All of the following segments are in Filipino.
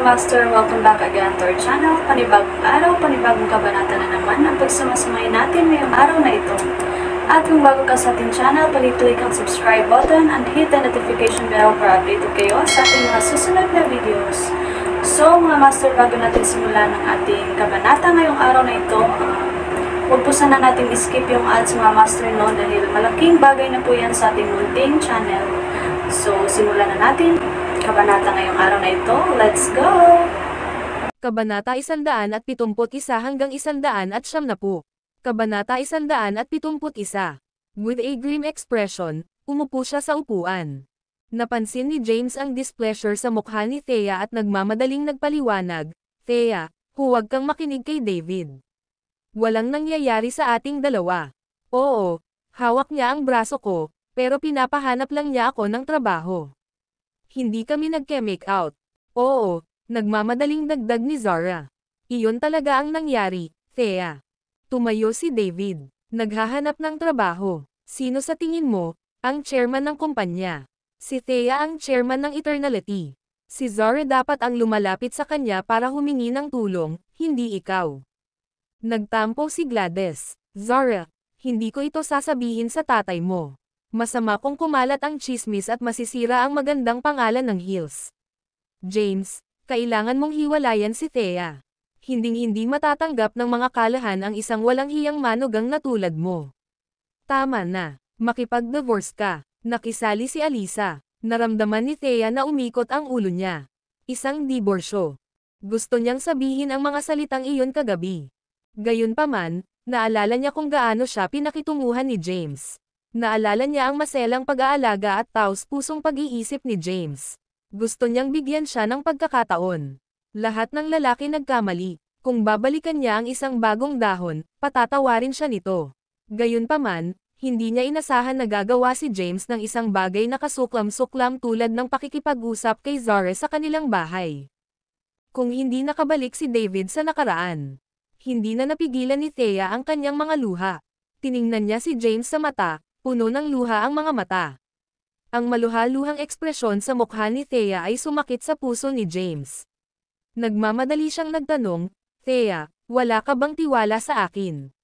Master, welcome back again to our channel. Panibagong araw, panibagong kabanata na naman ang pagsamasamahin natin ngayong araw na ito. At kung bago ka sa ating channel, pag-click ang subscribe button and hit the notification bell para updated kayo sa ating mga susunod na videos. So mga Master, bago natin simulan ang ating kabanata ngayong araw na ito, huwag po sana natin skip yung ads mga Master, no, dahil malaking bagay na po yan sa ating munting channel. So simulan na natin kabanata ngayong araw na ito. Let's go! Kabanata 171 hanggang 170. Kabanata 171. With a grim expression, umupo siya sa upuan. Napansin ni James ang displeasure sa mukha ni Thea at nagmamadaling nagpaliwanag, "Thea, huwag kang makinig kay David. Walang nangyayari sa ating dalawa. Oo, hawak niya ang braso ko, pero pinapahanap lang niya ako ng trabaho. Hindi kami nagke-make out. Oo, nagmamadaling dagdag ni Zara. Iyon talaga ang nangyari, Thea." Tumayo si David. "Naghahanap ng trabaho. Sino sa tingin mo? Ang chairman ng kumpanya. Si Thea ang chairman ng Eternality. Si Zara dapat ang lumalapit sa kanya para humingi ng tulong, hindi ikaw." Nagtampo si Gladys. "Zara, hindi ko ito sasabihin sa tatay mo. Masama kung kumalat ang chismis at masisira ang magandang pangalan ng Hills. James, kailangan mong hiwalayan si Thea. Hinding-hindi matatanggap ng mga kalahan ang isang walang hiyang manugang na tulad mo. Tama na, makipag-divorce ka." Nakisali si Alisa. Naramdaman ni Thea na umikot ang ulo niya. Isang diborsyo. Gusto niyang sabihin ang mga salitang iyon kagabi. Gayunpaman, naalala niya kung gaano siya pinakitunguhan ni James. Naalala niya ang maselang pag-aalaga at taos-pusong pag-iisip ni James. Gusto niyang bigyan siya ng pagkakataon. Lahat ng lalaki nagkamali. Kung babalikan niya ang isang bagong dahon, patatawarin siya nito. Gayunpaman, hindi niya inasahan na gagawa si James ng isang bagay na kasuklam-suklam tulad ng pakikipag-usap kay Zara sa kanilang bahay. Kung hindi nakabalik si David sa nakaraan, hindi na napigilan ni Thea ang kanyang mga luha. Tiningnan niya si James sa mata, puno ng luha ang mga mata. Ang maluha-luhang ekspresyon sa mukha ni Thea ay sumakit sa puso ni James. Nagmamadali siyang nagtanong, "Thea, wala ka bang tiwala sa akin?"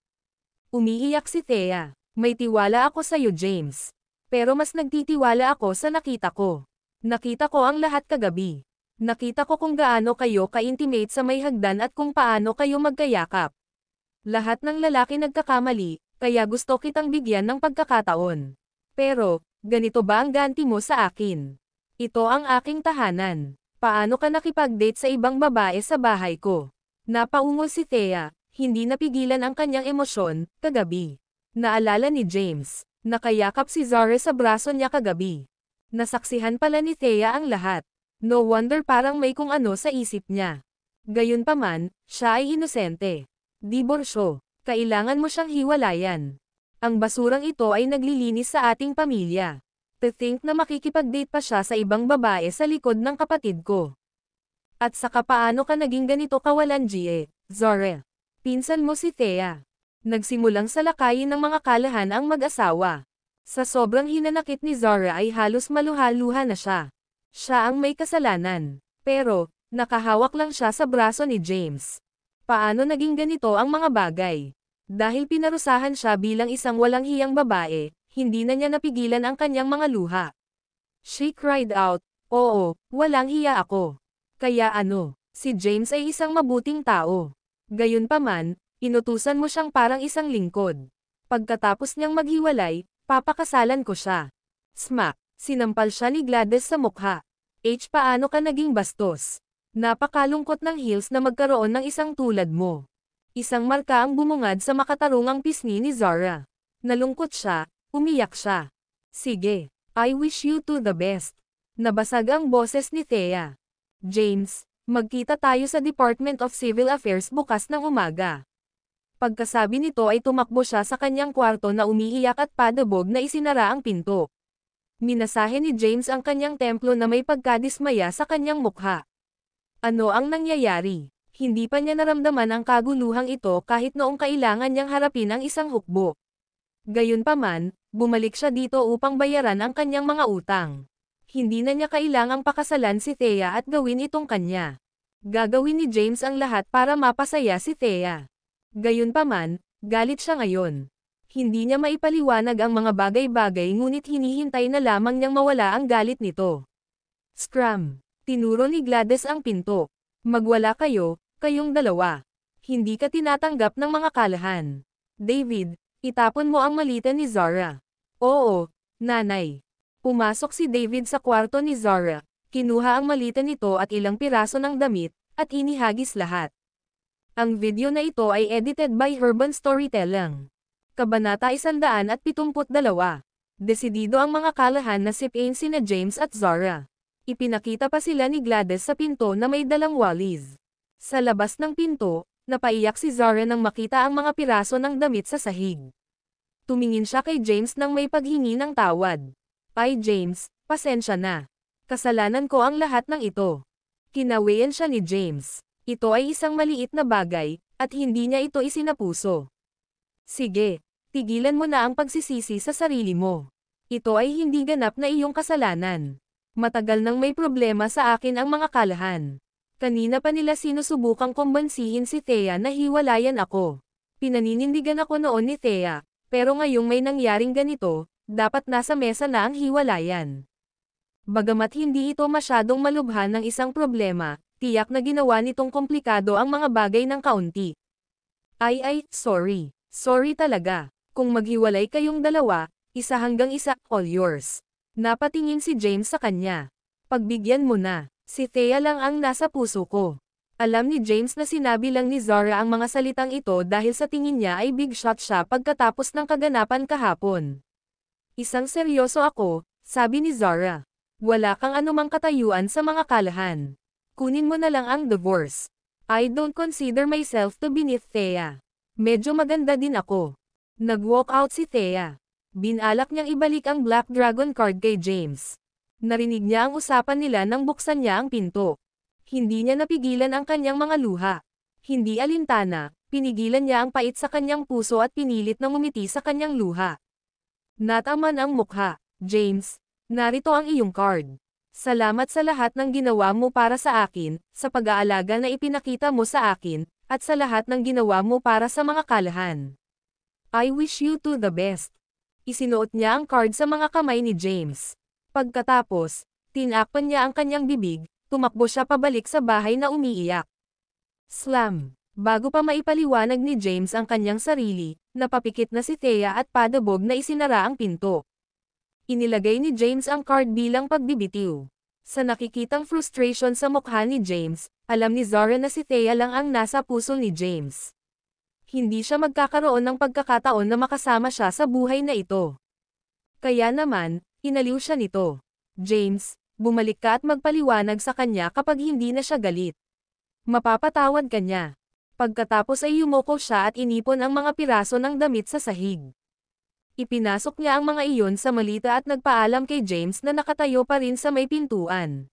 Umiiyak si Thea. "May tiwala ako sa iyo, James. Pero mas nagtitiwala ako sa nakita ko. Nakita ko ang lahat kagabi. Nakita ko kung gaano kayo ka-intimate sa may hagdan at kung paano kayo magkayakap. Lahat ng lalaki nagkakamali, kaya gusto kitang bigyan ng pagkakataon. Pero, ganito ba ang ganti mo sa akin? Ito ang aking tahanan. Paano ka nakipag-date sa ibang babae sa bahay ko?" Napaungol si Thea, hindi napigilan ang kanyang emosyon, kagabi. Naalala ni James, nakayakap si Zara sa braso niya kagabi. Nasaksihan pala ni Thea ang lahat. No wonder parang may kung ano sa isip niya. Gayunpaman, siya ay inosente. Diborsyo, kailangan mo siyang hiwalayan. Ang basurang ito ay naglilinis sa ating pamilya. To think na makikipag-date pa siya sa ibang babae sa likod ng kapatid ko. At saka paano ka naging ganito kawalan Zara? Pinsan mo si Thea. Nagsimulang salakayin ng mga kalahan ang mag-asawa. Sa sobrang hinanakit ni Zara ay halos maluha-luha na siya. Siya ang may kasalanan. Pero, nakahawak lang siya sa braso ni James. Paano naging ganito ang mga bagay? Dahil pinarusahan siya bilang isang walang hiyang babae, hindi na niya napigilan ang kanyang mga luha. She cried out, "Oo, walang hiya ako. Kaya ano, si James ay isang mabuting tao. Gayunpaman, inutusan mo siyang parang isang lingkod. Pagkatapos niyang maghiwalay, papakasalan ko siya." Smack! Sinampal siya ni Gladys sa mukha. Paano ka naging bastos? Napakalungkot ng Hills na magkaroon ng isang tulad mo. Isang marka ang bumungad sa makatarungang pisngi ni Zara. Nalungkot siya, umiyak siya. "Sige, I wish you to the best." Nabasag ang boses ni Thea. "James, magkita tayo sa Department of Civil Affairs bukas ng umaga." Pagkasabi nito ay tumakbo siya sa kanyang kwarto na umiiyak at padabog na isinara ang pinto. Minasahe ni James ang kanyang templo na may pagkadismaya sa kanyang mukha. Ano ang nangyayari? Hindi pa niya naramdaman ang kaguluhang ito kahit noong kailangan niyang harapin ang isang hukbo. Gayunpaman, bumalik siya dito upang bayaran ang kanyang mga utang. Hindi na niya kailangang pakasalan si Thea at gawin itong kanya. Gagawin ni James ang lahat para mapasaya si Thea. Gayunpaman, galit siya ngayon. Hindi niya maipaliwanag ang mga bagay-bagay ngunit hinihintay na lamang niyang mawala ang galit nito. Scram. Tinuro ni Gladys ang pinto. Magwala kayo, kayong dalawa. Hindi ka tinatanggap ng mga kalahan. David, itapon mo ang malita ni Zara. Oo, nanay. Pumasok si David sa kwarto ni Zara, kinuha ang malita nito at ilang piraso ng damit, at inihagis lahat. Ang video na ito ay edited by Urban Storytelling. Kabanata 172. Desidido ang mga kalahan na sipain sina James at Zara. Ipinakita pa sila ni Gladys sa pinto na may dalang walis. Sa labas ng pinto, napaiyak si Zara nang makita ang mga piraso ng damit sa sahig. Tumingin siya kay James nang may paghingi ng tawad. Ay James, pasensya na. Kasalanan ko ang lahat ng ito. Kinawian siya ni James. Ito ay isang maliit na bagay, at hindi niya ito isinapuso. Sige, tigilan mo na ang pagsisisi sa sarili mo. Ito ay hindi ganap na iyong kasalanan. Matagal nang may problema sa akin ang mga kalahan. Kanina pa nila sinusubukang kumbansihin si Thea na hiwalayan ako. Pinaninindigan ako noon ni Thea, pero ngayong may nangyaring ganito, dapat nasa mesa na ang hiwalayan. Bagamat hindi ito masyadong malubhan ng isang problema, tiyak na ginawa nitong komplikado ang mga bagay ng kaunti. Ay, sorry. Sorry talaga. Kung maghiwalay kayong dalawa, 1-1, all yours. Napatingin si James sa kanya. Pagbigyan mo na. Si Thea lang ang nasa puso ko. Alam ni James na sinabi lang ni Zara ang mga salitang ito dahil sa tingin niya ay big shot siya pagkatapos ng kaganapan kahapon. Isang seryoso ako, sabi ni Zara. Wala kang anumang katayuan sa mga kalahan. Kunin mo na lang ang divorce. I don't consider myself to beneath Thea. Medyo maganda din ako. Nag-walk out si Thea. Binalak niyang ibalik ang Black Dragon card kay James. Narinig niya ang usapan nila nang buksan niya ang pinto. Hindi niya napigilan ang kanyang mga luha. Hindi alintana, pinigilan niya ang pait sa kanyang puso at pinilit na ngumiti sa kanyang luha. Nataman ang mukha. James, narito ang iyong card. Salamat sa lahat ng ginawa mo para sa akin, sa pag-aalaga na ipinakita mo sa akin, at sa lahat ng ginawa mo para sa mga kalahan. I wish you to the best. Isinuot niya ang card sa mga kamay ni James. Pagkatapos, tinakpan niya ang kanyang bibig, tumakbo siya pabalik sa bahay na umiiyak. Slam! Bago pa maipaliwanag ni James ang kanyang sarili, napapikit na si Thea at padabog na isinara ang pinto. Inilagay ni James ang card bilang pagbibitiw. Sa nakikitang frustration sa mukha ni James, alam ni Zara na si Thea lang ang nasa puso ni James. Hindi siya magkakaroon ng pagkakataon na makasama siya sa buhay na ito. Kaya naman, inaliw siya nito. James, bumalik ka at magpaliwanag sa kanya kapag hindi na siya galit. Mapapatawad ka niya. Pagkatapos ay yumoko siya at inipon ang mga piraso ng damit sa sahig. Ipinasok niya ang mga iyon sa malita at nagpaalam kay James na nakatayo pa rin sa may pintuan.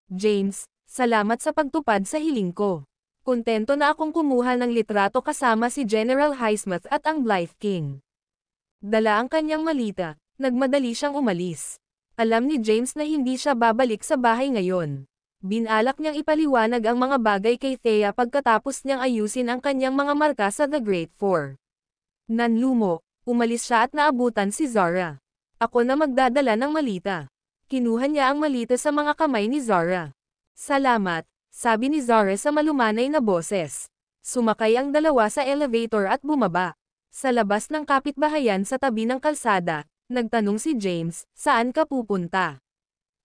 James, salamat sa pagtupad sa hiling ko. Kontento na akong kumuha ng litrato kasama si General Highsmith at ang Blythe King. Dala ang kanyang malita, nagmadali siyang umalis. Alam ni James na hindi siya babalik sa bahay ngayon. Binalak niyang ipaliwanag ang mga bagay kay Thea pagkatapos niyang ayusin ang kanyang mga marka sa The Great Four. Nanlumo, umalis siya at naabutan si Zara. Ako na magdadala ng malita. Kinuha niya ang malita sa mga kamay ni Zara. Salamat, sabi ni Zara sa malumanay na boses. Sumakay ang dalawa sa elevator at bumaba. Sa labas ng kapitbahayan sa tabi ng kalsada, nagtanong si James, saan ka pupunta?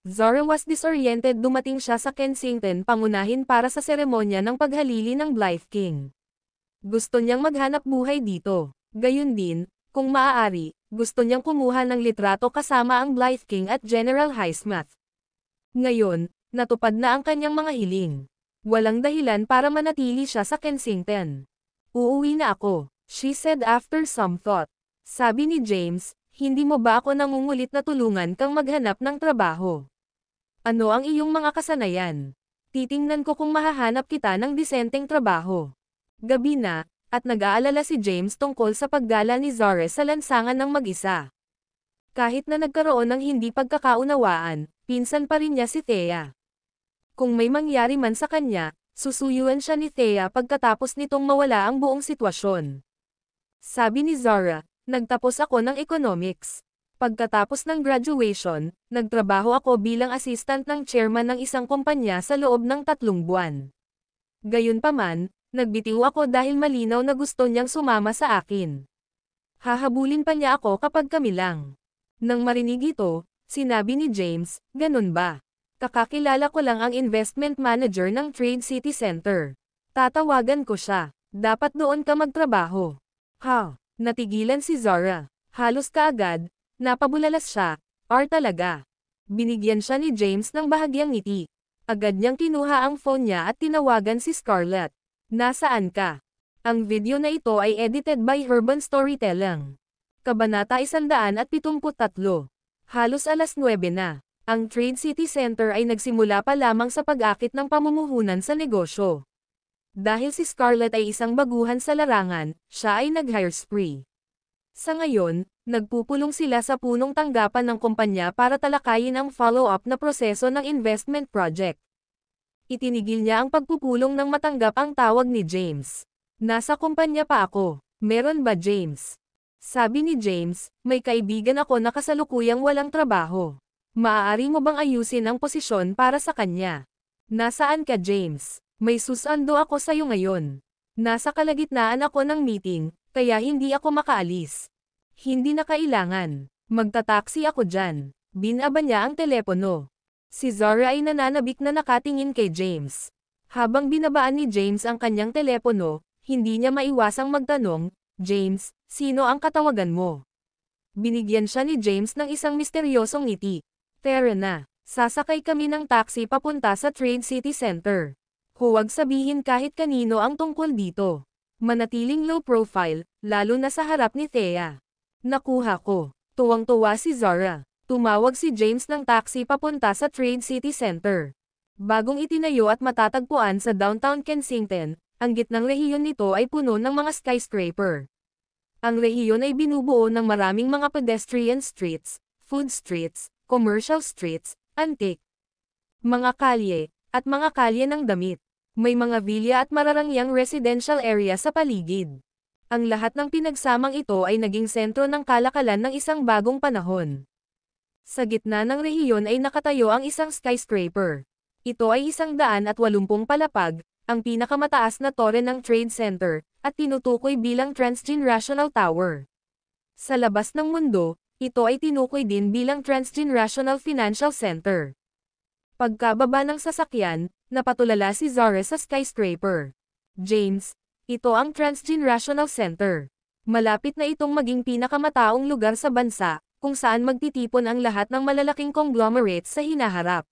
Zara was disoriented. Dumating siya sa Kensington pangunahin para sa seremonya ng paghalili ng Blythe King. Gusto niyang maghanap buhay dito. Gayun din, kung maaari, gusto niyang kumuha ng litrato kasama ang Blythe King at General Highsmith. Ngayon, natupad na ang kanyang mga hiling. Walang dahilan para manatili siya sa Kensington. Uuwi na ako, she said after some thought. Sabi ni James, hindi mo ba ako nangungulit na tulungan kang maghanap ng trabaho? Ano ang iyong mga kasanayan? Titingnan ko kung mahahanap kita ng disenteng trabaho. Gabi na, at nag-aalala si James tungkol sa paggala ni Zara sa lansangan ng mag-isa. Kahit na nagkaroon ng hindi pagkakaunawaan, pinsan pa rin niya si Thea. Kung may mangyari man sa kanya, Susuyuan siya ni Thea pagkatapos nitong mawala ang buong sitwasyon. Sabi ni Zara, nagtapos ako ng economics. Pagkatapos ng graduation, nagtrabaho ako bilang assistant ng chairman ng isang kumpanya sa loob ng 3 buwan. Gayunpaman, nagbitiw ako dahil malinaw na gusto niyang sumama sa akin. Hahabulin pa niya ako kapag kami lang. Nang marinig ito, sinabi ni James, ganun ba? Kakakilala ko lang ang investment manager ng Trade City Center. Tatawagan ko siya. Dapat doon ka magtrabaho. Ha? Natigilan si Zara. Halos kaagad, napabulalas siya. Talaga. Binigyan siya ni James ng bahagyang ngiti. Agad niyang kinuha ang phone niya at tinawagan si Scarlett. Nasaan ka? Ang video na ito ay edited by Urban Storytelling. Kabanata 173. Halos alas 9 na. Ang Trade City Center ay nagsimula pa lamang sa pag-akit ng pamumuhunan sa negosyo. Dahil si Scarlett ay isang baguhan sa larangan, siya ay nag-hire spree. Sa ngayon, nagpupulong sila sa punong tanggapan ng kumpanya para talakayin ang follow-up na proseso ng investment project. Itinigil niya ang pagpupulong nang matanggap ang tawag ni James. Nasa kumpanya pa ako. Meron ba, James? Sabi ni James, may kaibigan ako na kasalukuyang walang trabaho. Maaari mo bang ayusin ang posisyon para sa kanya? Nasaan ka, James? May susando ako sa'yo ngayon. Nasa kalagitnaan ako ng meeting, kaya hindi ako makaalis. Hindi na kailangan. Magtataksi ako dyan. Binaba niya ang telepono. Si Zara ay nananabik na nakatingin kay James. Habang binabaan ni James ang kanyang telepono, hindi niya maiwasang magtanong, James, sino ang katawagan mo? Binigyan siya ni James ng isang misteryosong ngiti. Tara na, sasakay kami ng taxi papunta sa Trade City Center. Huwag sabihin kahit kanino ang tungkol dito. Manatiling low profile, lalo na sa harap ni Thea. Nakuha ko. Tuwang-tuwa si Zara. Tumawag si James ng taxi papunta sa Trade City Center. Bagong itinayo at matatagpuan sa downtown Kensington, ang gitnang rehiyon nito ay puno ng mga skyscraper. Ang rehiyon ay binubuo ng maraming mga pedestrian streets, food streets, commercial streets, antique, mga kalye, at mga kalye ng damit. May mga villa at mararangyang residential area sa paligid. Ang lahat ng pinagsamang ito ay naging sentro ng kalakalan ng isang bagong panahon. Sa gitna ng rehiyon ay nakatayo ang isang skyscraper. Ito ay 180 palapag, ang pinakamataas na tore ng Trade Center, at tinutukoy bilang Transgenerational Tower. Sa labas ng mundo, ito ay tinukoy din bilang Transgenerational Financial Center. Pagkababa ng sasakyan, napatulala si Zara sa skyscraper. James, ito ang Transgenerational Center. Malapit na itong maging pinakamataong lugar sa bansa, kung saan magtitipon ang lahat ng malalaking conglomerates sa hinaharap.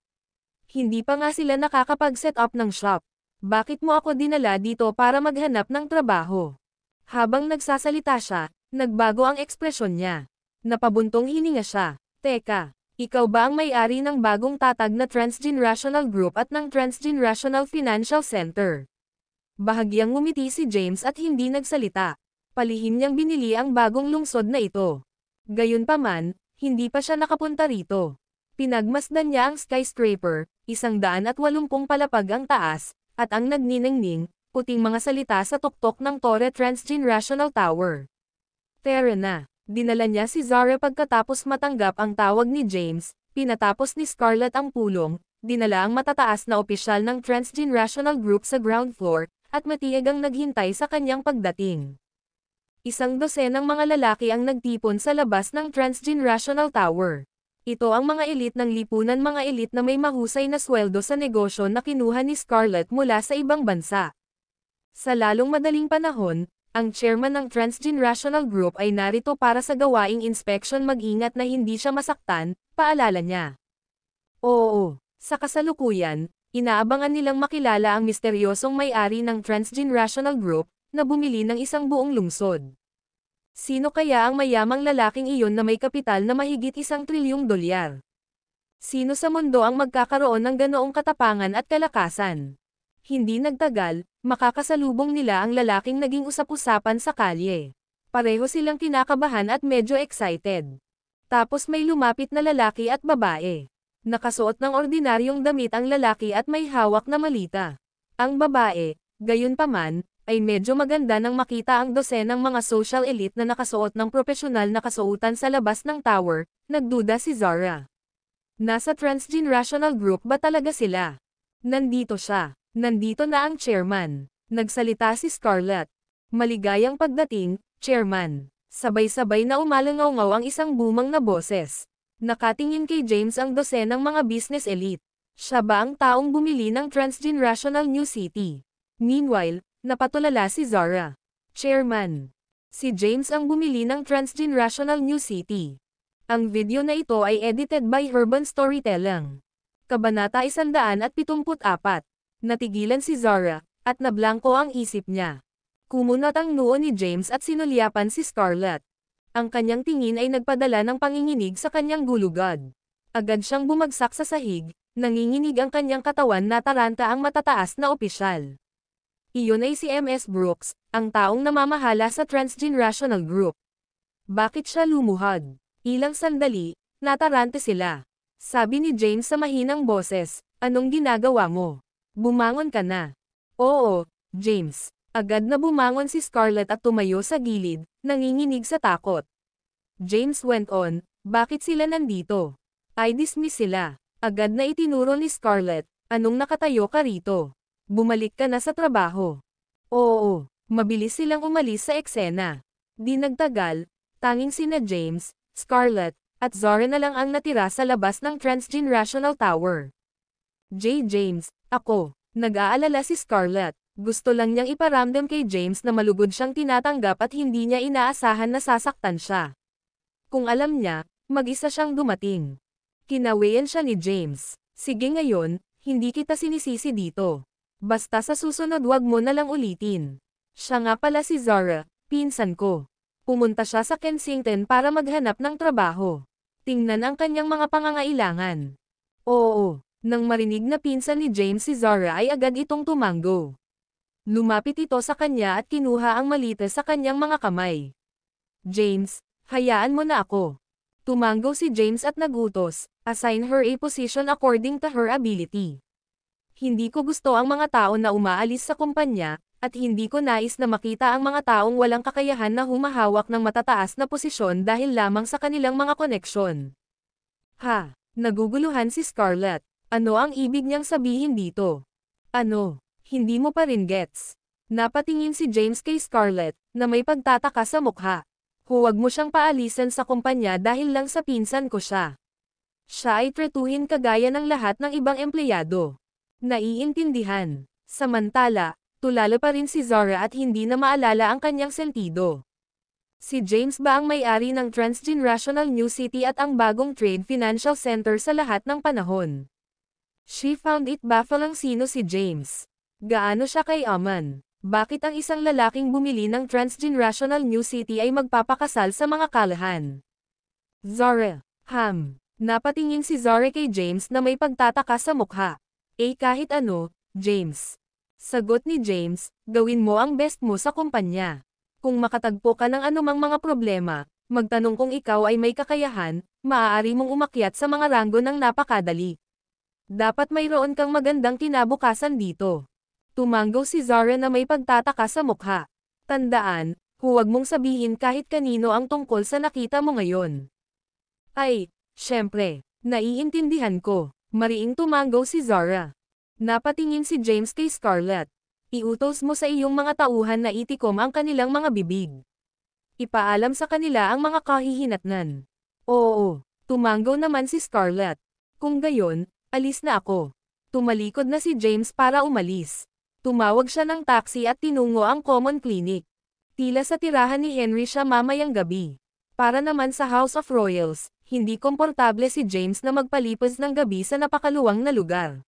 Hindi pa nga sila nakakapag-set up ng shop. Bakit mo ako dinala dito para maghanap ng trabaho? Habang nagsasalita siya, nagbago ang ekspresyon niya. Napabuntong hininga siya. Teka, ikaw ba ang may-ari ng bagong tatag na Transgenerational Group at ng Transgenerational Financial Center? Bahagyang ngumiti si James at hindi nagsalita. Palihim niyang binili ang bagong lungsod na ito. Gayunpaman, hindi pa siya nakapunta rito. Pinagmasdan niya ang skyscraper, 180 palapag ang taas, at ang nagniningning, puting mga salita sa tuktok ng Torre Transgenerational Tower. Tara na. Dinala niya si Zara pagkatapos matanggap ang tawag ni James, pinatapos ni Scarlett ang pulong, dinala ang matataas na opisyal ng Transgenerational Group sa ground floor, at matiyagang naghintay sa kanyang pagdating. 100 mga lalaki ang nagtipon sa labas ng Transgenerational Tower. Ito ang mga elite ng lipunan, mga elite na may mahusay na sweldo sa negosyo na kinuha ni Scarlett mula sa ibang bansa. Sa lalong madaling panahon, ang chairman ng Transgenerational Group ay narito para sa gawaing inspection, mag-ingat na hindi siya masaktan, paalala niya. Oo, sa kasalukuyan, inaabangan nilang makilala ang misteryosong may-ari ng Transgenerational Group, na bumili ng isang buong lungsod. Sino kaya ang mayamang lalaking iyon na may kapital na mahigit $1 trilyong? Sino sa mundo ang magkakaroon ng ganoong katapangan at kalakasan? Hindi nagtagal, makakasalubong nila ang lalaking naging usap-usapan sa kalye. Pareho silang kinakabahan at medyo excited. Tapos may lumapit na lalaki at babae. Nakasuot ng ordinaryong damit ang lalaki at may hawak na malita. Ang babae, gayunpaman, ay medyo maganda nang makita ang dosenang mga social elite na nakasuot ng propesyonal na kasuotan sa labas ng tower, nagduda si Zara. Nasa transgenerational group ba talaga sila? Nandito siya. Nandito na ang chairman. Nagsalita si Scarlett. Maligayang pagdating, chairman. Sabay-sabay na umalangaw-ngaw ang isang bumang na boses. Nakatingin kay James ang dosenang mga business elite. Siya ba ang taong bumili ng transgenerational New City? Meanwhile, napatulala si Zara. Chairman. Si James ang bumili ng transgenerational New City. Ang video na ito ay edited by Urban Storytelling. Kabanata 174. Natigilan si Zara, at nablangko ang isip niya. Kumunot ang noo ni James at sinulyapan si Scarlett. Ang kanyang tingin ay nagpadala ng panginginig sa kanyang gulugod. Agad siyang bumagsak sa sahig, nanginginig ang kanyang katawan na taranta ang matataas na opisyal. Iyon ay si MS Brooks, ang taong namamahala sa transgenerational group. Bakit siya lumuhod? Ilang sandali, natarante sila. Sabi ni James sa mahinang boses, anong ginagawa mo? Bumangon ka na. Oo, James. Agad na bumangon si Scarlett at tumayo sa gilid, nanginginig sa takot. James went on, bakit sila nandito? I dismiss sila. Agad na itinuro ni Scarlett, anong nakatayo ka rito? Bumalik ka na sa trabaho. Oo, mabilis silang umalis sa eksena. Di nagtagal, tanging sina James, Scarlett, at Zara na lang ang natira sa labas ng transgenerational tower. James, ako. Nag-aalala si Scarlett. Gusto lang niyang iparamdam kay James na malugod siyang tinatanggap at hindi niya inaasahan na sasaktan siya. Kung alam niya, mag-isa siyang dumating. Kinawayan siya ni James. Sige ngayon, hindi kita sinisisi dito. Basta sa susunod wag mo na lang ulitin. Siya nga pala si Zara, pinsan ko. Pumunta siya sa Kensington para maghanap ng trabaho. Tingnan ang kanyang mga pangangailangan. Oo, nang marinig na pinsan ni James si Zara ay agad itong tumango. Lumapit ito sa kanya at kinuha ang malita sa kanyang mga kamay. James, hayaan mo na ako. Tumango si James at nagutos, assign her a position according to her ability. Hindi ko gusto ang mga tao na umaalis sa kumpanya, at hindi ko nais na makita ang mga taong walang kakayahan na humahawak ng matataas na posisyon dahil lamang sa kanilang mga koneksyon. Ha, naguguluhan si Scarlett. Ano ang ibig niyang sabihin dito? Ano, hindi mo pa rin gets? Napatingin si James kay Scarlett, na may pagtataka sa mukha. Huwag mo siyang paalisan sa kumpanya dahil lang sa pinsan ko siya. Siya ay tretuhin kagaya ng lahat ng ibang empleyado. Naiintindihan. Samantala, tulala pa rin si Zara at hindi na maalala ang kanyang sentido. Si James ba ang may-ari ng transgenerational New City at ang bagong trade financial center sa lahat ng panahon? She found it baffling sino si James. Gaano siya kay Aman? Bakit ang isang lalaking bumili ng transgenerational New City ay magpapakasal sa mga kalahan? Zara, Napatingin si Zara kay James na may pagtataka sa mukha. Kahit ano, James. Sagot ni James, gawin mo ang best mo sa kumpanya. Kung makatagpo ka ng anumang mga problema, magtanong kung ikaw ay may kakayahan, maaari mong umakyat sa mga ranggo ng napakadali. Dapat mayroon kang magandang kinabukasan dito. Tumango si Zara na may pagtataka sa mukha. Tandaan, huwag mong sabihin kahit kanino ang tungkol sa nakita mo ngayon. Ay, syempre, naiintindihan ko. Mariing tumango si Zara. Napatingin si James kay Scarlett. Iutos mo sa iyong mga tauhan na itikom ang kanilang mga bibig. Ipaalam sa kanila ang mga kahihinatnan. Oo, tumango naman si Scarlett. Kung gayon, alis na ako. Tumalikod na si James para umalis. Tumawag siya ng taxi at tinungo ang common clinic. Tila sa tirahan ni Henry siya mamayang gabi. Para naman sa House of Royals, hindi komportable si James na magpalipas ng gabi sa napakaluwang na lugar.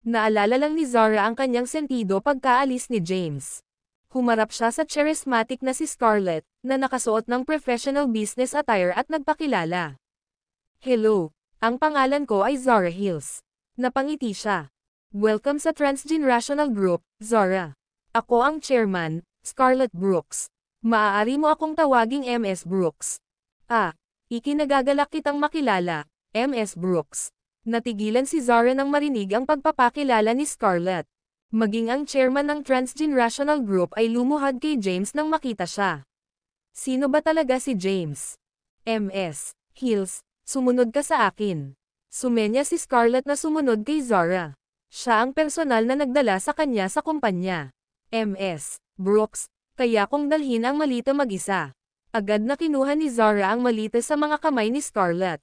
Naalala lang ni Zara ang kanyang sentido pagkaalis ni James. Humarap siya sa charismatic na si Scarlett, na nakasuot ng professional business attire at nagpakilala. Hello, ang pangalan ko ay Zara Hills. Napangiti siya. Welcome sa Transgenerational Group, Zara. Ako ang chairman, Scarlett Brooks. Maaari mo akong tawaging MS Brooks. Ikinagagalak kitang makilala, MS Brooks. Natigilan si Zara nang marinig ang pagpapakilala ni Scarlett. Maging ang chairman ng Transgenerational Group ay lumuhad kay James nang makita siya. Sino ba talaga si James? MS. Hills, sumunod ka sa akin. Sumenya si Scarlett na sumunod kay Zara. Siya ang personal na nagdala sa kanya sa kumpanya. MS. Brooks, kaya kong dalhin ang Malita mag-isa. Agad na kinuha ni Zara ang Malita sa mga kamay ni Scarlett.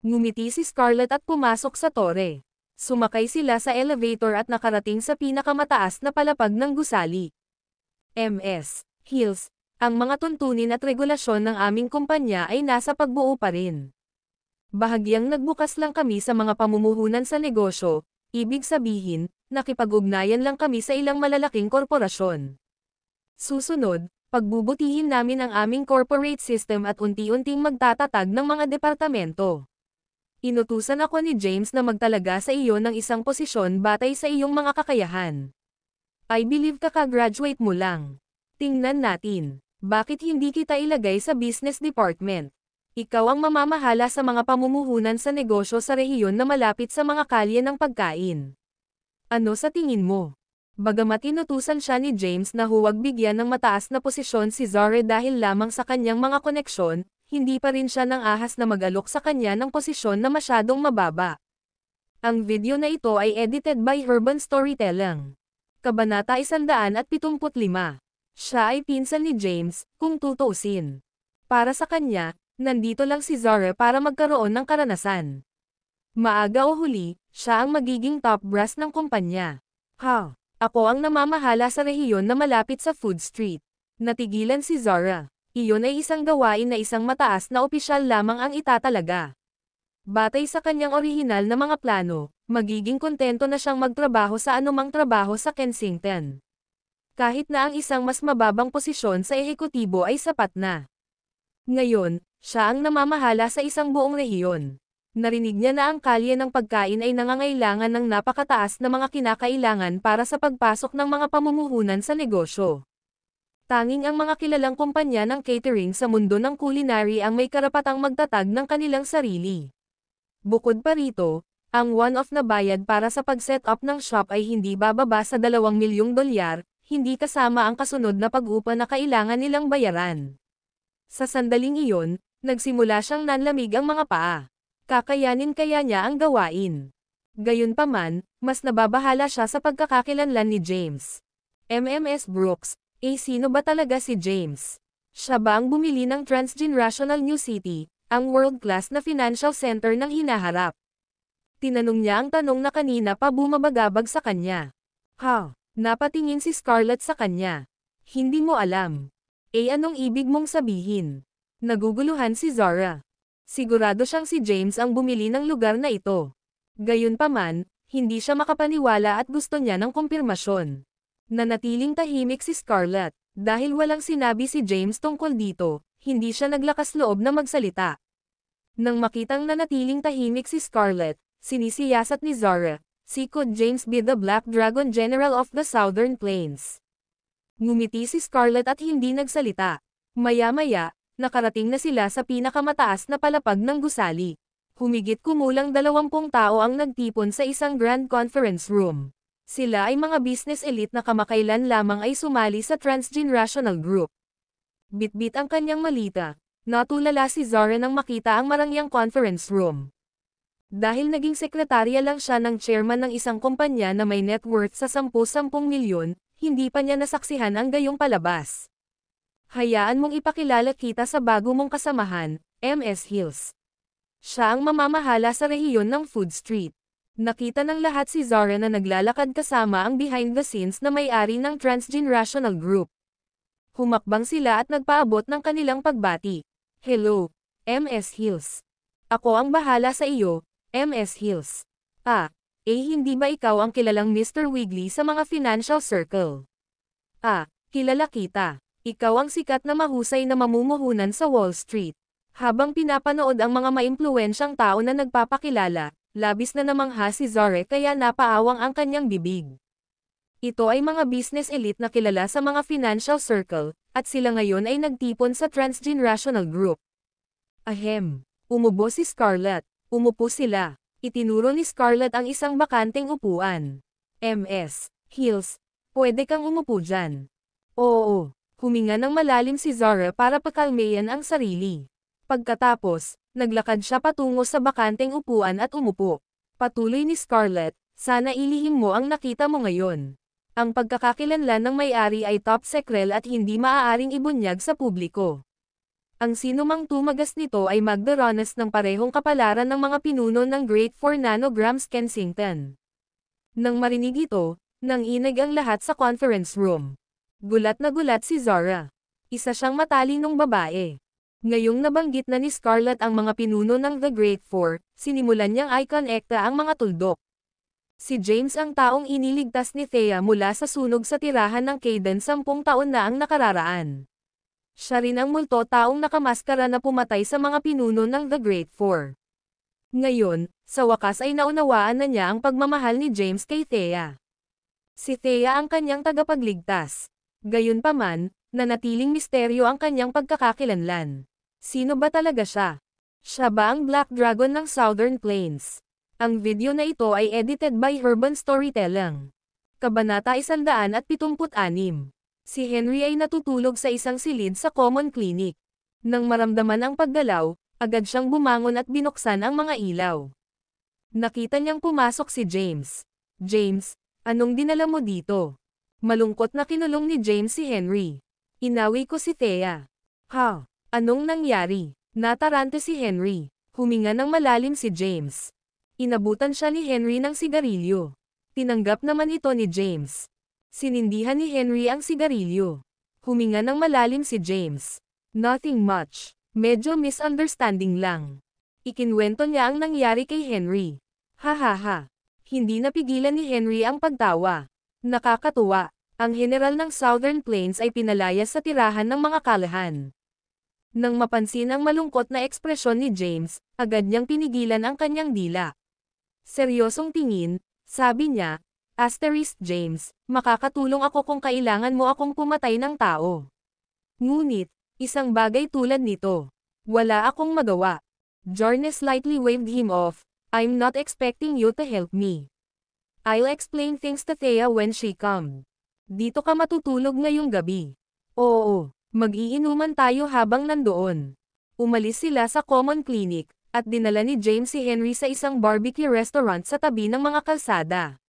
Ngumiti si Scarlett at pumasok sa tore. Sumakay sila sa elevator at nakarating sa pinakamataas na palapag ng gusali. MS. Hills, ang mga tuntunin at regulasyon ng aming kumpanya ay nasa pagbuo pa rin. Bahagyang nagbukas lang kami sa mga pamumuhunan sa negosyo, ibig sabihin, nakipag-ugnayan lang kami sa ilang malalaking korporasyon. Susunod, pagbubutihin namin ang aming corporate system at unti-unting magtatatag ng mga departamento. Inutusan ako ni James na magtalaga sa iyo ng isang posisyon batay sa iyong mga kakayahan. I believe kaka-graduate mo lang. Tingnan natin, bakit hindi kita ilagay sa business department? Ikaw ang mamamahala sa mga pamumuhunan sa negosyo sa rehiyon na malapit sa mga kalye ng pagkain. Ano sa tingin mo? Bagamat inutusan siya ni James na huwag bigyan ng mataas na posisyon si Zara dahil lamang sa kanyang mga koneksyon, hindi pa rin siya nang ahas na mag-alok sa kanya ng posisyon na masyadong mababa. Ang video na ito ay edited by Urban Storytelling. Kabanata 175. Siya ay pinsan ni James, kung tutuusin. Para sa kanya, nandito lang si Zara para magkaroon ng karanasan. Maaga o huli, siya ang magiging top brass ng kumpanya. Ako ang namamahala sa rehiyon na malapit sa Food Street. Natigilan si Zara. Iyon ay isang gawain na isang mataas na opisyal lamang ang itatalaga. Batay sa kanyang orihinal na mga plano, magiging kontento na siyang magtrabaho sa anumang trabaho sa Kensington. Kahit na ang isang mas mababang posisyon sa ehekutibo ay sapat na. Ngayon, siya ang namamahala sa isang buong rehiyon. Narinig niya na ang kalye ng pagkain ay nangangailangan ng napakataas na mga kinakailangan para sa pagpasok ng mga pamumuhunan sa negosyo. Tanging ang mga kilalang kumpanya ng catering sa mundo ng culinary ang may karapatang magtatag ng kanilang sarili. Bukod pa rito, ang one-off na bayad para sa pag-set up ng shop ay hindi bababa sa $2 milyong, hindi kasama ang kasunod na pag-upa na kailangan nilang bayaran. Sa sandaling iyon, nagsimula siyang nanlamig ang mga paa. Kakayanin kaya niya ang gawain. Gayunpaman, mas nababahala siya sa pagkakakilanlan ni James. MMS Brooks, sino ba talaga si James? Siya ba ang bumili ng Transgenerational New City, ang world-class na financial center ng hinaharap? Tinanong niya ang tanong na kanina pa bumabagabag sa kanya. Napatingin si Scarlett sa kanya. Hindi mo alam. Anong ibig mong sabihin? Naguguluhan si Zara. Sigurado siyang si James ang bumili ng lugar na ito. Gayunpaman, hindi siya makapaniwala at gusto niya ng kumpirmasyon. Nanatiling tahimik si Scarlett. Dahil walang sinabi si James tungkol dito, hindi siya naglakas loob na magsalita. Nang makitang nanatiling tahimik si Scarlett, sinisiyasat ni Zara, si could James be the Black Dragon General of the Southern Plains? Ngumiti si Scarlett at hindi nagsalita. Maya-maya, nakarating na sila sa pinakamataas na palapag ng gusali. Humigit kumulang 20 tao ang nagtipon sa isang grand conference room. Sila ay mga business elite na kamakailan lamang ay sumali sa Transgenerational Group. Bitbit ang kanyang malita. Natulala si Zara nang makita ang marangyang conference room. Dahil naging sekretarya lang siya ng chairman ng isang kumpanya na may net worth sa 10 milyon, hindi pa niya nasaksihan ang gayong palabas. Hayaan mong ipakilala kita sa bago mong kasamahan, MS Hills. Siya ang mamamahala sa rehiyon ng Food Street. Nakita ng lahat si Zara na naglalakad kasama ang behind the scenes na may-ari ng Transgenerational Group. Humakbang sila at nagpaabot ng kanilang pagbati. Hello, MS Hills. Ako ang bahala sa iyo, MS Hills. Hindi ba ikaw ang kilalang Mr. Wiggly sa mga financial circle? Kilala kita. Ikaw ang sikat na mahusay na mamumuhunan sa Wall Street. Habang pinapanood ang mga maimpluwensyang tao na nagpapakilala, labis na namangha si Zara kaya napaawang ang kanyang bibig. Ito ay mga business elite na kilala sa mga financial circle, at sila ngayon ay nagtipon sa Transgenerational Group. Umubo si Scarlett. Umupo sila. Itinuro ni Scarlett ang isang bakanteng upuan. MS Hills, pwede kang umupo dyan. Oo. Huminga ng malalim si Zara para pakalmayan ang sarili. Pagkatapos, naglakad siya patungo sa bakanteng upuan at umupo. Patuloy ni Scarlett, sana ilihim mo ang nakita mo ngayon. Ang pagkakakilanlan ng may-ari ay top secret at hindi maaaring ibunyag sa publiko. Ang sinumang tumagas nito ay magdaranas ng parehong kapalaran ng mga pinuno ng Great 4 Nanograms Kensington. Nang marinig ito, nanginig ang lahat sa conference room. Gulat na gulat si Zara. Isa siyang matalinong babae. Ngayong nabanggit na ni Scarlett ang mga pinuno ng The Great 4, sinimulan niyang i-connecta ang mga tuldok. Si James ang taong iniligtas ni Thea mula sa sunog sa tirahan ng Caden 10 taon na ang nakararaan. Siya rin ang multo taong nakamaskara na pumatay sa mga pinuno ng The Great 4. Ngayon, sa wakas ay naunawaan na niya ang pagmamahal ni James kay Thea. Si Thea ang kanyang tagapagligtas. Gayunpaman, nanatiling misteryo ang kanyang pagkakakilanlan. Sino ba talaga siya? Siya ba ang Black Dragon ng Southern Plains? Ang video na ito ay edited by Urban Storytelling. Kabanata 176. Si Henry ay natutulog sa isang silid sa common clinic. Nang maramdaman ang paggalaw, agad siyang bumangon at binuksan ang mga ilaw. Nakita niyang pumasok si James. James, anong dinala mo dito? Malungkot na kinulong ni James si Henry. Inawi ko si Thea. Ha? Anong nangyari? Natarante si Henry. Huminga ng malalim si James. Inabutan siya ni Henry ng sigarilyo. Tinanggap naman ito ni James. Sinindihan ni Henry ang sigarilyo. Huminga ng malalim si James. Nothing much. Medyo misunderstanding lang. Ikinwento niya ang nangyari kay Henry. Ha ha ha. Hindi napigilan ni Henry ang pagtawa. Nakakatuwa. Ang general ng Southern Plains ay pinalayas sa tirahan ng mga kalahan. Nang mapansin ang malungkot na ekspresyon ni James, agad niyang pinigilan ang kanyang dila. Seryosong tingin, sabi niya, James, makakatulong ako kung kailangan mo akong pumatay ng tao. Ngunit, isang bagay tulad nito, wala akong magawa. Jarnes slightly waved him off. I'm not expecting you to help me. I'll explain things to Thea when she comes. Dito ka matutulog ngayong gabi. Oo, mag-iinuman tayo habang nandoon. Umalis sila sa common clinic, at dinala ni James si Henry sa isang barbecue restaurant sa tabi ng mga kalsada.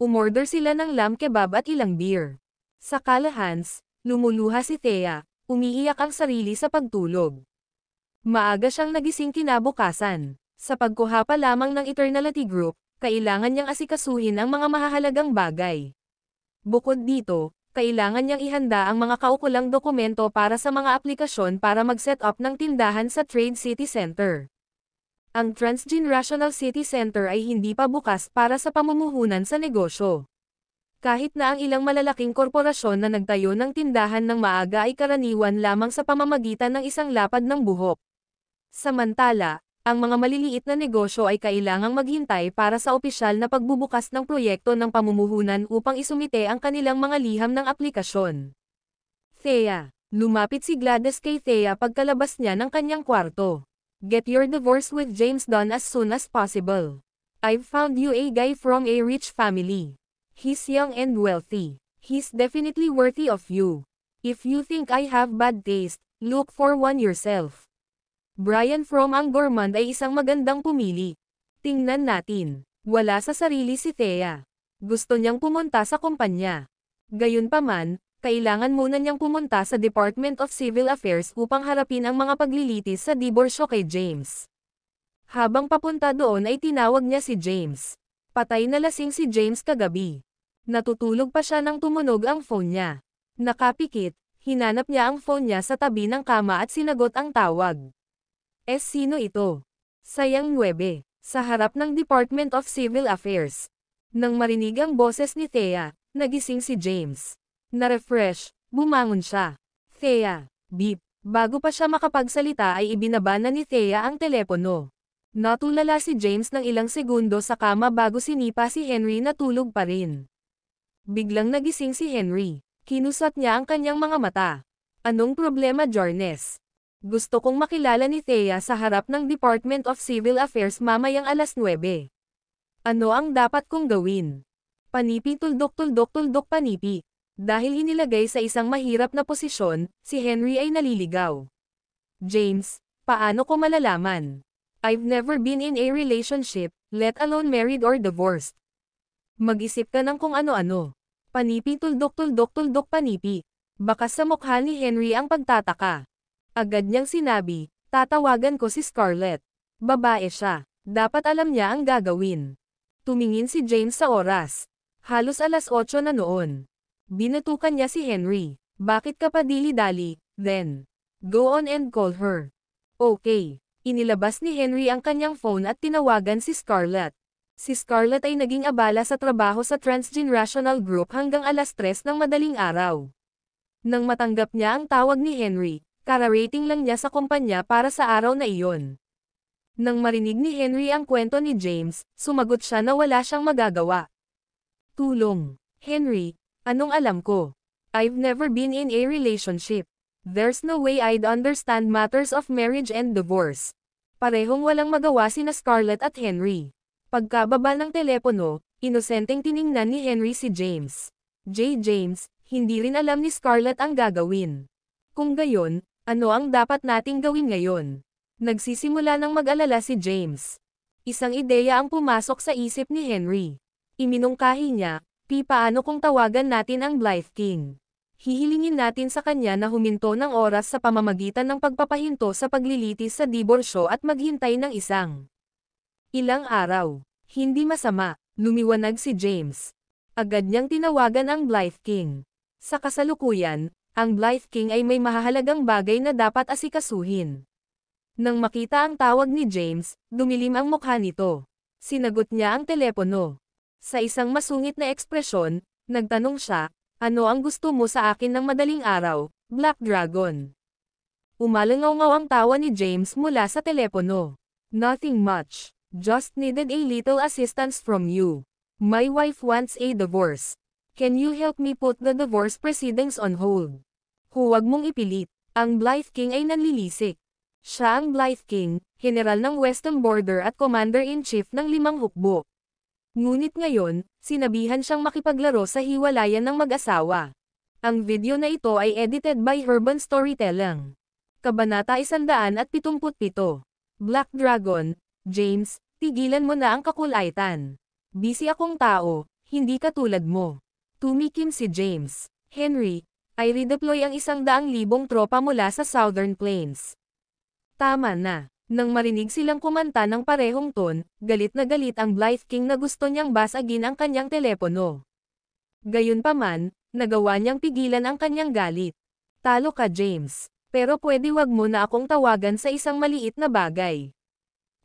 Umorder sila ng lamb kebab at ilang beer. Sa kalahans, lumuluha si Thea, umiiyak ang sarili sa pagtulog. Maaga siyang nagising kinabukasan. Sa pagkuha pa lamang ng Eternality Group, kailangan niyang asikasuhin ang mga mahahalagang bagay. Bukod dito, kailangan niyang ihanda ang mga kaukulang dokumento para sa mga aplikasyon para mag-set up ng tindahan sa Trade City Center. Ang Transgenerational City Center ay hindi pa bukas para sa pamumuhunan sa negosyo. Kahit na ang ilang malalaking korporasyon na nagtayo ng tindahan ng maaga ay karaniwan lamang sa pamamagitan ng isang lapad ng buhok. Samantala, ang mga maliliit na negosyo ay kailangang maghintay para sa opisyal na pagbubukas ng proyekto ng pamumuhunan upang isumite ang kanilang mga liham ng aplikasyon. Thea. Lumapit si Gladys kay Thea pagkalabas niya ng kanyang kwarto. Get your divorce with James done as soon as possible. I've found you a guy from a rich family. He's young and wealthy. He's definitely worthy of you. If you think I have bad taste, look for one yourself. Brian from ang gourmand ay isang magandang pumili. Tingnan natin. Wala sa sarili si Thea. Gusto niyang pumunta sa kumpanya. Gayunpaman, kailangan muna niyang pumunta sa Department of Civil Affairs upang harapin ang mga paglilitis sa diborsyo kay James. Habang papunta doon ay tinawag niya si James. Patay na lasing si James kagabi. Natutulog pa siya nang tumunog ang phone niya. Nakapikit, hinanap niya ang phone niya sa tabi ng kama at sinagot ang tawag. Sino ito? Sayang 9, sa harap ng Department of Civil Affairs. Nang marinig ang boses ni Thea, nagising si James. Na-refresh, bumangon siya. Thea, beep. Bago pa siya makapagsalita ay ibinaba na ni Thea ang telepono. Natulala si James ng ilang segundo sa kama bago sinipa si Henry na tulog pa rin. Biglang nagising si Henry. Kinusat niya ang kanyang mga mata. Anong problema, Jarnes? Gusto kong makilala ni Thea sa harap ng Department of Civil Affairs mamayang 9:00. Ano ang dapat kong gawin? Panipi tuldok panipi. Dahil inilagay sa isang mahirap na posisyon, si Henry ay naliligaw. James, paano ko malalaman? I've never been in a relationship, let alone married or divorced. Mag-isip ka ng kung ano-ano. Panipi tuldok panipi. Baka sa mukha ni Henry ang pagtataka. Agad niyang sinabi, tatawagan ko si Scarlett. Babae siya. Dapat alam niya ang gagawin. Tumingin si James sa oras. Halos alas 8 na noon. Binatukan niya si Henry. Bakit ka pa dili-dali? Then, go on and call her. Okay. Inilabas ni Henry ang kanyang phone at tinawagan si Scarlett. Si Scarlett ay naging abala sa trabaho sa Transgenerational Group hanggang alas 3 ng madaling araw. Nang matanggap niya ang tawag ni Henry, kararating lang niya sa kumpanya para sa araw na iyon. Nang marinig ni Henry ang kwento ni James, sumagot siya na wala siyang magagawa. Tulong. Henry, anong alam ko? I've never been in a relationship. There's no way I'd understand matters of marriage and divorce. Parehong walang magawa sina Scarlett at Henry. Pagkababa ng telepono, inosenteng tiningnan ni Henry si James. James, hindi rin alam ni Scarlett ang gagawin. Kung gayon, ano ang dapat nating gawin ngayon? Nagsisimula ng mag-alala si James. Isang ideya ang pumasok sa isip ni Henry. Iminungkahi niya, paano kung tawagan natin ang Blythe King? Hihilingin natin sa kanya na huminto ng oras sa pamamagitan ng pagpapahinto sa paglilitis sa diborsyo at maghintay ng ilang araw. Hindi masama, lumiwanag si James. Agad niyang tinawagan ang Blythe King. Sa kasalukuyan, ang Blythe King ay may mahahalagang bagay na dapat asikasuhin. Nang makita ang tawag ni James, dumilim ang mukha nito. Sinagot niya ang telepono. Sa isang masungit na ekspresyon, nagtanong siya, ano ang gusto mo sa akin ng madaling araw, Black Dragon? Umalangaw-ngaw ang tawa ni James mula sa telepono. Nothing much. Just needed a little assistance from you. My wife wants a divorce. Can you help me put the divorce proceedings on hold? Huwag mong ipilit. Ang Blythe King ay nanlilisik. Siya ang Blythe King, General ng Western Border at Commander-in-Chief ng 5 hukbo. Ngunit ngayon, sinabihan siyang makipaglaro sa hiwalayan ng mag-asawa. Ang video na ito ay edited by Urban Storytelling. Kabanata 177. Black Dragon, James, tigilan mo na ang kakulaitan. Busy akong tao, hindi katulad mo. Tumikim si James. Henry, ay redeploy ang 100,000 tropa mula sa Southern Plains. Tama na. Nang marinig silang kumanta ng parehong ton, galit na galit ang Blythe King na gusto niyang basagin ang kanyang telepono. Gayunpaman, nagawa niyang pigilan ang kanyang galit. Talo ka James, pero pwede wag mo na akong tawagan sa isang maliit na bagay.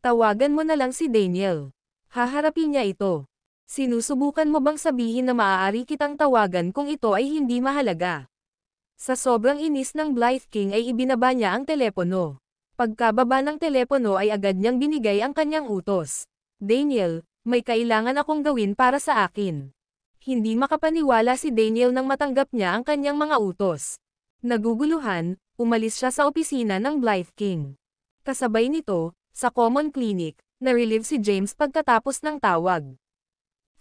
Tawagan mo na lang si Daniel. Haharapin niya ito. Sinusubukan mo bang sabihin na maaari kitang tawagan kung ito ay hindi mahalaga? Sa sobrang inis ng Blythe King ay ibinaba niya ang telepono. Pagkababa ng telepono ay agad niyang binigay ang kanyang utos. Daniel, may kailangan akong gawin para sa akin. Hindi makapaniwala si Daniel nang matanggap niya ang kanyang mga utos. Naguguluhan, umalis siya sa opisina ng Blythe King. Kasabay nito, sa Common Clinic, na-relieve si James pagkatapos ng tawag.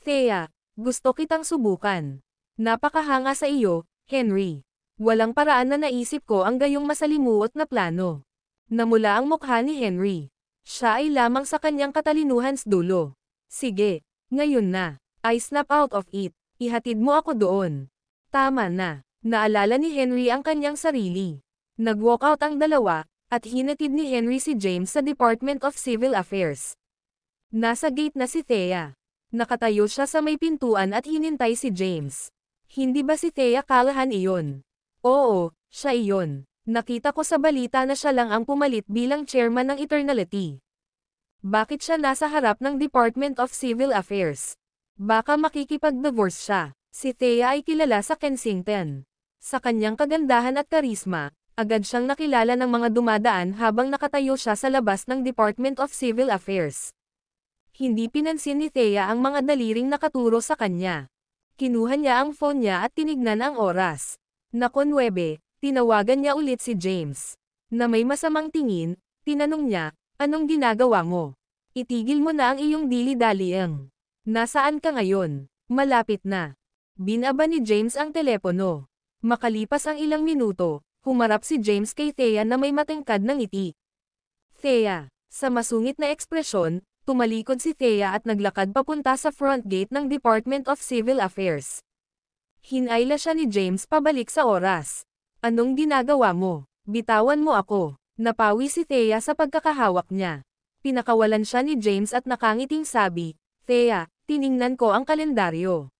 Thea, gusto kitang subukan. Napakahanga sa iyo, Henry. Walang paraan na naisip ko ang gayong masalimuot na plano. Namula ang mukha ni Henry. Siya ay lamang sa kanyang katalinuhan's dulo. Sige, ngayon na. I snap out of it. Ihatid mo ako doon. Tama na. Naalala ni Henry ang kanyang sarili. Nag-walk out ang dalawa, at hinatid ni Henry si James sa Department of Civil Affairs. Nasa gate na si Thea. Nakatayo siya sa may pintuan at hinintay si James. Hindi ba si Thea Callahan iyon? Oo, siya iyon. Nakita ko sa balita na siya lang ang pumalit bilang chairman ng Eternality. Bakit siya nasa harap ng Department of Civil Affairs? Baka makikipag-divorce siya. Si Thea ay kilala sa Kensington. Sa kanyang kagandahan at karisma, agad siyang nakilala ng mga dumadaan habang nakatayo siya sa labas ng Department of Civil Affairs. Hindi pinansin ni Thea ang mga daliring nakaturo sa kanya. Kinuha niya ang phone niya at tinignan ang oras. Nako 9. Tinawagan niya ulit si James. Na may masamang tingin, tinanong niya, anong ginagawa mo? Itigil mo na ang iyong dili-daliang. Nasaan ka ngayon? Malapit na. Binaba ni James ang telepono. Makalipas ang ilang minuto, humarap si James kay Thea na may matangkad ng ngiti. Thea, sa masungit na ekspresyon, tumalikod si Thea at naglakad papunta sa front gate ng Department of Civil Affairs. Hinayla siya ni James pabalik sa oras. Anong ginagawa mo? Bitawan mo ako. Napawi si Thea sa pagkakahawak niya. Pinakawalan siya ni James at nakangiting sabi, Thea, tiningnan ko ang kalendaryo.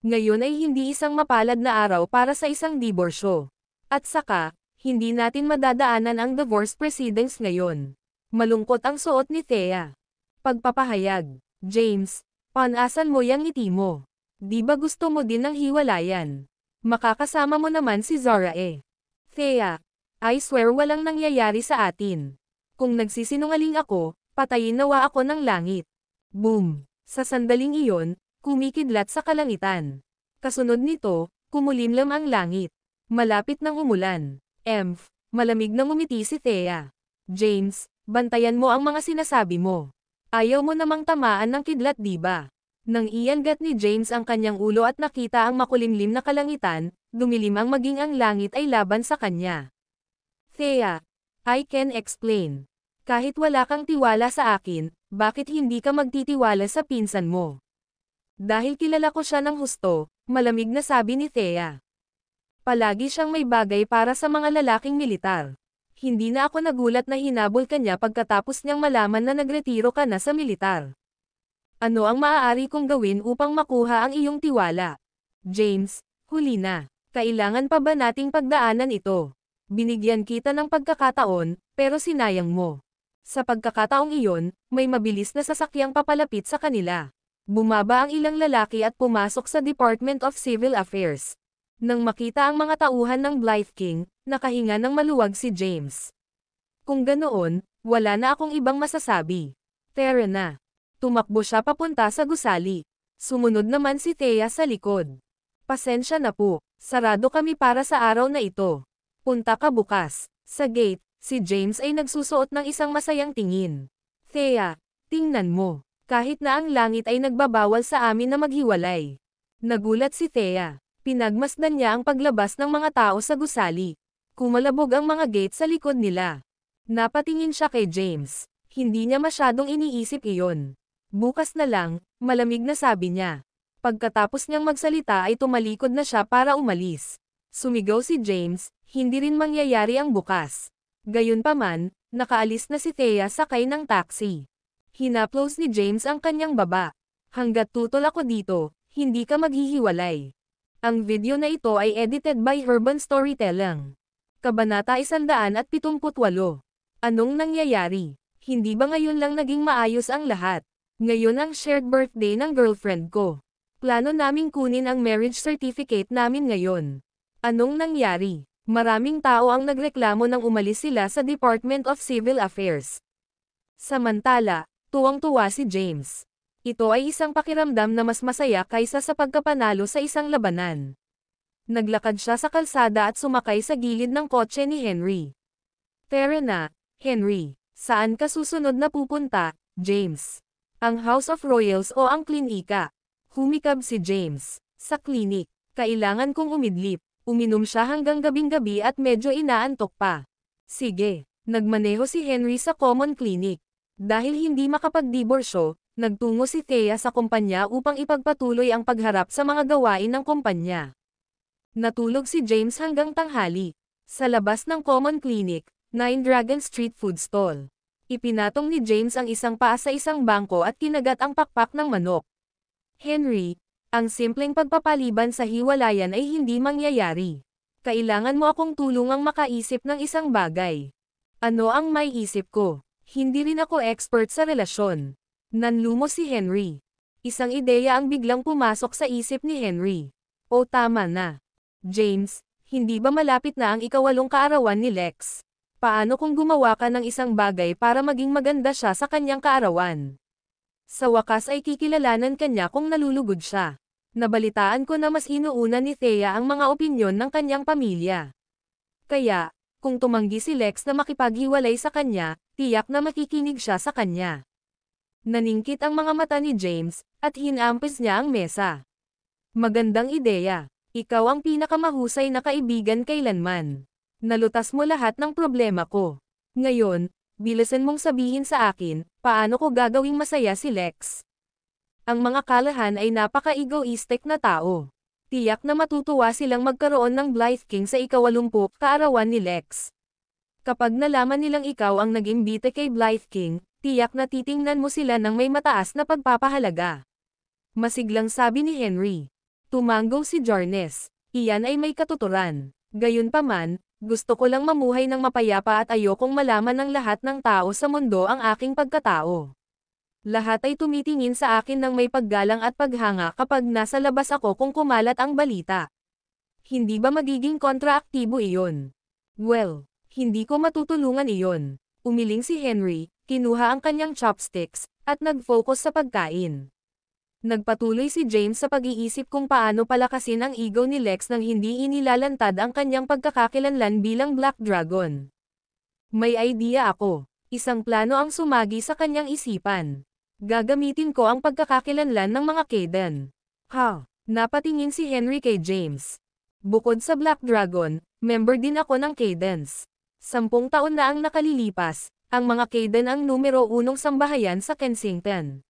Ngayon ay hindi isang mapalad na araw para sa isang diborsyo. At saka, hindi natin madadaanan ang divorce proceedings ngayon. Malungkot ang suot ni Thea. Pagpapahayag, James, panasan mo yang ngiti mo. Di ba gusto mo din ng hiwalayan? Makakasama mo naman si Zara eh. Thea, I swear walang nangyayari sa atin. Kung nagsisinungaling ako, patayin nawa ako ng langit. Boom! Sa sandaling iyon, kumikidlat sa kalangitan. Kasunod nito, kumulimlim ang langit. Malapit nang umulan. Malamig nang umiti si Thea. James, bantayan mo ang mga sinasabi mo. Ayaw mo namang tamaan ng kidlat diba? Nang iyangat ni James ang kanyang ulo at nakita ang makulimlim na kalangitan, dumilim ang maging ang langit ay laban sa kanya. Thea, I can explain. Kahit wala kang tiwala sa akin, bakit hindi ka magtitiwala sa pinsan mo? Dahil kilala ko siya ng husto, malamig na sabi ni Thea. Palagi siyang may bagay para sa mga lalaking militar. Hindi na ako nagulat na hinabol ka niya pagkatapos niyang malaman na nagretiro ka na sa militar. Ano ang maaari kong gawin upang makuha ang iyong tiwala? James, huli na. Kailangan pa ba nating pagdaanan ito? Binigyan kita ng pagkakataon, pero sinayang mo. Sa pagkakataong iyon, may mabilis na sasakyang papalapit sa kanila. Bumaba ang ilang lalaki at pumasok sa Department of Civil Affairs. Nang makita ang mga tauhan ng Blythe King, nakahinga ng maluwag si James. Kung ganoon, wala na akong ibang masasabi. Tara na. Tumakbo siya papunta sa gusali. Sumunod naman si Thea sa likod. Pasensya na po, sarado kami para sa araw na ito. Punta ka bukas. Sa gate, si James ay nagsusuot ng isang masayang tingin. Thea, tingnan mo. Kahit na ang langit ay nagbabawal sa amin na maghiwalay. Nagulat si Thea. Pinagmasdan niya ang paglabas ng mga tao sa gusali. Kumalabog ang mga gate sa likod nila. Napatingin siya kay James. Hindi niya masyadong iniisip iyon. Bukas na lang, malamig na sabi niya. Pagkatapos niyang magsalita ay tumalikod na siya para umalis. Sumigaw si James, hindi rin mangyayari ang bukas. Gayunpaman, nakaalis na si Thea sakay ng taxi. Hinaplos ni James ang kanyang baba. Hanggat tutol ako dito, hindi ka maghihiwalay. Ang video na ito ay edited by Urban Storytelling. Kabanata 178. Anong nangyayari? Hindi ba ngayon lang naging maayos ang lahat? Ngayon ang shared birthday ng girlfriend ko. Plano naming kunin ang marriage certificate namin ngayon. Anong nangyari? Maraming tao ang nagreklamo nang umalis sila sa Department of Civil Affairs. Samantala, tuwang-tuwa si James. Ito ay isang pakiramdam na mas masaya kaysa sa pagkapanalo sa isang labanan. Naglakad siya sa kalsada at sumakay sa gilid ng kotse ni Henry. Tara na, Henry. Saan ka susunod na pupunta, James? Ang House of Royals o ang klinika? Humikab si James. Sa klinik. Kailangan kong umidlip. Uminom siya hanggang gabing-gabi at medyo inaantok pa. Sige. Nagmaneho si Henry sa common clinic. Dahil hindi makapagdiborsyo, nagtungo si Thea sa kumpanya upang ipagpatuloy ang pagharap sa mga gawain ng kumpanya. Natulog si James hanggang tanghali. Sa labas ng common clinic, 9 Dragon Street Food Stall. Ipinatong ni James ang isang paa sa isang bangko at kinagat ang pakpak ng manok. Henry, ang simpleng pagpapaliban sa hiwalayan ay hindi mangyayari. Kailangan mo akong tulungang makaisip ng isang bagay. Ano ang may isip ko? Hindi rin ako expert sa relasyon. Nanlumo si Henry. Isang ideya ang biglang pumasok sa isip ni Henry. O tama na. James, hindi ba malapit na ang ika-8 kaarawan ni Lex? Paano kung gumawa ka ng isang bagay para maging maganda siya sa kanyang kaarawan? Sa wakas ay kikilalanan kanya kung nalulugod siya. Nabalitaan ko na mas inuuna ni Thea ang mga opinyon ng kanyang pamilya. Kaya, kung tumanggi si Lex na makipaghiwalay sa kanya, tiyak na makikinig siya sa kanya. Naningkit ang mga mata ni James, at hinampis niya ang mesa. Magandang ideya. Ikaw ang pinakamahusay na kaibigan kailanman. Nalutas mo lahat ng problema ko. Ngayon, bilisan mong sabihin sa akin, paano ko gagawing masaya si Lex? Ang mga Callahan ay napaka-egoistic na tao. Tiyak na matutuwa silang magkaroon ng Blythe King sa ika-80 kaarawan ni Lex. Kapag nalaman nilang ikaw ang nag-imbite kay Blythe King, tiyak na titingnan mo sila ng may mataas na pagpapahalaga. Masiglang sabi ni Henry. Tumango si Jarnes. Iyan ay may katuturan. Gayunpaman, gusto ko lang mamuhay ng mapayapa at ayokong malaman ng lahat ng tao sa mundo ang aking pagkatao. Lahat ay tumitingin sa akin ng may paggalang at paghanga kapag nasa labas ako kung kumalat ang balita. Hindi ba magiging kontraaktibo iyon? Well, hindi ko matutulungan iyon. Umiling si Henry, kinuha ang kanyang chopsticks, at nag-focus sa pagkain. Nagpatuloy si James sa pag-iisip kung paano palakasin ang ego ni Lex nang hindi inilalantad ang kanyang pagkakakilanlan bilang Black Dragon. May idea ako. Isang plano ang sumagi sa kanyang isipan. Gagamitin ko ang pagkakakilanlan ng mga Kayden. Ha? Napatingin si Henry kay James. Bukod sa Black Dragon, member din ako ng Caydens. 10 taon na ang nakalilipas, ang mga Kayden ang numero 1 sambahayan sa Kensington.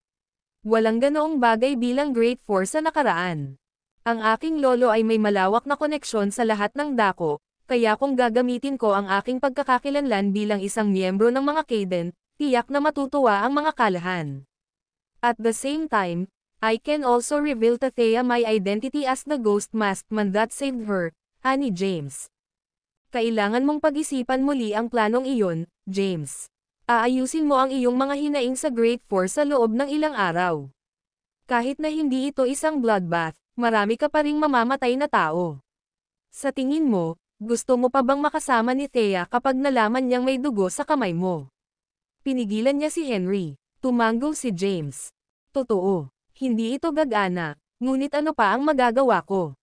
Walang ganoong bagay bilang Great Force sa nakaraan. Ang aking lolo ay may malawak na koneksyon sa lahat ng dako, kaya kung gagamitin ko ang aking pagkakakilanlan bilang isang miyembro ng mga Kayden, tiyak na matutuwa ang mga Callahan. At the same time, I can also reveal to Thea my identity as the ghost masked man that saved her, ani James. Kailangan mong pag-isipan muli ang planong iyon, James. Aayusin mo ang iyong mga hinaing sa Great Force sa loob ng ilang araw. Kahit na hindi ito isang bloodbath, marami ka pa ring mamamatay na tao. Sa tingin mo, gusto mo pa bang makasama ni Thea kapag nalaman niyang may dugo sa kamay mo? Pinigilan niya si Henry. Tumango si James. Totoo, hindi ito gagana, ngunit ano pa ang magagawa ko?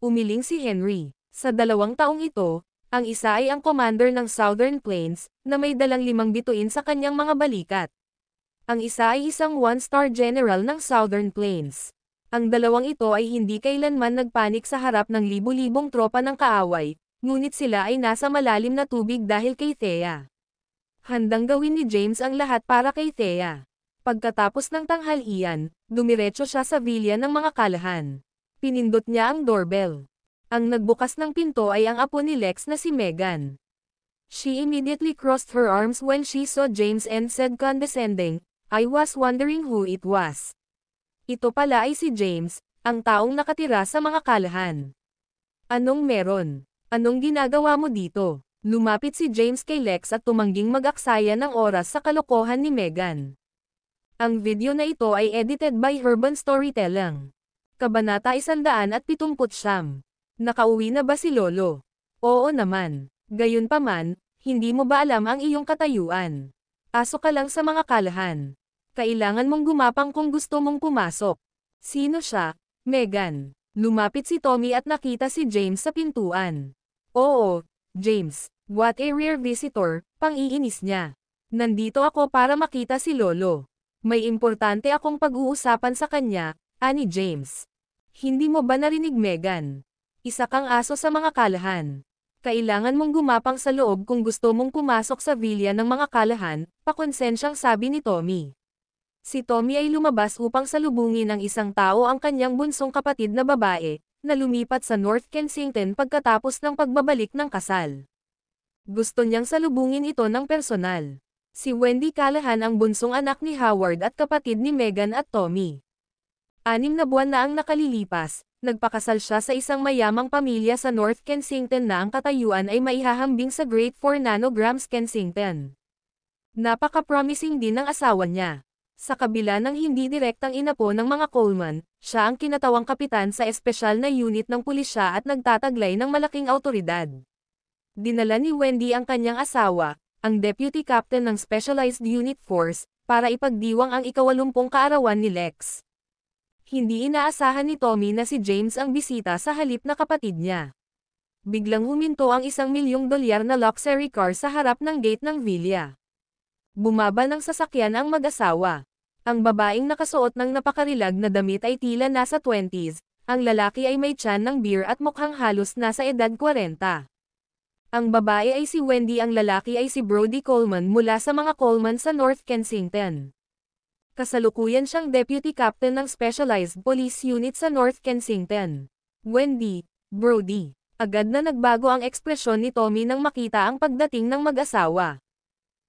Umiling si Henry. Sa 2 taong ito, ang isa ay ang commander ng Southern Plains, na may dalang 5 bituin sa kanyang mga balikat. Ang isa ay isang 1-star general ng Southern Plains. Ang 2 ito ay hindi kailanman nagpanik sa harap ng libu-libong tropa ng kaaway, ngunit sila ay nasa malalim na tubig dahil kay Thea. Handang gawin ni James ang lahat para kay Thea. Pagkatapos ng tanghalian, dumiretso siya sa villa ng mga Callahan. Pinindot niya ang doorbell. Ang nagbukas ng pinto ay ang apo ni Lex na si Megan. She immediately crossed her arms when she saw James and said condescending, "I was wondering who it was." Ito pala ay si James, ang taong nakatira sa mga Callahan. Anong meron? Anong ginagawa mo dito? Lumapit si James kay Lex at tumangging mag-aksaya ng oras sa kalokohan ni Megan. Ang video na ito ay edited by Urban Storytelling. Kabanata 179. Nakauwi na ba si Lolo? Oo naman. Gayunpaman, hindi mo ba alam ang iyong katayuan? Aso ka lang sa mga Callahan. Kailangan mong gumapang kung gusto mong pumasok. Sino siya? Megan. Lumapit si Tommy at nakita si James sa pintuan. Oo, James. What a rare visitor, pang-iinis niya. Nandito ako para makita si Lolo. May importante akong pag-uusapan sa kanya, ani James. Hindi mo ba narinig, Megan? Isa kang aso sa mga Callahan. Kailangan mong gumapang sa loob kung gusto mong pumasok sa villa ng mga Callahan, pakonsensyang sabi ni Tommy. Si Tommy ay lumabas upang salubungin ng isang tao ang kanyang bunsong kapatid na babae, na lumipat sa North Kensington pagkatapos ng pagbabalik ng kasal. Gusto niyang salubungin ito ng personal. Si Wendy Callahan ang bunsong anak ni Howard at kapatid ni Megan at Tommy. 6 na buwan na ang nakalilipas, nagpakasal siya sa isang mayamang pamilya sa North Kensington na ang katayuan ay maihahambing sa Great 4 Nanograms Kensington. Napaka-promising din ng asawa niya. Sa kabila ng hindi direktang inapo ng mga Coleman, siya ang kinatawang kapitan sa espesyal na unit ng pulisya at nagtataglay ng malaking awtoridad. Dinala ni Wendy ang kanyang asawa, ang deputy captain ng Specialized Unit Force, para ipagdiwang ang ika-80 kaarawan ni Lex. Hindi inaasahan ni Tommy na si James ang bisita sa halip na kapatid niya. Biglang huminto ang $1,000,000 na luxury car sa harap ng gate ng villa. Bumaba ng sasakyan ang mag-asawa. Ang babaeng nakasuot ng napakarilag na damit ay tila nasa 20s, Ang lalaki ay may tiyan ng beer at mukhang halos nasa edad 40. Ang babae ay si Wendy, ang lalaki ay si Brody Coleman mula sa mga Coleman sa North Kensington. Kasalukuyan siyang Deputy Captain ng Specialized Police Unit sa North Kensington. Wendy, Brody. Agad na nagbago ang ekspresyon ni Tommy nang makita ang pagdating ng mag-asawa.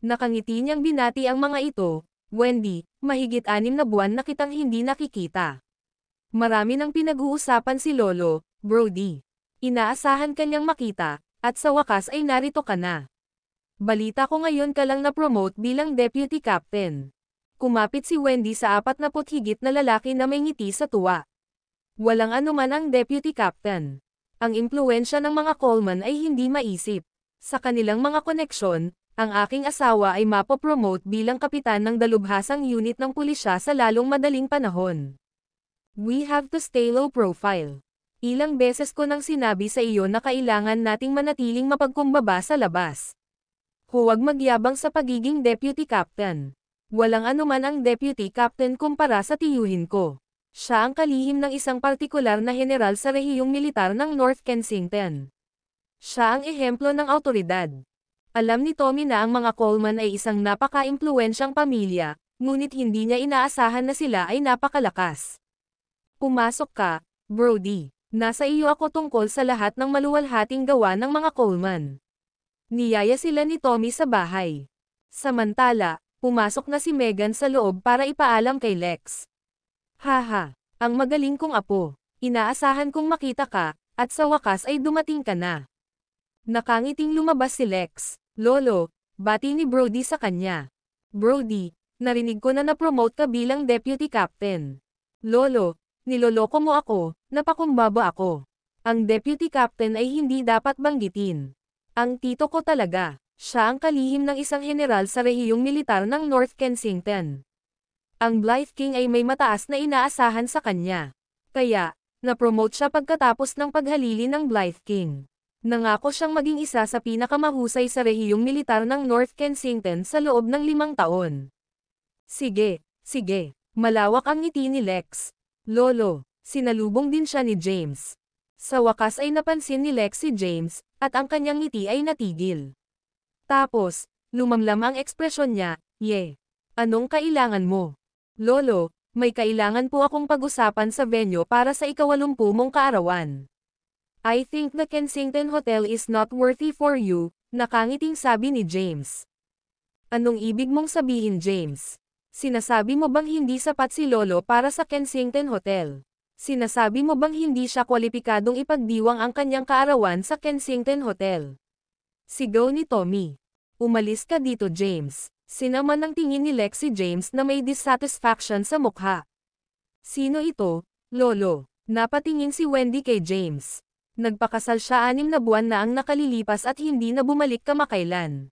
Nakangiti niyang binati ang mga ito. Wendy, mahigit 6 na buwan na kitang hindi nakikita. Marami nang pinag-uusapan si Lolo, Brody. Inaasahan kanyang makita, at sa wakas ay narito ka na. Balita ko ngayon ka lang na-promote bilang Deputy Captain. Kumapit si Wendy sa 40 higit na lalaki na may ngiti sa tuwa. Walang anuman ang Deputy Captain. Ang impluwensya ng mga Coleman ay hindi maisip. Sa kanilang mga koneksyon, ang aking asawa ay mapopromote bilang kapitan ng dalubhasang unit ng pulisya sa lalong madaling panahon. We have to stay low profile. Ilang beses ko nang sinabi sa iyo na kailangan nating manatiling mapagkumbaba sa labas. Huwag magyabang sa pagiging Deputy Captain. Walang anuman ang Deputy Captain kumpara sa tiyuhin ko. Siya ang kalihim ng isang partikular na general sa rehiyong militar ng North Kensington. Siya ang ehemplo ng awtoridad. Alam ni Tommy na ang mga Coleman ay isang napaka-impluwensyang pamilya, ngunit hindi niya inaasahan na sila ay napakalakas. Pumasok ka, Brody. Nasa iyo ako tungkol sa lahat ng maluwalhating gawa ng mga Coleman. Niyaya sila ni Tommy sa bahay. Samantala, pumasok na si Megan sa loob para ipaalam kay Lex. Haha, ang magaling kong apo. Inaasahan kong makita ka, at sa wakas ay dumating ka na. Nakangiting lumabas si Lex. Lolo, bati ni Brody sa kanya. Brody, narinig ko na na-promote ka bilang Deputy Captain. Lolo, niloloko mo ako, napakumbaba ako. Ang Deputy Captain ay hindi dapat banggitin. Ang tito ko talaga, siya ang kalihim ng isang general sa rehiyong militar ng North Kensington. Ang Blythe King ay may mataas na inaasahan sa kanya. Kaya, na-promote siya pagkatapos ng paghalili ng Blythe King. Nangako siyang maging isa sa pinakamahusay sa rehiyong militar ng North Kensington sa loob ng 5 taon. Sige, sige, malawak ang ngiti ni Lex. Lolo, sinalubong din siya ni James. Sa wakas ay napansin ni Lex si James, at ang kanyang ngiti ay natigil. Tapos, lumamlam ang ekspresyon niya. Anong kailangan mo? Lolo, may kailangan po akong pag-usapan sa venue para sa ika-80 mong kaarawan. I think the Kensington Hotel is not worthy for you, nakangiting sabi ni James. Anong ibig mong sabihin, James? Sinasabi mo bang hindi sapat si Lolo para sa Kensington Hotel? Sinasabi mo bang hindi siya kwalipikadong ipagdiwang ang kanyang kaarawan sa Kensington Hotel? Sigaw ni Tommy. Umalis ka dito, James. Sinaman ng tingin ni Lex si James na may dissatisfaction sa mukha. Sino ito, Lolo? Napatingin si Wendy kay James. Nagpakasal siya 6 na buwan na ang nakalilipas at hindi na bumalik kamakailan.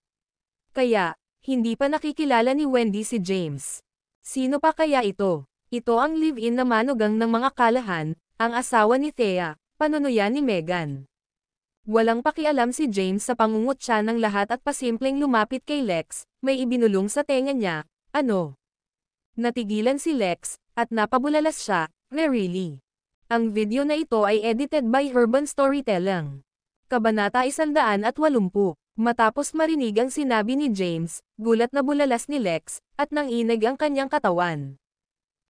Kaya, hindi pa nakikilala ni Wendy si James. Sino pa kaya ito? Ito ang live-in na manugang ng mga Callahan, ang asawa ni Thea, panunuyan ni Megan. Walang pakialam si James sa pangungutya ng lahat at pasimpleng lumapit kay Lex, may ibinulong sa tenga niya, ano? Natigilan si Lex, at napabulalas siya, really. Ang video na ito ay edited by Urban Storytelling. Kabanata 180. Matapos marinig ang sinabi ni James, gulat na bulalas ni Lex, at nanginig ang kanyang katawan.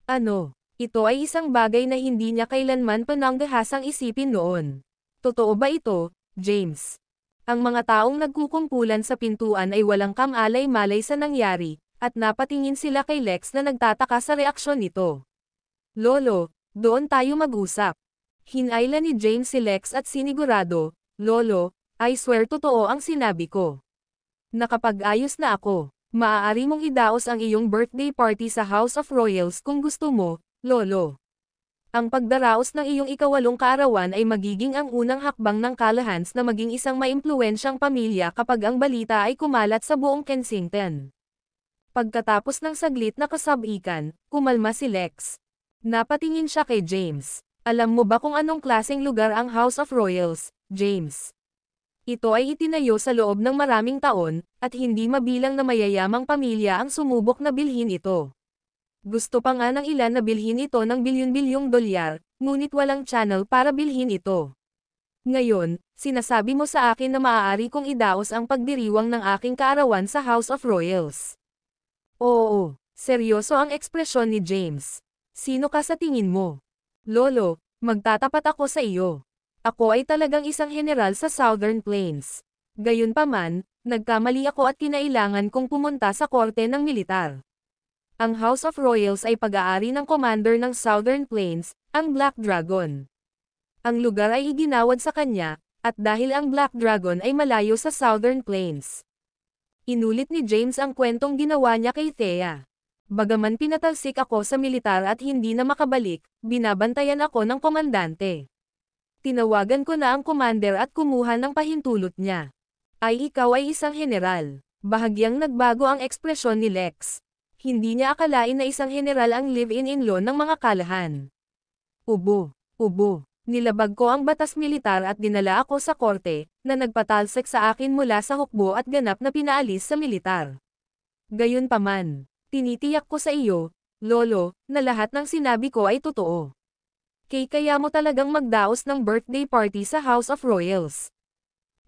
Ano? Ito ay isang bagay na hindi niya kailanman pananggahasang isipin noon. Totoo ba ito, James? Ang mga taong nagkukumpulan sa pintuan ay walang kamalay-malay sa nangyari, at napatingin sila kay Lex na nagtataka sa reaksyon nito. Lolo, doon tayo mag-usap. Hinayla ni James si Lex at sinigurado, Lolo, I swear totoo ang sinabi ko. Nakapag-ayos na ako. Maaari mong idaos ang iyong birthday party sa House of Royals kung gusto mo, Lolo. Ang pagdaraos ng iyong ika-8 kaarawan ay magiging ang unang hakbang ng Callahans na maging isang maimpluwensyang pamilya kapag ang balita ay kumalat sa buong Kensington. Pagkatapos ng saglit na kasabikan, kumalma si Lex. Napatingin siya kay James. Alam mo ba kung anong klaseng lugar ang House of Royals, James? Ito ay itinayo sa loob ng maraming taon, at hindi mabilang na mayayamang pamilya ang sumubok na bilhin ito. Gusto pa nga ng ilan na bilhin ito ng bilyon-bilyong dolyar, ngunit walang channel para bilhin ito. Ngayon, sinasabi mo sa akin na maaari kong idaos ang pagdiriwang ng aking kaarawan sa House of Royals. Oo, seryoso ang ekspresyon ni James. Sino ka sa tingin mo? Lolo, magtatapat ako sa iyo. Ako ay talagang isang general sa Southern Plains. Gayunpaman, nagkamali ako at kinailangan kong pumunta sa korte ng militar. Ang House of Royals ay pag-aari ng commander ng Southern Plains, ang Black Dragon. Ang lugar ay iginawad sa kanya, at dahil ang Black Dragon ay malayo sa Southern Plains. Inulit ni James ang kwentong ginawa niya kay Thea. Bagaman pinatalsik ako sa militar at hindi na makabalik, binabantayan ako ng komandante. Tinawagan ko na ang commander at kumuha ng pahintulot niya. Ay ikaw ay isang general. Bahagyang nagbago ang ekspresyon ni Lex. Hindi niya akalain na isang general ang live-in-in-law ng mga kalahan. Ubo. Nilabag ko ang batas militar at dinala ako sa korte, na nagpatalsik sa akin mula sa hukbo at ganap na pinaalis sa militar. Gayunpaman, tinitiyak ko sa iyo, Lolo, na lahat ng sinabi ko ay totoo. Kaya mo talagang magdaos ng birthday party sa House of Royals.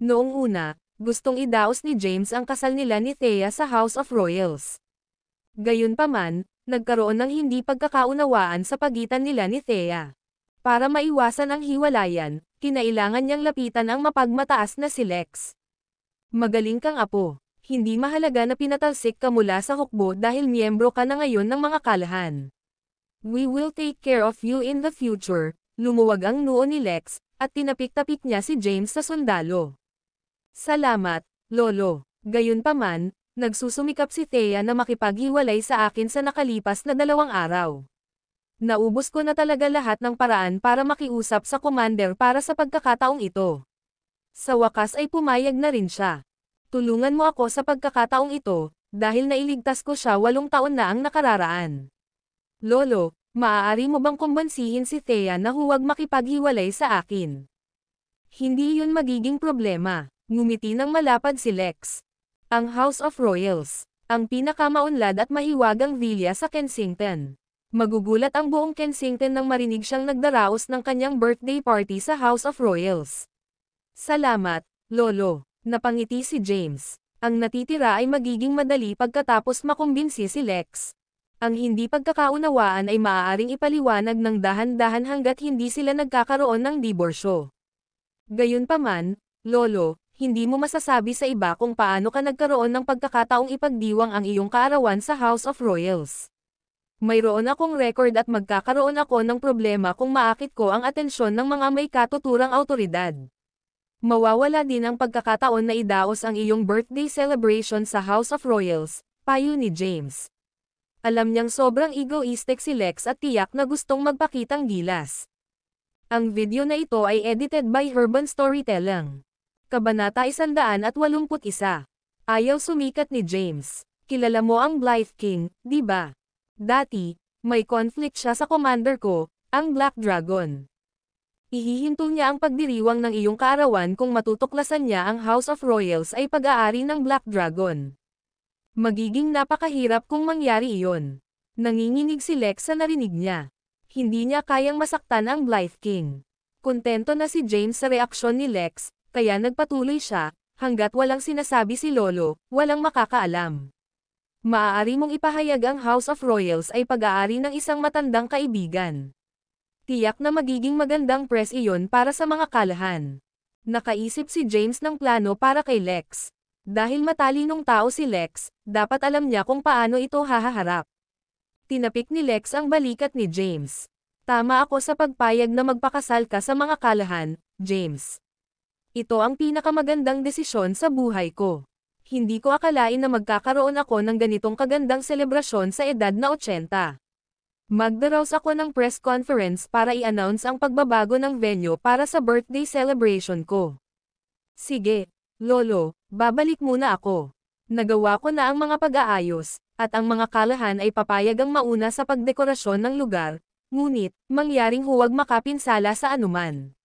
Noong una, gustong idaos ni James ang kasal nila ni Thea sa House of Royals. Gayunpaman, nagkaroon ng hindi pagkakaunawaan sa pagitan nila ni Thea. Para maiwasan ang hiwalayan, kinailangan niyang lapitan ang mapagmataas na si Lex. Magaling kang apo. Hindi mahalaga na pinatalsik ka mula sa hukbo dahil miyembro ka na ngayon ng mga kalahan. We will take care of you in the future, lumuwag ang noo ni Lex, at tinapik-tapik niya si James sa sundalo. Salamat, Lolo. Gayunpaman, nagsusumikap si Thea na makipaghiwalay sa akin sa nakalipas na 2 araw. Naubos ko na talaga lahat ng paraan para makiusap sa commander para sa pagkakataong ito. Sa wakas ay pumayag na rin siya. Tulungan mo ako sa pagkakataong ito, dahil nailigtas ko siya 8 taon na ang nakararaan. Lolo, maaari mo bang kumbansihin si Thea na huwag makipaghiwalay sa akin? Hindi yun magiging problema, ngumiti ng malapad si Lex. Ang House of Royals, ang pinakamaunlad at mahiwagang villa sa Kensington. Magugulat ang buong Kensington nang marinig siyang nagdaraos ng kanyang birthday party sa House of Royals. Salamat, Lolo, napangiti si James. Ang natitira ay magiging madali pagkatapos makumbinsi si Lex. Ang hindi pagkakaunawaan ay maaaring ipaliwanag ng dahan-dahan hanggat hindi sila nagkakaroon ng diborsyo. Gayunpaman, Lolo, hindi mo masasabi sa iba kung paano ka nagkaroon ng pagkakataong ipagdiwang ang iyong kaarawan sa House of Royals. Mayroon akong record at magkakaroon ako ng problema kung maakit ko ang atensyon ng mga may katuturang awtoridad. Mawawala din ang pagkakataon na idaos ang iyong birthday celebration sa House of Royals, payo ni James. Alam niyang sobrang egoistic si Lex at tiyak na gustong magpakitang gilas. Ang video na ito ay edited by Urban Storytelling. Kabanata 181. Ayaw sumikat ni James. Kilala mo ang Blythe King, di ba? Dati, may conflict siya sa commander ko, ang Black Dragon. Ihihinto niya ang pagdiriwang ng iyong kaarawan kung matutuklasan niya ang House of Royals ay pag-aari ng Black Dragon. Magiging napakahirap kung mangyari iyon. Nanginginig si Lex sa narinig niya. Hindi niya kayang masaktan ang Blythe King. Kontento na si James sa reaksyon ni Lex, kaya nagpatuloy siya, hanggat walang sinasabi si Lolo, walang makakaalam. Maaari mong ipahayag ang House of Royals ay pag-aari ng isang matandang kaibigan. Tiyak na magiging magandang press iyon para sa mga kalahan. Nakaisip si James ng plano para kay Lex. Dahil matalinong tao si Lex, dapat alam niya kung paano ito hahaharap. Tinapik ni Lex ang balikat ni James. Tama ako sa pagpayag na magpakasal ka sa mga kalahan, James. Ito ang pinakamagandang desisyon sa buhay ko. Hindi ko akalain na magkakaroon ako ng ganitong kagandang selebrasyon sa edad na 80. Magdaraos ako ng press conference para i-announce ang pagbabago ng venue para sa birthday celebration ko. Sige, Lolo, babalik muna ako. Nagawa ko na ang mga pag-aayos, at ang mga kalahan ay papayag ang mauna sa pagdekorasyon ng lugar, ngunit, mangyaring huwag makapinsala sa anuman.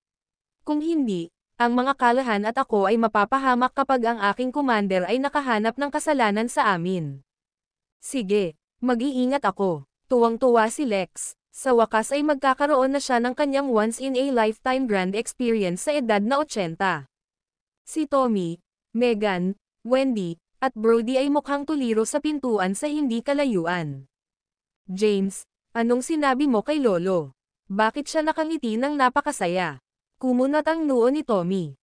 Kung hindi, ang mga kalahan at ako ay mapapahamak kapag ang aking commander ay nakahanap ng kasalanan sa amin. Sige, mag-iingat ako. Tuwang-tuwa si Lex. Sa wakas ay magkakaroon na siya ng kanyang once-in-a-lifetime grand experience sa edad na 80. Si Tommy, Megan, Wendy, at Brody ay mukhang tuliro sa pintuan sa hindi kalayuan. James, anong sinabi mo kay Lolo? Bakit siya nakangiti ng napakasaya? Kumunat ang noo ni Tommy.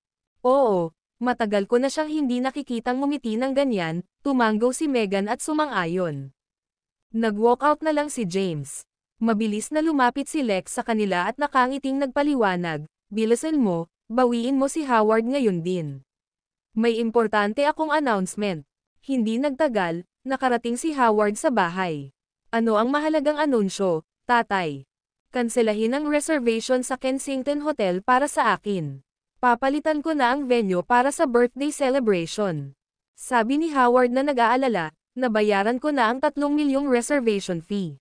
Oo, matagal ko na siyang hindi nakikitang ngumiti ng ganyan, tumanggaw si Megan at sumang-ayon. Nag-walkout na lang si James. Mabilis na lumapit si Lex sa kanila at nakangiting nagpaliwanag, bilisan mo, bawiin mo si Howard ngayon din. May importante akong announcement. Hindi nagtagal, nakarating si Howard sa bahay. Ano ang mahalagang anunsyo, tatay? Kanselahin ang reservation sa Kensington Hotel para sa akin. Papalitan ko na ang venue para sa birthday celebration. Sabi ni Howard na nag-aalala, nabayaran ko na ang 3 milyong reservation fee.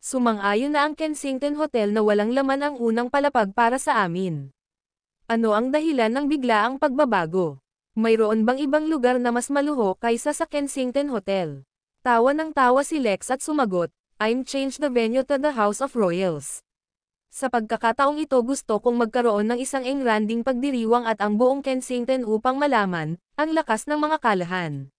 Sumang-ayon na ang Kensington Hotel na walang laman ang unang palapag para sa amin. Ano ang dahilan ng biglaang pagbabago? Mayroon bang ibang lugar na mas maluho kaysa sa Kensington Hotel? Tawa ng tawa si Lex at sumagot, I'm change the venue to the House of Royals. Sa pagkakataong ito gusto kong magkaroon ng isang engranding pagdiriwang at ang buong Kensington upang malaman ang lakas ng mga kalahan.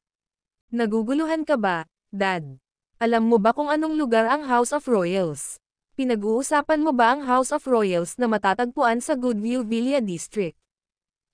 Naguguluhan ka ba, Dad? Alam mo ba kung anong lugar ang House of Royals? Pinag-uusapan mo ba ang House of Royals na matatagpuan sa Goodview Villa District?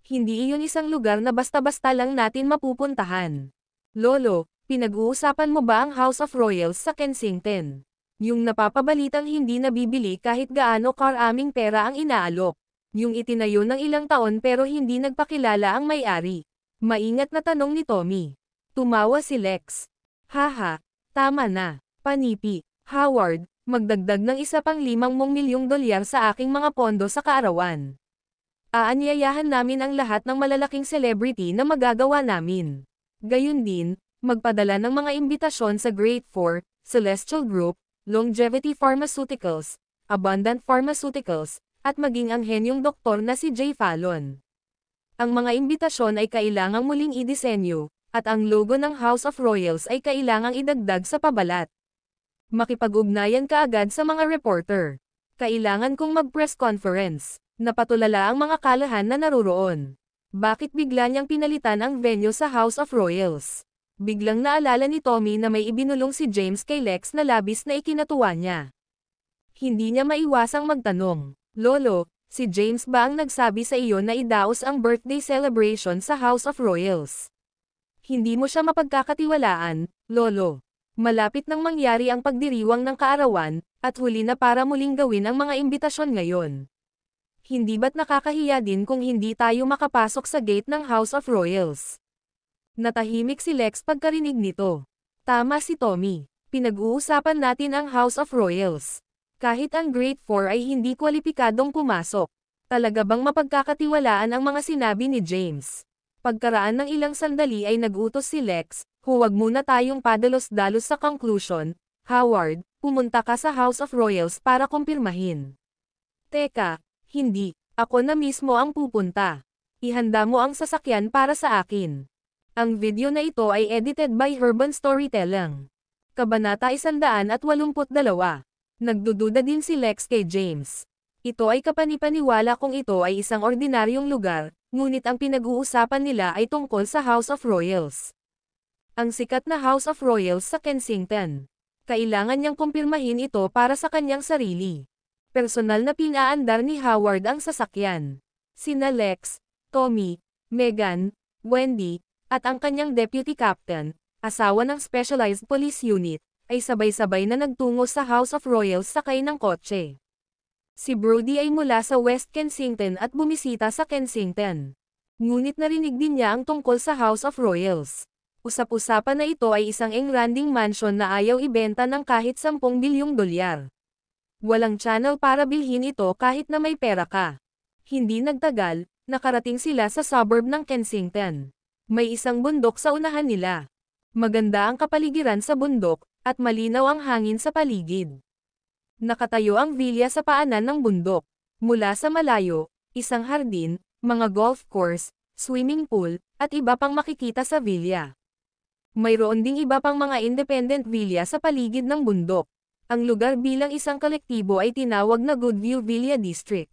Hindi iyon isang lugar na basta-basta lang natin mapupuntahan. Lolo, pinag-uusapan mo ba ang House of Royals sa Kensington? Yung napapabalitang hindi nabibili kahit gaano karaming pera ang inaalok. Yung itinayo ng ilang taon pero hindi nagpakilala ang may-ari. Maingat na tanong ni Tommy. Tumawa si Lex. Haha. Tama na, panipi, Howard, magdagdag ng isa pang 5 milyong dolyar sa aking mga pondo sa kaarawan. Aanyayahan namin ang lahat ng malalaking celebrity na magagawa namin. Gayun din, magpadala ng mga imbitasyon sa Great 4, Celestial Group, Longevity Pharmaceuticals, Abundant Pharmaceuticals, at maging ang henyong doktor na si Jay Fallon. Ang mga imbitasyon ay kailangang muling idisenyo, at ang logo ng House of Royals ay kailangang idagdag sa pabalat. Makipag-ugnayan ka agad sa mga reporter. Kailangan kong mag-press conference. Napatulala ang mga kalahan na naruroon. Bakit bigla niyang pinalitan ang venue sa House of Royals? Biglang naalala ni Tommy na may ibinulong si James kay Lex na labis na ikinatuwa niya. Hindi niya maiwasang magtanong, Lolo, si James ba ang nagsabi sa iyo na idaos ang birthday celebration sa House of Royals? Hindi mo siya mapagkakatiwalaan, Lolo. Malapit nang mangyari ang pagdiriwang ng kaarawan, at huli na para muling gawin ang mga imbitasyon ngayon. Hindi ba't nakakahiya din kung hindi tayo makapasok sa gate ng House of Royals? Natahimik si Lex pagkarinig nito. Tama si Tommy. Pinag-uusapan natin ang House of Royals. Kahit ang Great 4 ay hindi kwalipikadong pumasok. Talaga bang mapagkakatiwalaan ang mga sinabi ni James? Pagkaraan ng ilang sandali ay nag-utos si Lex, huwag muna tayong padalos-dalos sa conclusion. Howard, pumunta ka sa House of Royals para kumpirmahin. Teka, hindi, ako na mismo ang pupunta. Ihanda mo ang sasakyan para sa akin. Ang video na ito ay edited by Urban Storytelling. Kabanata 182. Nagdududa din si Lex kay James. Ito ay kapanipaniwala kung ito ay isang ordinaryong lugar, ngunit ang pinag-uusapan nila ay tungkol sa House of Royals. Ang sikat na House of Royals sa Kensington. Kailangan niyang kumpirmahin ito para sa kanyang sarili. Personal na pinaandar ni Howard ang sasakyan. Sina Lex, Tommy, Megan, Wendy, at ang kanyang deputy captain, asawa ng Specialized Police Unit, ay sabay-sabay na nagtungo sa House of Royals sakay ng kotse. Si Brody ay mula sa West Kensington at bumisita sa Kensington. Ngunit narinig din niya ang tungkol sa House of Royals. Usap-usapan na ito ay isang engranding mansion na ayaw ibenta ng kahit 10 bilyong dolyar. Walang channel para bilhin ito kahit na may pera ka. Hindi nagtagal, nakarating sila sa suburb ng Kensington. May isang bundok sa unahan nila. Maganda ang kapaligiran sa bundok, at malinaw ang hangin sa paligid. Nakatayo ang villa sa paanan ng bundok. Mula sa malayo, isang hardin, mga golf course, swimming pool, at iba pang makikita sa villa. Mayroon ding iba pang mga independent villa sa paligid ng bundok. Ang lugar bilang isang kolektibo ay tinawag na Goodview Villa District.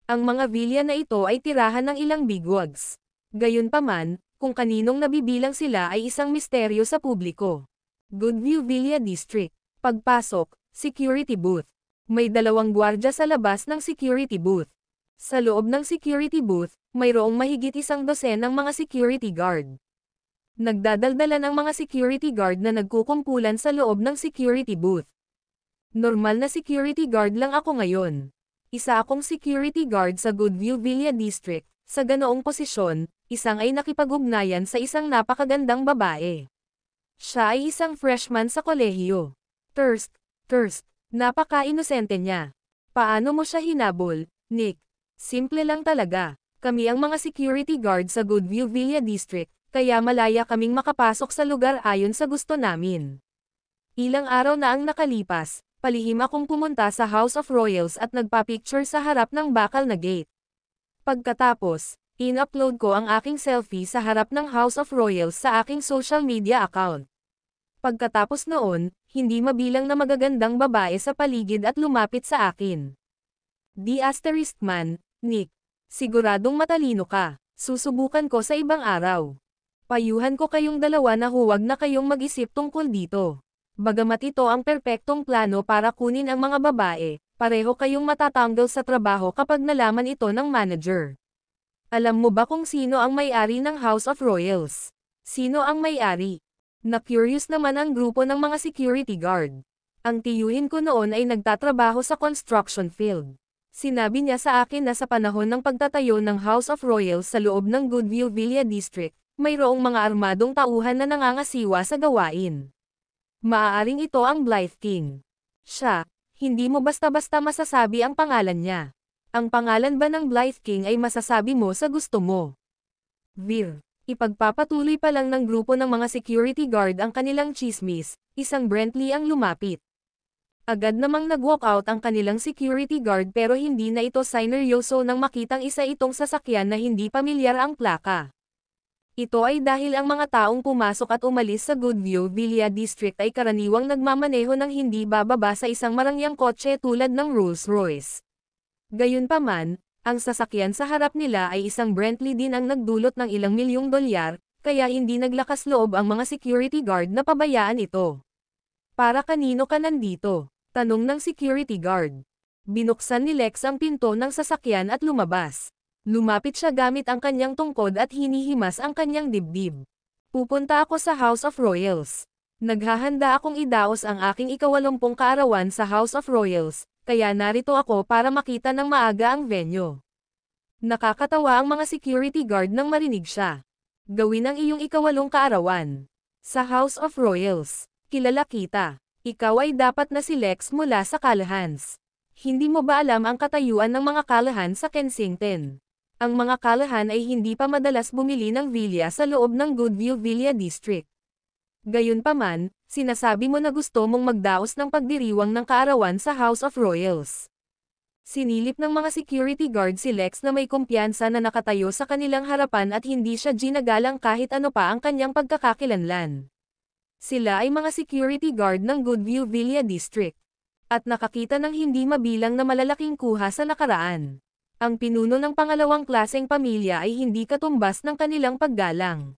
Ang mga villa na ito ay tirahan ng ilang bigwigs. Gayunpaman, kung kaninong nabibilang sila ay isang misteryo sa publiko. Goodview Villa District. Pagpasok, security booth. May 2 gwardya sa labas ng security booth. Sa loob ng security booth, mayroong mahigit 100 ng mga security guard. Nagdadaldalan ang mga security guard na nagkukumpulan sa loob ng security booth. Normal na security guard lang ako ngayon. Isa akong security guard sa Goodview Villa District. Sa ganoong posisyon, isang ay nakipag-ugnayan sa isang napakagandang babae. Siya ay isang freshman sa kolehiyo. Thirst, napaka-inosente niya. Paano mo siya hinabol, Nick? Simple lang talaga. Kami ang mga security guard sa Goodview Villa District, kaya malaya kaming makapasok sa lugar ayon sa gusto namin. Ilang araw na ang nakalipas, palihim akong pumunta sa House of Royals at nagpa-picture sa harap ng bakal na gate. Pagkatapos, in-upload ko ang aking selfie sa harap ng House of Royals sa aking social media account. Pagkatapos noon, hindi mabilang na magagandang babae sa paligid at lumapit sa akin. *man, Nick. Siguradong matalino ka. Susubukan ko sa ibang araw. Payuhan ko kayong dalawa na huwag na kayong mag-isip tungkol dito. Bagamat ito ang perpektong plano para kunin ang mga babae, pareho kayong matatanggal sa trabaho kapag nalaman ito ng manager. Alam mo ba kung sino ang may-ari ng House of Royals? Sino ang may-ari? Na-curious naman ang grupo ng mga security guard. Ang tiyuhin ko noon ay nagtatrabaho sa construction field. Sinabi niya sa akin na sa panahon ng pagtatayo ng House of Royals sa loob ng Goodview Villa District, mayroong mga armadong tauhan na nangangasiwa sa gawain. Maaaring ito ang Blythe King. Siya, hindi mo basta-basta masasabi ang pangalan niya. Ang pangalan ba ng Blythe King ay masasabi mo sa gusto mo? Vir. Ipagpapatuloy pa lang ng grupo ng mga security guard ang kanilang chismis, isang Brentley ang lumapit. Agad namang nag-walk out ang kanilang security guard pero hindi na ito sineryoso nang makitang isa itong sasakyan na hindi pamilyar ang plaka. Ito ay dahil ang mga taong pumasok at umalis sa Goodview Villa District ay karaniwang nagmamaneho ng hindi bababa sa isang marangyang kotse tulad ng Rolls-Royce. Gayunpaman, ang sasakyan sa harap nila ay isang Brentley din ang nagdulot ng ilang milyong dolyar, kaya hindi naglakas loob ang mga security guard na pabayaan ito. Para kanino ka nandito? Tanong ng security guard. Binuksan ni Lex ang pinto ng sasakyan at lumabas. Lumapit siya gamit ang kanyang tungkod at hinihimas ang kanyang dibdib. Pupunta ako sa House of Royals. Naghahanda akong idaos ang aking 80 kaarawan sa House of Royals, kaya narito ako para makita ng maaga ang venue. Nakakatawa ang mga security guard nang marinig siya. Gawin ang iyong 80 kaarawan. Sa House of Royals, kilala kita. Ikaw ay dapat na si Lex mula sa Callaghans. Hindi mo ba alam ang katayuan ng mga Callahan sa Kensington? Ang mga Callahan ay hindi pa madalas bumili ng villa sa loob ng Goodview Villa District. Gayunpaman, sinasabi mo na gusto mong magdaos ng pagdiriwang ng kaarawan sa House of Royals. Sinilip ng mga security guard si Lex na may kumpiyansa na nakatayo sa kanilang harapan at hindi siya ginagalang kahit ano pa ang kanyang pagkakakilanlan. Sila ay mga security guard ng Goodview Villa District. At nakakita ng hindi mabilang na malalaking kuha sa nakaraan. Ang pinuno ng pangalawang klaseng pamilya ay hindi katumbas ng kanilang paggalang.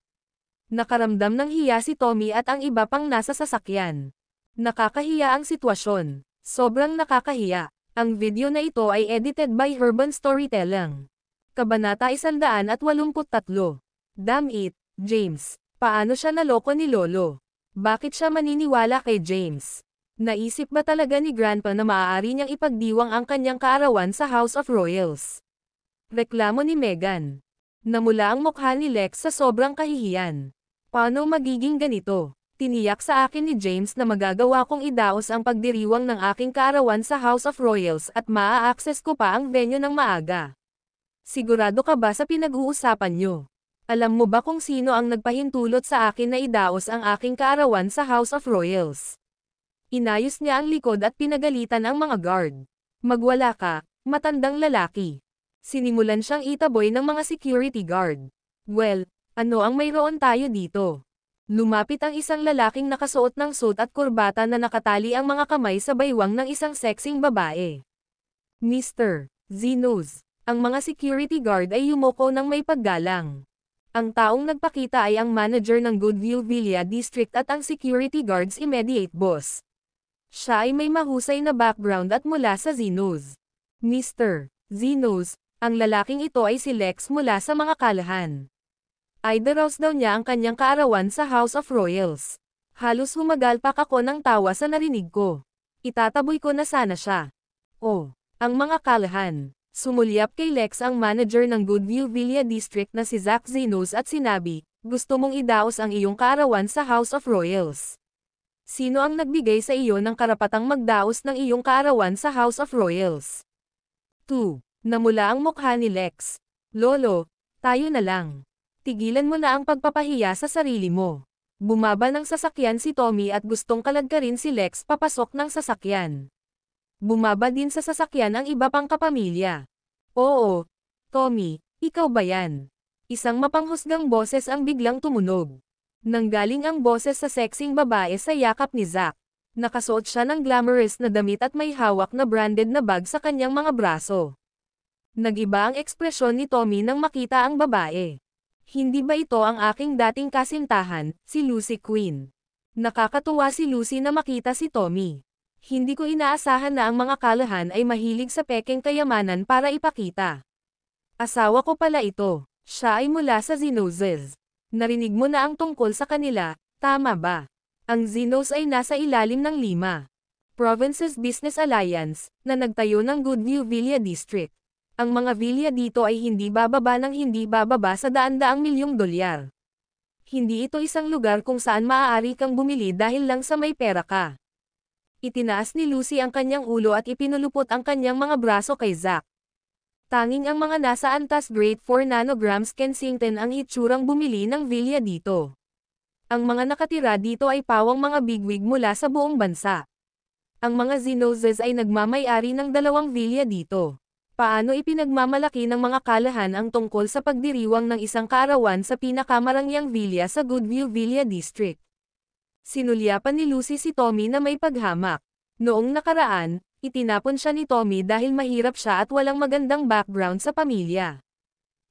Nakaramdam ng hiya si Tommy at ang iba pang nasa sasakyan. Nakakahiya ang sitwasyon. Sobrang nakakahiya. Ang video na ito ay edited by Urban Storytelling. Kabanata 183. Damn it, James. Paano siya naloko ni Lolo? Bakit siya maniniwala kay James? Naisip ba talaga ni Grandpa na maaari niyang ipagdiwang ang kanyang kaarawan sa House of Royals? Reklamo ni Meghan. Namula ang mukha ni Lex sa sobrang kahihiyan. Paano magiging ganito? Tiniyak sa akin ni James na magagawa kong idaos ang pagdiriwang ng aking kaarawan sa House of Royals at maa-access ko pa ang venue ng maaga. Sigurado ka ba sa pinag-uusapan niyo? Alam mo ba kung sino ang nagpahintulot sa akin na idaos ang aking kaarawan sa House of Royals? Inayos niya ang likod at pinagalitan ang mga guard. Magwala ka, matandang lalaki. Sinimulan siyang itaboy ng mga security guard. Well, ano ang mayroon tayo dito? Lumapit ang isang lalaking nakasuot ng suit at kurbata na nakatali ang mga kamay sa baywang ng isang sexing babae. Mr. Zenos. Ang mga security guard ay yumuko ng may paggalang. Ang taong nagpakita ay ang manager ng Goodview Villa District at ang security guard's immediate boss. Siya ay may mahusay na background at mula sa Zenos. Mr. Zenos, ang lalaking ito ay si Lex mula sa mga kalahan. Idaraos daw niya ang kanyang kaarawan sa House of Royals. Halos humagalpak ako ng tawa sa narinig ko. Itataboy ko na sana siya. Oh, ang mga kalahan. Sumulyap kay Lex ang manager ng Goodview Villa District na si Zach Zenos at sinabi, gusto mong idaos ang iyong kaarawan sa House of Royals. Sino ang nagbigay sa iyo ng karapatang magdaos ng iyong kaarawan sa House of Royals? 2. Namula ang mukha ni Lex. Lolo, tayo na lang. Tigilan mo na ang pagpapahiya sa sarili mo. Bumaba ng sasakyan si Tommy at gustong kaladkarin si Lex papasok ng sasakyan. Bumaba din sa sasakyan ang iba pang kapamilya. Oo, Tommy, ikaw ba yan? Isang mapanghusgang boses ang biglang tumunog. Nanggaling ang boses sa sexing babae sa yakap ni Zach. Nakasuot siya ng glamorous na damit at may hawak na branded na bag sa kanyang mga braso. Nag-iba ang ekspresyon ni Tommy nang makita ang babae. Hindi ba ito ang aking dating kasintahan, si Lucy Quinn? Nakakatuwa si Lucy na makita si Tommy. Hindi ko inaasahan na ang mga kalahan ay mahilig sa pekeng kayamanan para ipakita. Asawa ko pala ito. Siya ay mula sa Zenoses. Narinig mo na ang tungkol sa kanila, tama ba? Ang Zenos ay nasa ilalim ng 5 Provinces Business Alliance, na nagtayo ng Goodview Villa District. Ang mga villa dito ay hindi bababa sa daan-daang milyong dolyar. Hindi ito isang lugar kung saan maaari kang bumili dahil lang sa may pera ka. Itinaas ni Lucy ang kanyang ulo at ipinulupot ang kanyang mga braso kay Zach. Tanging ang mga nasa antas grade 4 nanograms Kensington ang hitsurang bumili ng villa dito. Ang mga nakatira dito ay pawang mga bigwig mula sa buong bansa. Ang mga Zenoses ay nagmamay-ari ng 2 villa dito. Paano ipinagmamalaki ng mga kalahan ang tungkol sa pagdiriwang ng isang kaarawan sa pinakamarangyang villa sa Goodview Villa District? Sinulyapan ni Lucy si Tommy na may paghamak. Noong nakaraan, itinapon siya ni Tommy dahil mahirap siya at walang magandang background sa pamilya.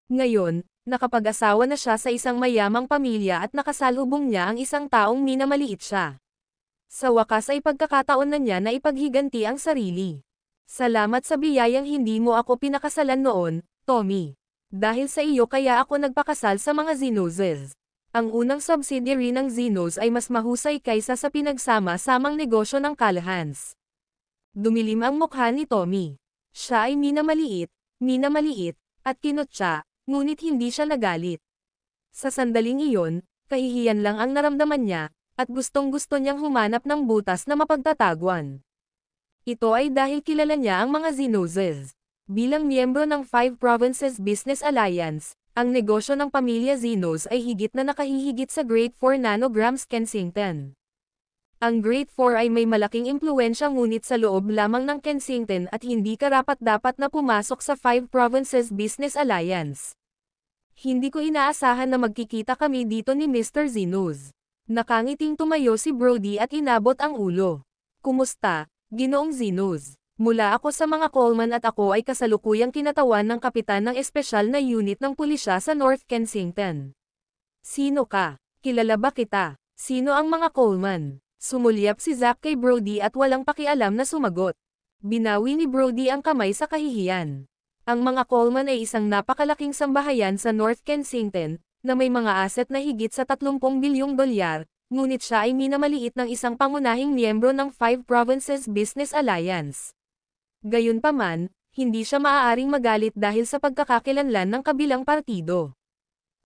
Ngayon, nakapag-asawa na siya sa isang mayamang pamilya at nakasalubong niya ang isang taong minamaliit siya. Sa wakas ay pagkakataon na niya na ipaghiganti ang sarili. Salamat sa biyayang hindi mo ako pinakasalan noon, Tommy. Dahil sa iyo kaya ako nagpakasal sa mga Zenoses. Ang unang subsidiary ng Zenos ay mas mahusay kaysa sa pinagsama-samang negosyo ng kalahans. Dumilim ang mukha ni Tommy. Siya ay minamaliit, at kinutya, ngunit hindi siya nagalit. Sa sandaling iyon, kahihiyan lang ang naramdaman niya, at gustong-gusto niyang humanap ng butas na mapagtataguan. Ito ay dahil kilala niya ang mga Zenoses. Bilang miyembro ng 5 Provinces Business Alliance, ang negosyo ng pamilya Zenos ay higit na nakahihigit sa grade 4 nanograms Kensington. Ang grade 4 ay may malaking impluensya ngunit sa loob lamang ng Kensington at hindi karapat-dapat na pumasok sa 5 Provinces Business Alliance. Hindi ko inaasahan na magkikita kami dito ni Mr. Zenos. Nakangiting tumayo si Brody at inabot ang ulo. Kumusta, Ginoong Zenos? Mula ako sa mga Coleman at ako ay kasalukuyang kinatawan ng kapitan ng espesyal na unit ng pulisya sa North Kensington. Sino ka? Kilala ba kita? Sino ang mga Coleman? Sumulyap si Zach kay Brody at walang pakialam na sumagot. Binawi ni Brody ang kamay sa kahihiyan. Ang mga Coleman ay isang napakalaking sambahayan sa North Kensington, na may mga asset na higit sa 30 bilyong dolyar, ngunit siya ay minamaliit ng isang pangunahing miyembro ng 5 Provinces Business Alliance. Gayunpaman, hindi siya maaaring magalit dahil sa pagkakakilanlan ng kabilang partido.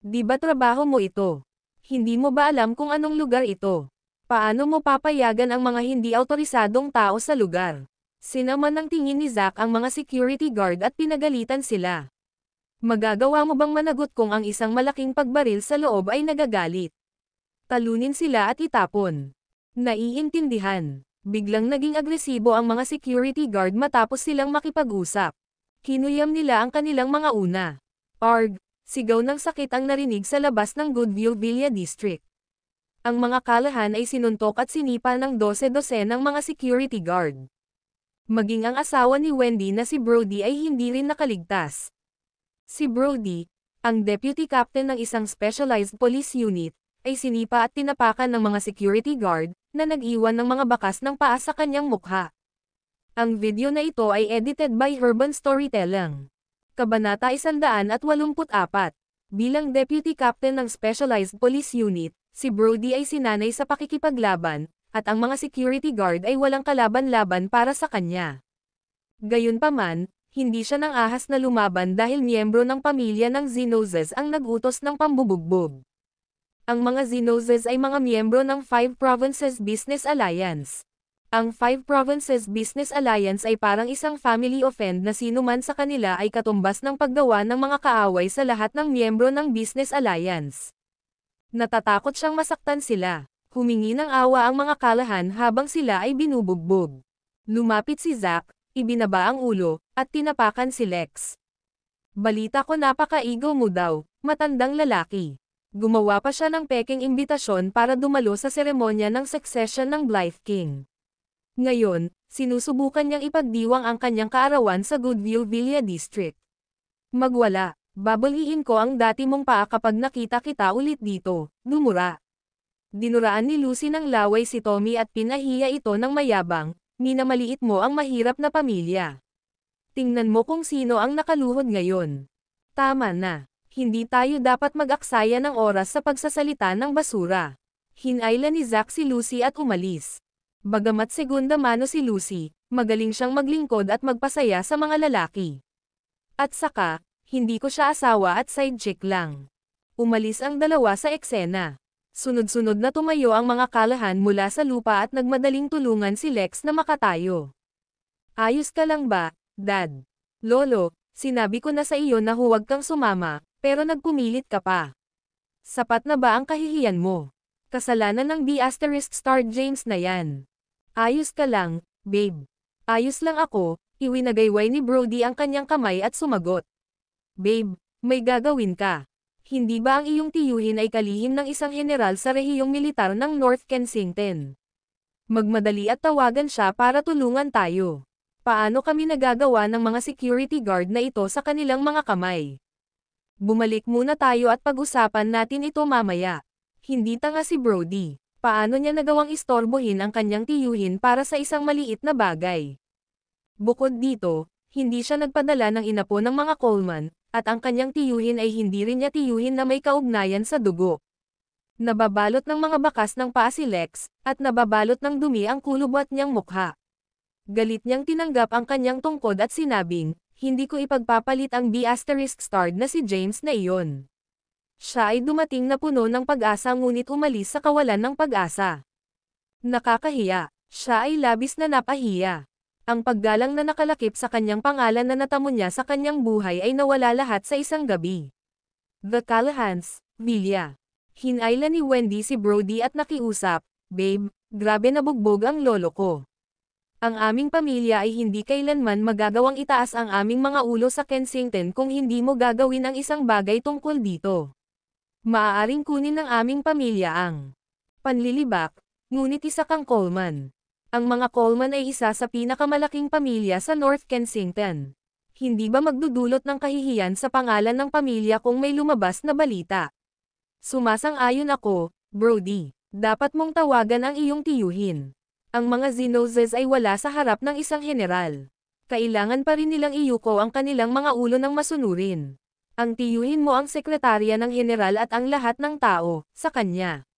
Di ba trabaho mo ito? Hindi mo ba alam kung anong lugar ito? Paano mo papayagan ang mga hindi awtorisadong tao sa lugar? Sinaman ng tingin ni Zach ang mga security guard at pinagalitan sila. Magagawa mo bang managot kung ang isang malaking pagbaril sa loob ay nagagalit? Talunin sila at itapon. Naiintindihan. Biglang naging agresibo ang mga security guard matapos silang makipag-usap. Kinuyam nila ang kanilang mga una. Arg! Sigaw ng sakit ang narinig sa labas ng Goodview Villa District. Ang mga kalahan ay sinuntok at sinipa ng 12 ng mga security guard. Maging ang asawa ni Wendy na si Brody ay hindi rin nakaligtas. Si Brody, ang deputy captain ng isang specialized police unit, ay sinipa at tinapakan ng mga security guard, na nag-iwan ng mga bakas ng paa sa kanyang mukha. Ang video na ito ay edited by Urban Storytelling. Kabanata 184. Bilang deputy captain ng specialized police unit, si Brody ay sinanay sa pakikipaglaban, at ang mga security guard ay walang kalaban-laban para sa kanya. Gayunpaman, hindi siya nang ahas na lumaban dahil miyembro ng pamilya ng Zenozes ang nag-utos ng pambubugbog. Ang mga Zenozes ay mga miyembro ng Five Provinces Business Alliance. Ang Five Provinces Business Alliance ay parang isang family of friend na sino man sa kanila ay katumbas ng paggawa ng mga kaaway sa lahat ng miyembro ng Business Alliance. Natatakot siyang masaktan sila. Humingi ng awa ang mga kalahan habang sila ay binubugbog. Lumapit si Zack, ibinaba ang ulo, at tinapakan si Lex. Balita ko napaka-ego mo daw, matandang lalaki. Gumawa pa siya ng peking imbitasyon para dumalo sa seremonya ng succession ng Blythe King. Ngayon, sinusubukan niyang ipagdiwang ang kanyang kaarawan sa Goodville Villa District. Magwala, babaliin ko ang dati mong paa kapag nakita kita ulit dito, dumura. Dinuraan ni Lucy ng laway si Tommy at pinahiya ito ng mayabang, minamaliit mo ang mahirap na pamilya. Tingnan mo kung sino ang nakaluhod ngayon. Tama na, hindi tayo dapat mag-aksaya ng oras sa pagsasalita ng basura. Hinayla ni Zack si Lucy at umalis. Bagamat segunda mano si Lucy, magaling siyang maglingkod at magpasaya sa mga lalaki. At saka, hindi ko siya asawa at side chick lang. Umalis ang dalawa sa eksena. Sunod-sunod na tumayo ang mga kalahan mula sa lupa at nagmadaling tulungan si Lex na makatayo. Ayos ka lang ba, Dad? Lolo, sinabi ko na sa iyo na huwag kang sumama, pero nagpumilit ka pa. Sapat na ba ang kahihiyan mo? Kasalanan ng B**** James na yan. Ayos ka lang, babe. Ayos lang ako, iwinagayway ni Brody ang kanyang kamay at sumagot. Babe, may gagawin ka. Hindi ba ang iyong tiyuhin ay kalihim ng isang general sa rehiyong militar ng North Kensington? Magmadali at tawagan siya para tulungan tayo. Paano kami nagagawa ng mga security guard na ito sa kanilang mga kamay? Bumalik muna tayo at pag-usapan natin ito mamaya. Hindi tanga si Brody. Paano niya nagawang istorbohin ang kanyang tiyuhin para sa isang maliit na bagay? Bukod dito, hindi siya nagpadala ng inapo ng mga Coleman, at ang kanyang tiyuhin ay hindi rin niya tiyuhin na may kaugnayan sa dugo. Nababalot ng mga bakas ng paa si Lex, at nababalot ng dumi ang kulubot niyang mukha. Galit niyang tinanggap ang kanyang tungkod at sinabing, hindi ko ipagpapalit ang B**** na si James na iyon. Siya ay dumating na puno ng pag-asa ngunit umalis sa kawalan ng pag-asa. Nakakahiya, siya ay labis na napahiya. Ang paggalang na nakalakip sa kanyang pangalan na natamo niya sa kanyang buhay ay nawala lahat sa isang gabi. The Callahans, Villa. Hinayla ni Wendy si Brody at nakiusap, babe, grabe na bugbog ang lolo ko. Ang aming pamilya ay hindi kailanman magagawang itaas ang aming mga ulo sa Kensington kung hindi mo gagawin ang isang bagay tungkol dito. Maaaring kunin ng aming pamilya ang panlilibak, ngunit isa kang Coleman. Ang mga Coleman ay isa sa pinakamalaking pamilya sa North Kensington. Hindi ba magdudulot ng kahihiyan sa pangalan ng pamilya kung may lumabas na balita? Sumasang-ayon ako, Brody. Dapat mong tawagan ang iyong tiyuhin. Ang mga Zenozes ay wala sa harap ng isang general. Kailangan pa rin nilang iyuko ang kanilang mga ulo ng masunurin. Ang tiyuhin mo ang sekretarya ng general at ang lahat ng tao, sa kanya.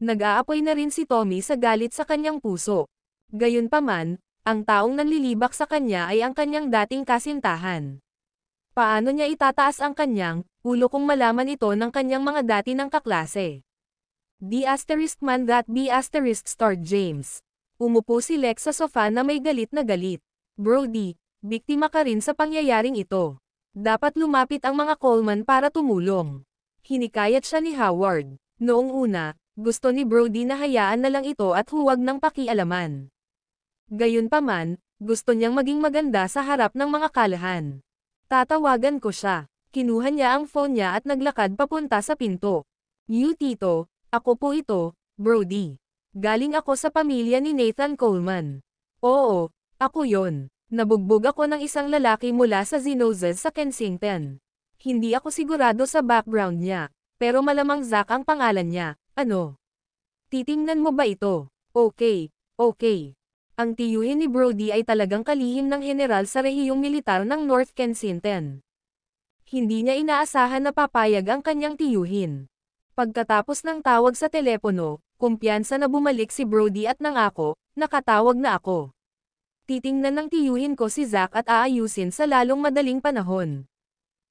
Nag-aapoy na rin si Tommy sa galit sa kanyang puso. Gayunpaman, ang taong nanlilibak sa kanya ay ang kanyang dating kasintahan. Paano niya itataas ang kanyang ulo kung malaman ito ng kanyang mga dati ng kaklase? *man that James. Umupo si Lex sa sofa na may galit na galit. Brody, biktima ka rin sa pangyayaring ito. Dapat lumapit ang mga Coleman para tumulong. Hinikayat siya ni Howard. Noong una, gusto ni Brody na hayaan na lang ito at huwag nang pakialaman. Gayunpaman, gusto niyang maging maganda sa harap ng mga kalahan. Tatawagan ko siya. Kinuha niya ang phone niya at naglakad papunta sa pinto. "You tito, ako po ito, Brody. Galing ako sa pamilya ni Nathan Coleman. Oo, ako yon. Nabugbog ako ng isang lalaki mula sa Zinoses sa Kensington. Hindi ako sigurado sa background niya, pero malamang Zack ang pangalan niya. Ano? Titingnan mo ba ito? Okay, okay. Ang tiyuhin ni Brody ay talagang kalihim ng general sa rehiyong militar ng North Kensington. Hindi niya inaasahan na papayag ang kanyang tiyuhin. Pagkatapos ng tawag sa telepono, kumpiyansa na bumalik si Brody at nangako, nakatawag na ako. Titingnan ng tiyuhin ko si Zack at aayusin sa lalong madaling panahon.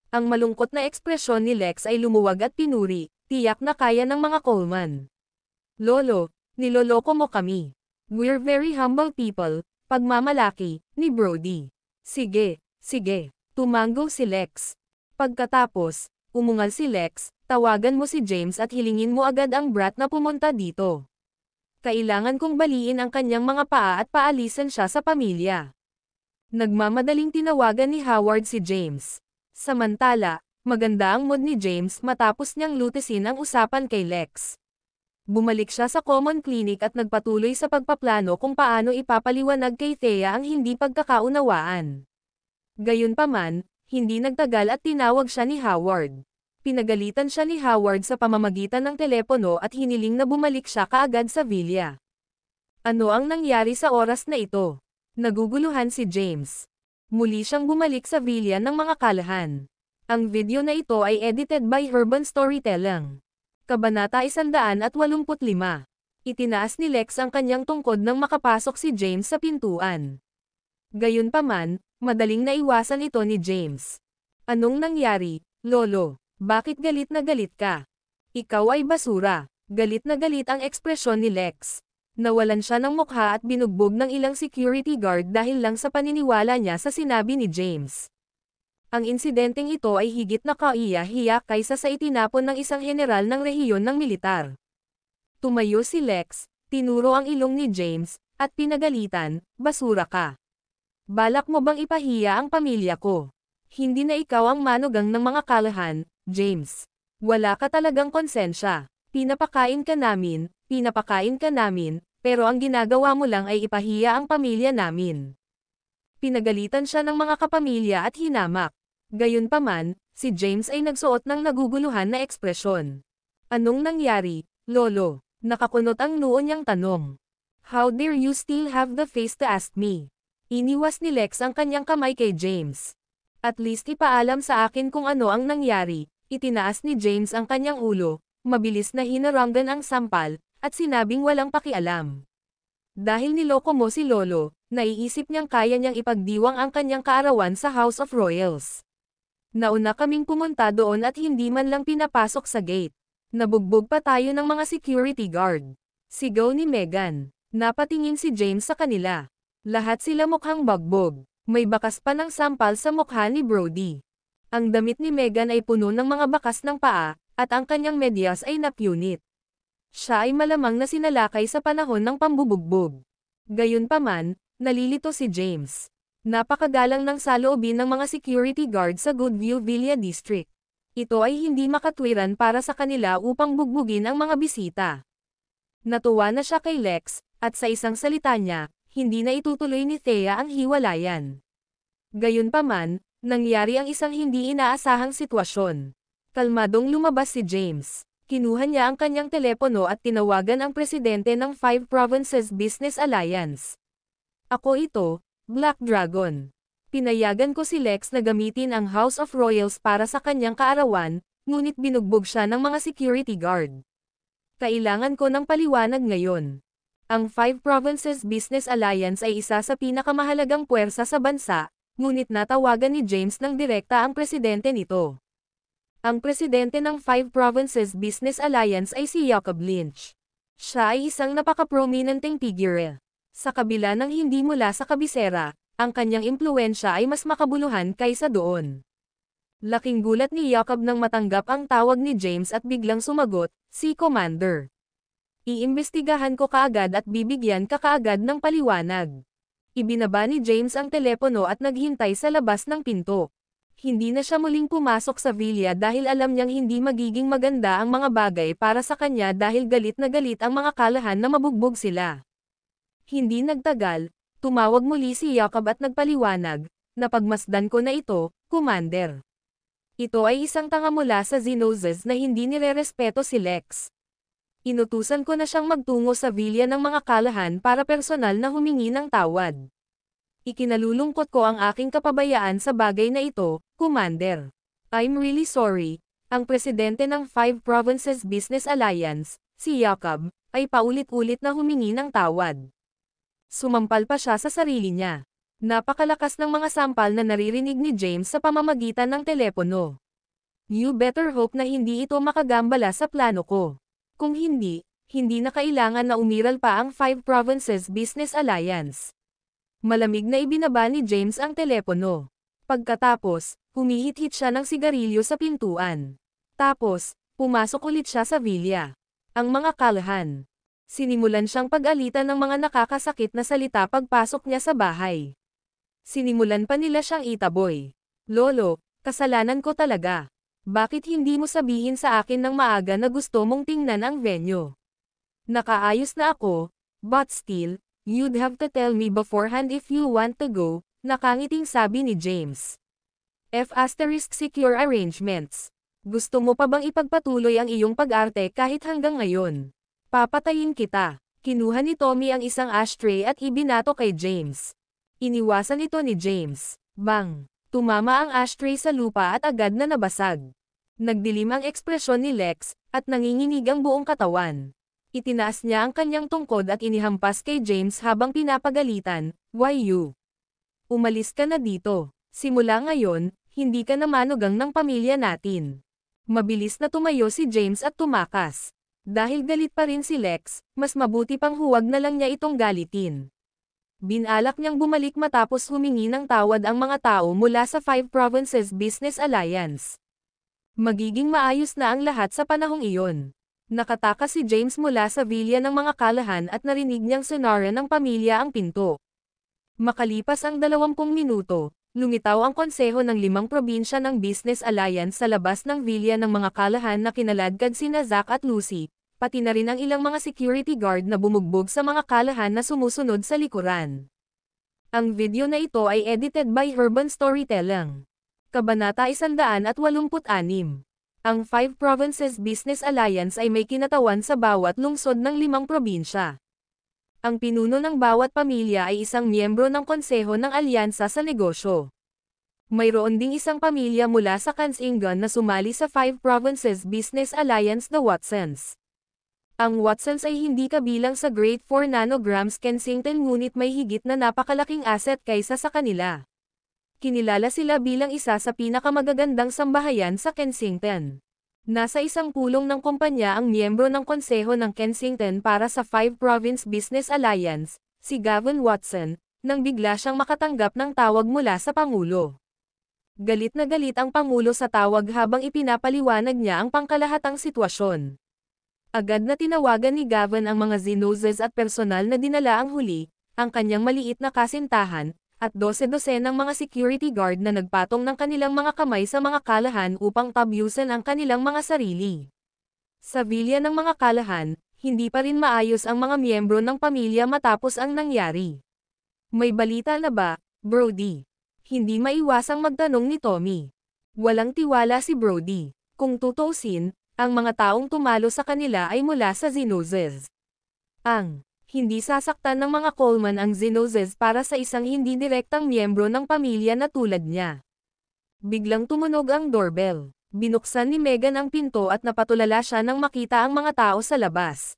Ang malungkot na ekspresyon ni Lex ay lumuwag at pinuri, tiyak na kaya ng mga Coleman. Lolo, niloloko mo kami. We're very humble people, pagmamalaki, ni Brody. Sige, sige, tumango si Lex. Pagkatapos, umungal si Lex, tawagan mo si James at hilingin mo agad ang brat na pumunta dito. Kailangan kong baliin ang kanyang mga paa at paalisan siya sa pamilya. Nagmamadaling tinawagan ni Howard si James. Samantala, maganda ang mood ni James matapos niyang lutisin ang usapan kay Lex. Bumalik siya sa common clinic at nagpatuloy sa pagpaplano kung paano ipapaliwanag kay Thea ang hindi pagkakaunawaan. Gayunpaman, hindi nagtagal at tinawag siya ni Howard. Pinagalitan siya ni Howard sa pamamagitan ng telepono at hiniling na bumalik siya kaagad sa villa. Ano ang nangyari sa oras na ito? Naguguluhan si James. Muli siyang bumalik sa villa ng mga kalahan. Ang video na ito ay edited by Urban Storytelling. Kabanata 185. Itinaas ni Lex ang kanyang tungkod nang makapasok si James sa pintuan. Gayunpaman, madaling naiwasan ito ni James. Anong nangyari, Lolo? Bakit galit na galit ka? Ikaw ay basura. Galit na galit ang ekspresyon ni Lex. Nawalan siya ng mukha at binugbog ng ilang security guard dahil lang sa paniniwala niya sa sinabi ni James. Ang insidenteng ito ay higit na kaiya-hiya kaysa sa itinapon ng isang general ng rehiyon ng militar. Tumayo si Lex, tinuro ang ilong ni James, at pinagalitan, basura ka. Balak mo bang ipahiya ang pamilya ko? Hindi na ikaw ang manugang ng mga kalahan, James. Wala ka talagang konsensya. Pinapakain ka namin, pero ang ginagawa mo lang ay ipahiya ang pamilya namin. Pinagalitan siya ng mga kapamilya at hinamak. Gayunpaman, si James ay nagsuot ng naguguluhan na ekspresyon. Anong nangyari, Lolo? Nakakunot ang noo niyang tanong. How dare you still have the face to ask me? Iniwas ni Lex ang kanyang kamay kay James. At least ipaalam sa akin kung ano ang nangyari. Itinaas ni James ang kanyang ulo, mabilis na hinaranggan ang sampal, at sinabing walang pakialam. Dahil niloko mo si Lolo, naiisip niyang kaya niyang ipagdiwang ang kanyang kaarawan sa House of Royals. Nauna kaming pumunta doon at hindi man lang pinapasok sa gate. Nabugbog pa tayo ng mga security guard. Sigaw ni Megan. Napatingin si James sa kanila. Lahat sila mukhang bagbog. May bakas pa ng sampal sa mukha ni Brody. Ang damit ni Megan ay puno ng mga bakas ng paa, at ang kanyang medyas ay napunit. Siya ay malamang na sinalakay sa panahon ng pambubugbog. Gayunpaman, nalilito si James. Napakagalang ng saloobin ng mga security guard sa Goodview Villa District. Ito ay hindi makatwiran para sa kanila upang bugbugin ang mga bisita. Natuwa na siya kay Lex, at sa isang salita niya, hindi na itutuloy ni Thea ang hiwalayan. Gayunpaman, nangyari ang isang hindi inaasahang sitwasyon. Kalmadong lumabas si James. Kinuha niya ang kanyang telepono at tinawagan ang presidente ng 5 Provinces Business Alliance. Ako ito, Black Dragon. Pinayagan ko si Lex na gamitin ang House of Royals para sa kanyang kaarawan, ngunit binugbog siya ng mga security guard. Kailangan ko ng paliwanag ngayon. Ang 5 Provinces Business Alliance ay isa sa pinakamahalagang puwersa sa bansa, ngunit natawagan ni James ng direkta ang presidente nito. Ang presidente ng 5 Provinces Business Alliance ay si Jacob Lynch. Siya ay isang napaka-prominenteng figure. Sa kabila ng hindi mula sa kabisera, ang kanyang impluwensya ay mas makabuluhan kaysa doon. Laking gulat ni Jacob nang matanggap ang tawag ni James at biglang sumagot, si Commander. Iimbestigahan ko kaagad at bibigyan ka kaagad ng paliwanag. Ibinaba ni James ang telepono at naghintay sa labas ng pinto. Hindi na siya muling pumasok sa villa dahil alam niyang hindi magiging maganda ang mga bagay para sa kanya dahil galit na galit ang mga kalahan na mabugbog sila. Hindi nagtagal, tumawag muli si Jacob at nagpaliwanag, napagmasdan ko na ito, Commander. Ito ay isang tanga mula sa Xenozes na hindi nirerespeto si Lex. Inutusan ko na siyang magtungo sa villa ng mga kalahan para personal na humingi ng tawad. Ikinalulungkot ko ang aking kapabayaan sa bagay na ito, Commander. I'm really sorry. Ang presidente ng 5 Provinces Business Alliance, si Jacob, ay paulit-ulit na humingi ng tawad. Sumampal pa siya sa sarili niya. Napakalakas ng mga sampal na naririnig ni James sa pamamagitan ng telepono. You better hope na hindi ito makagambala sa plano ko. Kung hindi, hindi na kailangan na umiral pa ang 5 Provinces Business Alliance. Malamig na ibinaba ni James ang telepono. Pagkatapos, humihit-hit siya ng sigarilyo sa pintuan. Tapos, pumasok ulit siya sa villa. Ang mga kalahan. Sinimulan siyang pag-alitan ng mga nakakasakit na salita pagpasok niya sa bahay. Sinimulan pa nila siyang itaboy. Lolo, kasalanan ko talaga. Bakit hindi mo sabihin sa akin ng maaga na gusto mong tingnan ang venue? Nakaayos na ako, but still, you'd have to tell me beforehand if you want to go, nakangiting sabi ni James. Secure arrangements. Gusto mo pa bang ipagpatuloy ang iyong pag-arte kahit hanggang ngayon? Papatayin kita. Kinuha ni Tommy ang isang ashtray at ibinato kay James. Iniwasan ito ni James. Bang! Tumama ang ashtray sa lupa at agad na nabasag. Nagdilim ang ekspresyon ni Lex, at nanginginig ang buong katawan. Itinaas niya ang kanyang tungkod at inihampas kay James habang pinapagalitan, "Why you? Umalis ka na dito. Simula ngayon, hindi ka na manugang ng pamilya natin." Mabilis na tumayo si James at tumakas. Dahil galit pa rin si Lex, mas mabuti pang huwag na lang niya itong galitin. Binalak niyang bumalik matapos humingi ng tawad ang mga tao mula sa 5 Provinces Business Alliance. Magiging maayos na ang lahat sa panahong iyon. Nakatakas si James mula sa villa ng mga kalahan at narinig niyang sonaran ng pamilya ang pinto. Makalipas ang 20 minuto, lumitaw ang konseho ng 5 probinsya ng Business Alliance sa labas ng villa ng mga kalahan na kinaladkad sina Zack at Lucy, pati na rin ang ilang mga security guard na bumugbog sa mga kalahan na sumusunod sa likuran. Ang video na ito ay edited by Urban Storytelling. Kabanata 186. Ang 5 Provinces Business Alliance ay may kinatawan sa bawat lungsod ng 5 probinsya. Ang pinuno ng bawat pamilya ay isang miyembro ng konseho ng alyansa sa negosyo. Mayroon ding isang pamilya mula sa Kensington na sumali sa 5 Provinces Business Alliance, the Watsons. Ang Watsons ay hindi kabilang sa Great 4 Nanograms Kensington ngunit may higit na napakalaking asset kaysa sa kanila. Kinilala sila bilang isa sa pinakamagagandang sambahayan sa Kensington. Nasa isang pulong ng kumpanya ang miyembro ng konseho ng Kensington para sa 5 Province Business Alliance, si Gavin Watson, nang bigla siyang makatanggap ng tawag mula sa Pangulo. Galit na galit ang Pangulo sa tawag habang ipinapaliwanag niya ang pangkalahatang sitwasyon. Agad na tinawagan ni Gavin ang mga Xenozes at personal na dinala ang huli, ang kanyang maliit na kasintahan, at 12 ng mga security guard na nagpatong ng kanilang mga kamay sa mga kalahan upang tabyusan ang kanilang mga sarili. Sa villa ng mga kalahan, hindi pa rin maayos ang mga miyembro ng pamilya matapos ang nangyari. "May balita na ba, Brody?" Hindi maiwasang magtanong ni Tommy. Walang tiwala si Brody. Kung tutuusin, ang mga taong tumalo sa kanila ay mula sa Xenozes. Hindi sasaktan ng mga Coleman ang Xenozes para sa isang hindi direktang miyembro ng pamilya na tulad niya. Biglang tumunog ang doorbell. Binuksan ni Megan ang pinto at napatulala siya nang makita ang mga tao sa labas.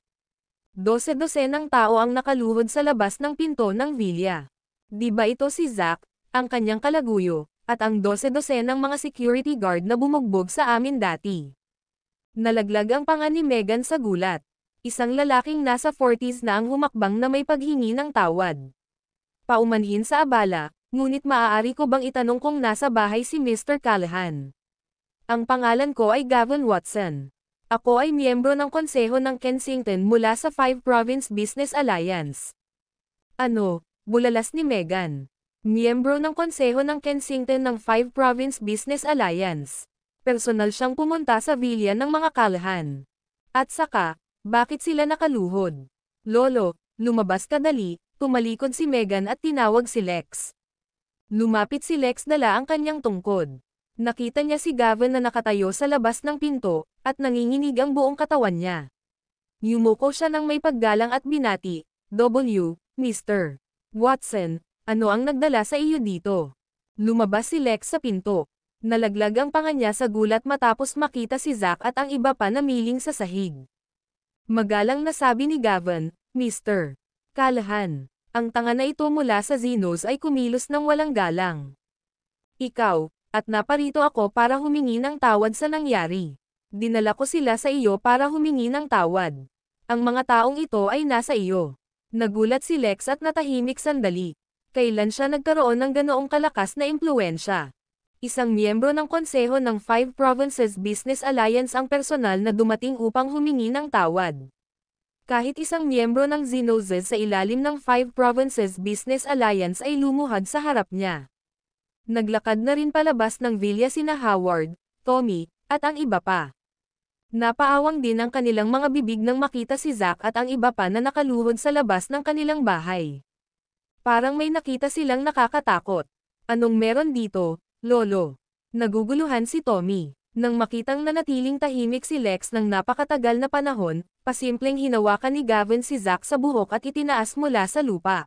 12 ng tao ang nakaluhod sa labas ng pinto ng villa. Di ba ito si Zack, ang kanyang kalaguyo, at ang 12 ng mga security guard na bumugbog sa amin dati? Nalaglag ang panga ni Megan sa gulat. Isang lalaking nasa 40s na ang humakbang na may paghingi ng tawad. Paumanhin sa abala, ngunit maaari ko bang itanong kung nasa bahay si Mr. Callahan? Ang pangalan ko ay Gavin Watson. Ako ay miyembro ng konseho ng Kensington mula sa 5 Province Business Alliance. Ano? Bulalas ni Megan. Miyembro ng konseho ng Kensington ng 5 Province Business Alliance. Personal siyang pumunta sa villa ng mga Callahan. At saka, bakit sila nakaluhod? Lolo, lumabas ka dali, tumalikod si Megan at tinawag si Lex. Lumapit si Lex dala ang kanyang tungkod. Nakita niya si Gavin na nakatayo sa labas ng pinto, at nanginginig ang buong katawan niya. Yumuko siya ng may paggalang at binati, W, Mr. Watson, ano ang nagdala sa iyo dito? Lumabas si Lex sa pinto. Nalaglag ang panga niya sa gulat matapos makita si Zack at ang iba pa na miling sa sahig. Magalang na sabi ni Gavin, Mr. Callahan. Ang tanga na ito mula sa Xenos ay kumilos ng walang galang. Ikaw, at naparito ako para humingi ng tawad sa nangyari. Dinala ko sila sa iyo para humingi ng tawad. Ang mga taong ito ay nasa iyo. Nagulat si Lex at natahimik sandali. Kailan siya nagkaroon ng ganoong kalakas na impluwensya? Isang miyembro ng konseho ng 5 Provinces Business Alliance ang personal na dumating upang humingi ng tawad. Kahit isang miyembro ng Xenozes sa ilalim ng 5 Provinces Business Alliance ay lumuhad sa harap niya. Naglakad na rin palabas ng villa sina Howard, Tommy, at ang iba pa. Napaawang din ang kanilang mga bibig nang makita si Zack at ang iba pa na nakaluhod sa labas ng kanilang bahay. Parang may nakita silang nakakatakot. Anong meron dito, Lolo? Naguguluhan si Tommy. Nang makitang nanatiling tahimik si Lex ng napakatagal na panahon, pasimpleng hinawakan ni Gavin si Zack sa buhok at itinaas mula sa lupa.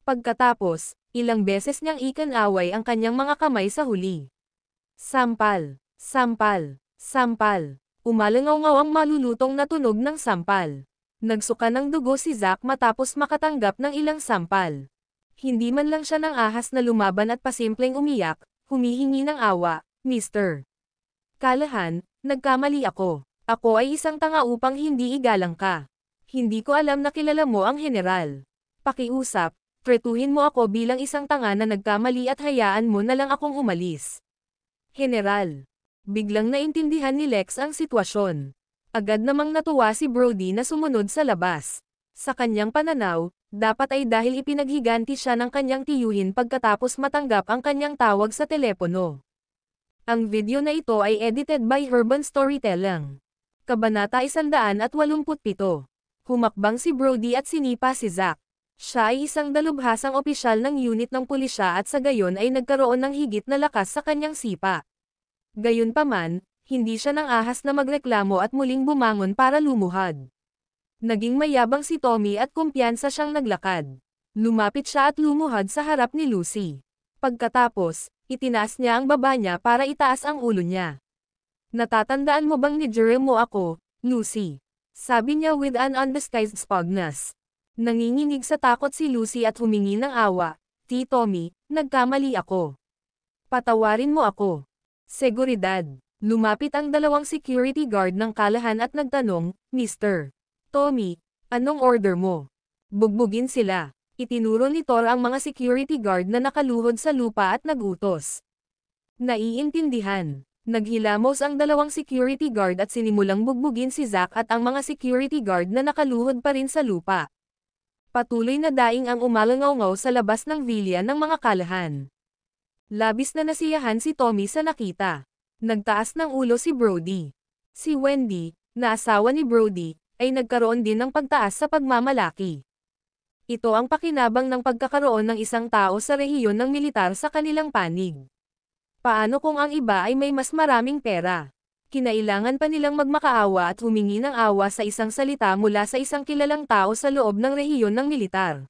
Pagkatapos, ilang beses niyang ikinaway ang kanyang mga kamay sa huli. Sampal, sampal, sampal. Umalangaw ang malulutong na tunog ng sampal. Nagsuka ng dugo si Zack matapos makatanggap ng ilang sampal. Hindi man lang siya ng ahas na lumaban at pasimpleng umiyak, humihingi ng awa, Mr. Callahan, nagkamali ako. Ako ay isang tanga upang hindi igalang ka. Hindi ko alam na kilala mo ang general. Pakiusap, tretuhin mo ako bilang isang tanga na nagkamali at hayaan mo na lang akong umalis. General. Biglang naintindihan ni Lex ang sitwasyon. Agad namang natuwa si Brody na sumunod sa labas. Sa kanyang pananaw, dapat ay dahil ipinaghiganti siya ng kanyang tiyuhin pagkatapos matanggap ang kanyang tawag sa telepono. Ang video na ito ay edited by Urban Storytelling. Kabanata 187. Humakbang si Brody at sinipa si Zack. Siya ay isang dalubhasang opisyal ng unit ng pulisya at sa gayon ay nagkaroon ng higit na lakas sa kanyang sipa. Gayunpaman, hindi siya ng ahas na magreklamo at muling bumangon para lumuhad. Naging mayabang si Tommy at kumpiyansa siyang naglakad. Lumapit siya at lumuhad sa harap ni Lucy. Pagkatapos, itinaas niya ang baba niya para itaas ang ulo niya. Natatandaan mo bang ni mo ako, Lucy? Sabi niya with an undisguised smugness. Nanginginig sa takot si Lucy at humingi ng awa. Tommy, nagkamali ako. Patawarin mo ako. Seguridad. Lumapit ang dalawang security guard ng Callahan at nagtanong, Mr. Tommy, anong order mo? Bugbugin sila. Itinuro ni Thor ang mga security guard na nakaluhod sa lupa at nagutos. Naiintindihan. Naghilamos ang dalawang security guard at sinimulang bugbugin si Zack at ang mga security guard na nakaluhod pa rin sa lupa. Patuloy na daing ang umalangaw sa labas ng villa ng mga Callahan. Labis na nasiyahan si Tommy sa nakita. Nagtaas ng ulo si Brody. Si Wendy, na asawa ni Brody, ay nagkaroon din ng pagtaas sa pagmamalaki. Ito ang pakinabang ng pagkakaroon ng isang tao sa rehiyon ng militar sa kanilang panig. Paano kung ang iba ay may mas maraming pera? Kinailangan pa nilang magmakaawa at humingi ng awa sa isang salita mula sa isang kilalang tao sa loob ng rehiyon ng militar.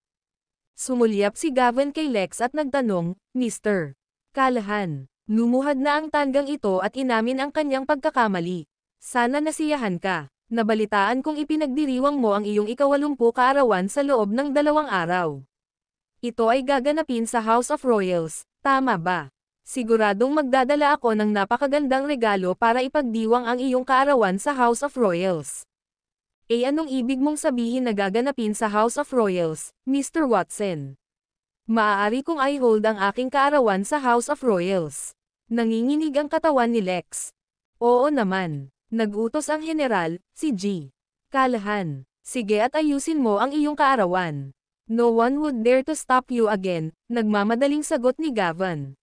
Sumulyap si Gavin kay Lex at nagtanong, Mr. Callahan, lumuhad na ang tanggang ito at inamin ang kanyang pagkakamali. Sana nasiyahan ka. Nabalitaan kong ipinagdiriwang mo ang iyong 80 kaarawan sa loob ng 2 araw. Ito ay gaganapin sa House of Royals, tama ba? Siguradong magdadala ako ng napakagandang regalo para ipagdiwang ang iyong kaarawan sa House of Royals. Anong ibig mong sabihin na gaganapin sa House of Royals, Mr. Watson? Maaari kong i-hold ang aking kaarawan sa House of Royals. Nanginginig ang katawan ni Lex. Oo naman. Nagutos ang general, si G. Callahan. Sige at ayusin mo ang iyong kaarawan. No one would dare to stop you again, nagmamadaling sagot ni Gavin.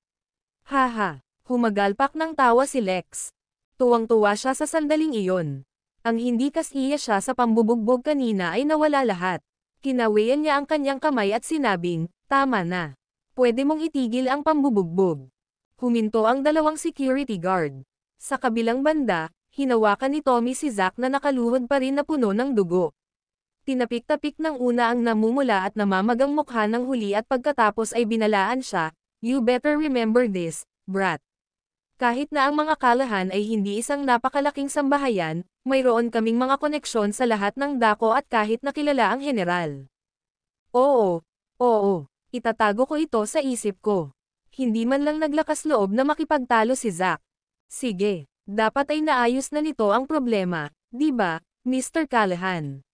Haha, humagalpak ng tawa si Lex. Tuwang-tuwa siya sa sandaling iyon. Ang hindi kasiya siya sa pambubugbog kanina ay nawala lahat. Kinawian niya ang kanyang kamay at sinabing, tama na. Pwede mong itigil ang pambubugbog. Huminto ang dalawang security guard. Sa kabilang banda, hinawakan ni Tommy si Zack na nakaluhod pa rin na puno ng dugo. Tinapik-tapik ng una ang namumula at namamagang mukha ng huli at pagkatapos ay binalaan siya, "You better remember this, brat. Kahit na ang mga Callahan ay hindi isang napakalaking sambahayan, mayroon kaming mga koneksyon sa lahat ng dako at kahit nakilala ang general." Oo, itatago ko ito sa isip ko. Hindi man lang naglakas loob na makipagtalo si Zack. Sige, dapat ay naayos na nito ang problema, di ba, Mr. Callahan?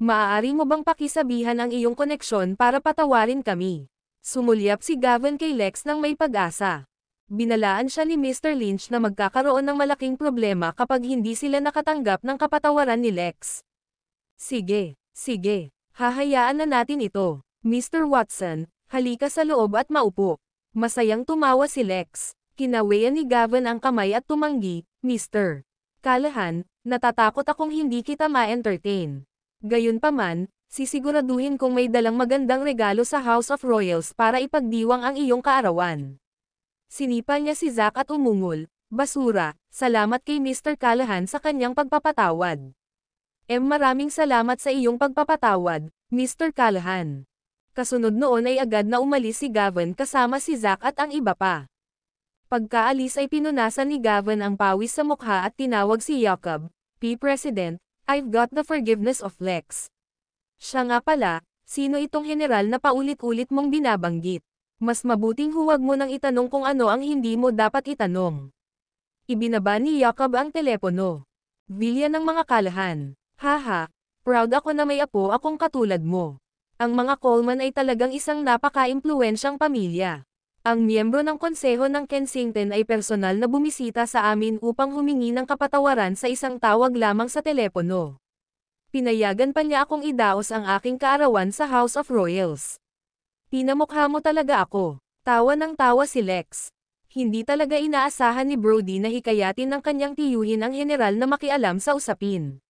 Maaari mo bang pakisabihan ang iyong koneksyon para patawarin kami? Sumulyap si Gavin kay Lex ng may pag-asa. Binalaan siya ni Mr. Lynch na magkakaroon ng malaking problema kapag hindi sila nakatanggap ng kapatawaran ni Lex. Sige, hahayaan na natin ito. Mr. Watson, halika sa loob at maupo. Masayang tumawa si Lex. Kinawian ni Gavin ang kamay at tumanggi, Mr. Callahan, natatakot akong hindi kita ma-entertain. Gayunpaman, sisiguraduhin kong may dalang magandang regalo sa House of Royals para ipagdiwang ang iyong kaarawan. Sinipa niya si Zack at umungol, basura, salamat kay Mr. Callahan sa kanyang pagpapatawad. Maraming salamat sa iyong pagpapatawad, Mr. Callahan. Kasunod noon ay agad na umalis si Gavin kasama si Zack at ang iba pa. Pagkaalis ay pinunasan ni Gavin ang pawis sa mukha at tinawag si Jacob, P. President, I've got the forgiveness of Lex. Siya nga pala, sino itong general na paulit-ulit mong binabanggit? Mas mabuting huwag mo nang itanong kung ano ang hindi mo dapat itanong. Ibinaba ni Jacob ang telepono. Villa ng mga Callahan. Haha, proud ako na may apo akong katulad mo. Ang mga Coleman ay talagang isang napaka-impluwensyang pamilya. Ang miyembro ng konseho ng Kensington ay personal na bumisita sa amin upang humingi ng kapatawaran sa isang tawag lamang sa telepono. Pinayagan pa niya akong idaos ang aking kaarawan sa House of Royals. Pinamukha mo talaga ako. Tawa ng tawa si Lex. Hindi talaga inaasahan ni Brody na hikayatin ng kanyang tiyuhin ang general na makialam sa usapin.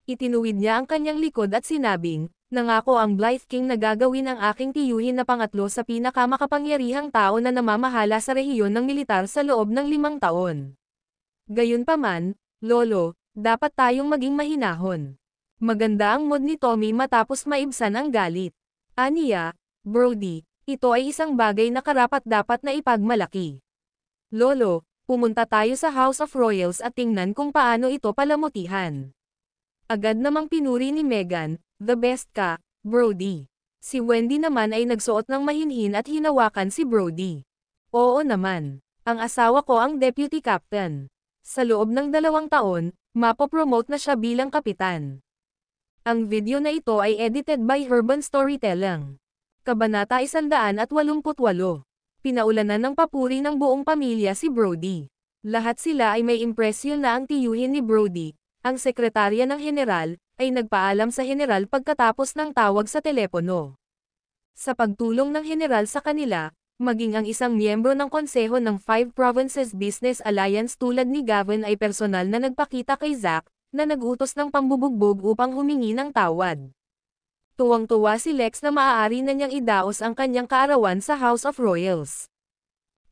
Itinuwid niya ang kanyang likod at sinabing, nangako ang Blythe King na gagawin ang aking tiyuhin na pangatlo sa pinakamakapangyarihang tao na namamahala sa rehiyon ng militar sa loob ng 5 taon. Gayunpaman, Lolo, dapat tayong maging mahinahon. Maganda ang mood ni Tommy matapos maibsan ang galit. Aniya, Brody, ito ay isang bagay na karapat-dapat na ipagmalaki. Lolo, pumunta tayo sa House of Royals at tingnan kung paano ito palamutihan. Agad namang pinuri ni Meghan, the best ka, Brody. Si Wendy naman ay nagsuot ng mahinhin at hinawakan si Brody. Oo naman, ang asawa ko ang deputy captain. Sa loob ng 2 taon, mapopromote na siya bilang kapitan. Ang video na ito ay edited by Urban Storytelling. Kabanata 188. Pinaulanan ng papuri ng buong pamilya si Brody. Lahat sila ay may impresyon na ang tiyuhin ni Brody, ang sekretarya ng general, ay nagpaalam sa general pagkatapos ng tawag sa telepono. Sa pagtulong ng general sa kanila, maging ang isang miyembro ng konseho ng 5 Provinces Business Alliance tulad ni Gavin ay personal na nagpakita kay Zack, na nagutos ng pambubugbog upang humingi ng tawad. Tuwang-tuwa si Lex na maaari na niyang idaos ang kanyang kaarawan sa House of Royals.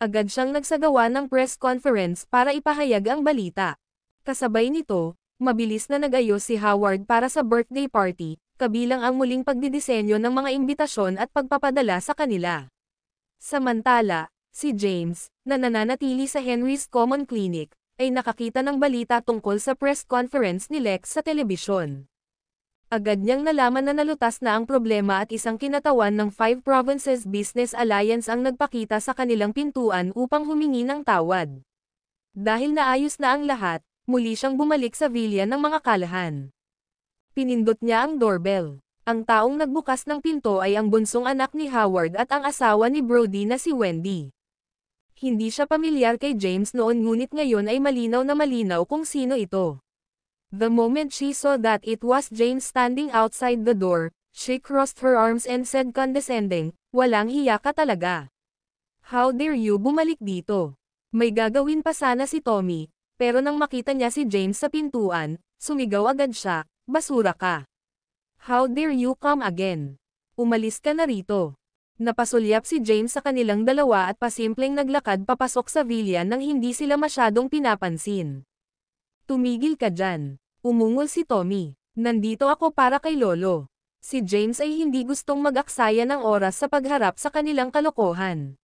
Agad siyang nagsagawa ng press conference para ipahayag ang balita. Kasabay nito, mabilis na nag-ayos si Howard para sa birthday party, kabilang ang muling pagdidisenyo ng mga imbitasyon at pagpapadala sa kanila. Samantala, si James, na nananatili sa Henry's Common Clinic, ay nakakita ng balita tungkol sa press conference ni Lex sa telebisyon. Agad niyang nalaman na nalutas na ang problema at isang kinatawan ng 5 Provinces Business Alliance ang nagpakita sa kanilang pintuan upang humingi ng tawad. Dahil naayos na ang lahat, muli siyang bumalik sa villa ng mga Callahan. Pinindot niya ang doorbell. Ang taong nagbukas ng pinto ay ang bunsong anak ni Howard at ang asawa ni Brody na si Wendy. Hindi siya pamilyar kay James noon ngunit ngayon ay malinaw na malinaw kung sino ito. The moment she saw that it was James standing outside the door, She crossed her arms and said condescending, walang hiya ka talaga. How dare you bumalik dito? May gagawin pa sana si Tommy, pero nang makita niya si James sa pintuan, sumigaw agad siya, basura ka. How dare you come again? Umalis ka na rito. Napasulyap si James sa kanilang dalawa at pasimpleng naglakad papasok sa villa nang hindi sila masyadong pinapansin. Tumigil ka dyan. Umungol si Tommy. Nandito ako para kay Lolo. Si James ay hindi gustong mag-aksaya ng oras sa pagharap sa kanilang kalokohan.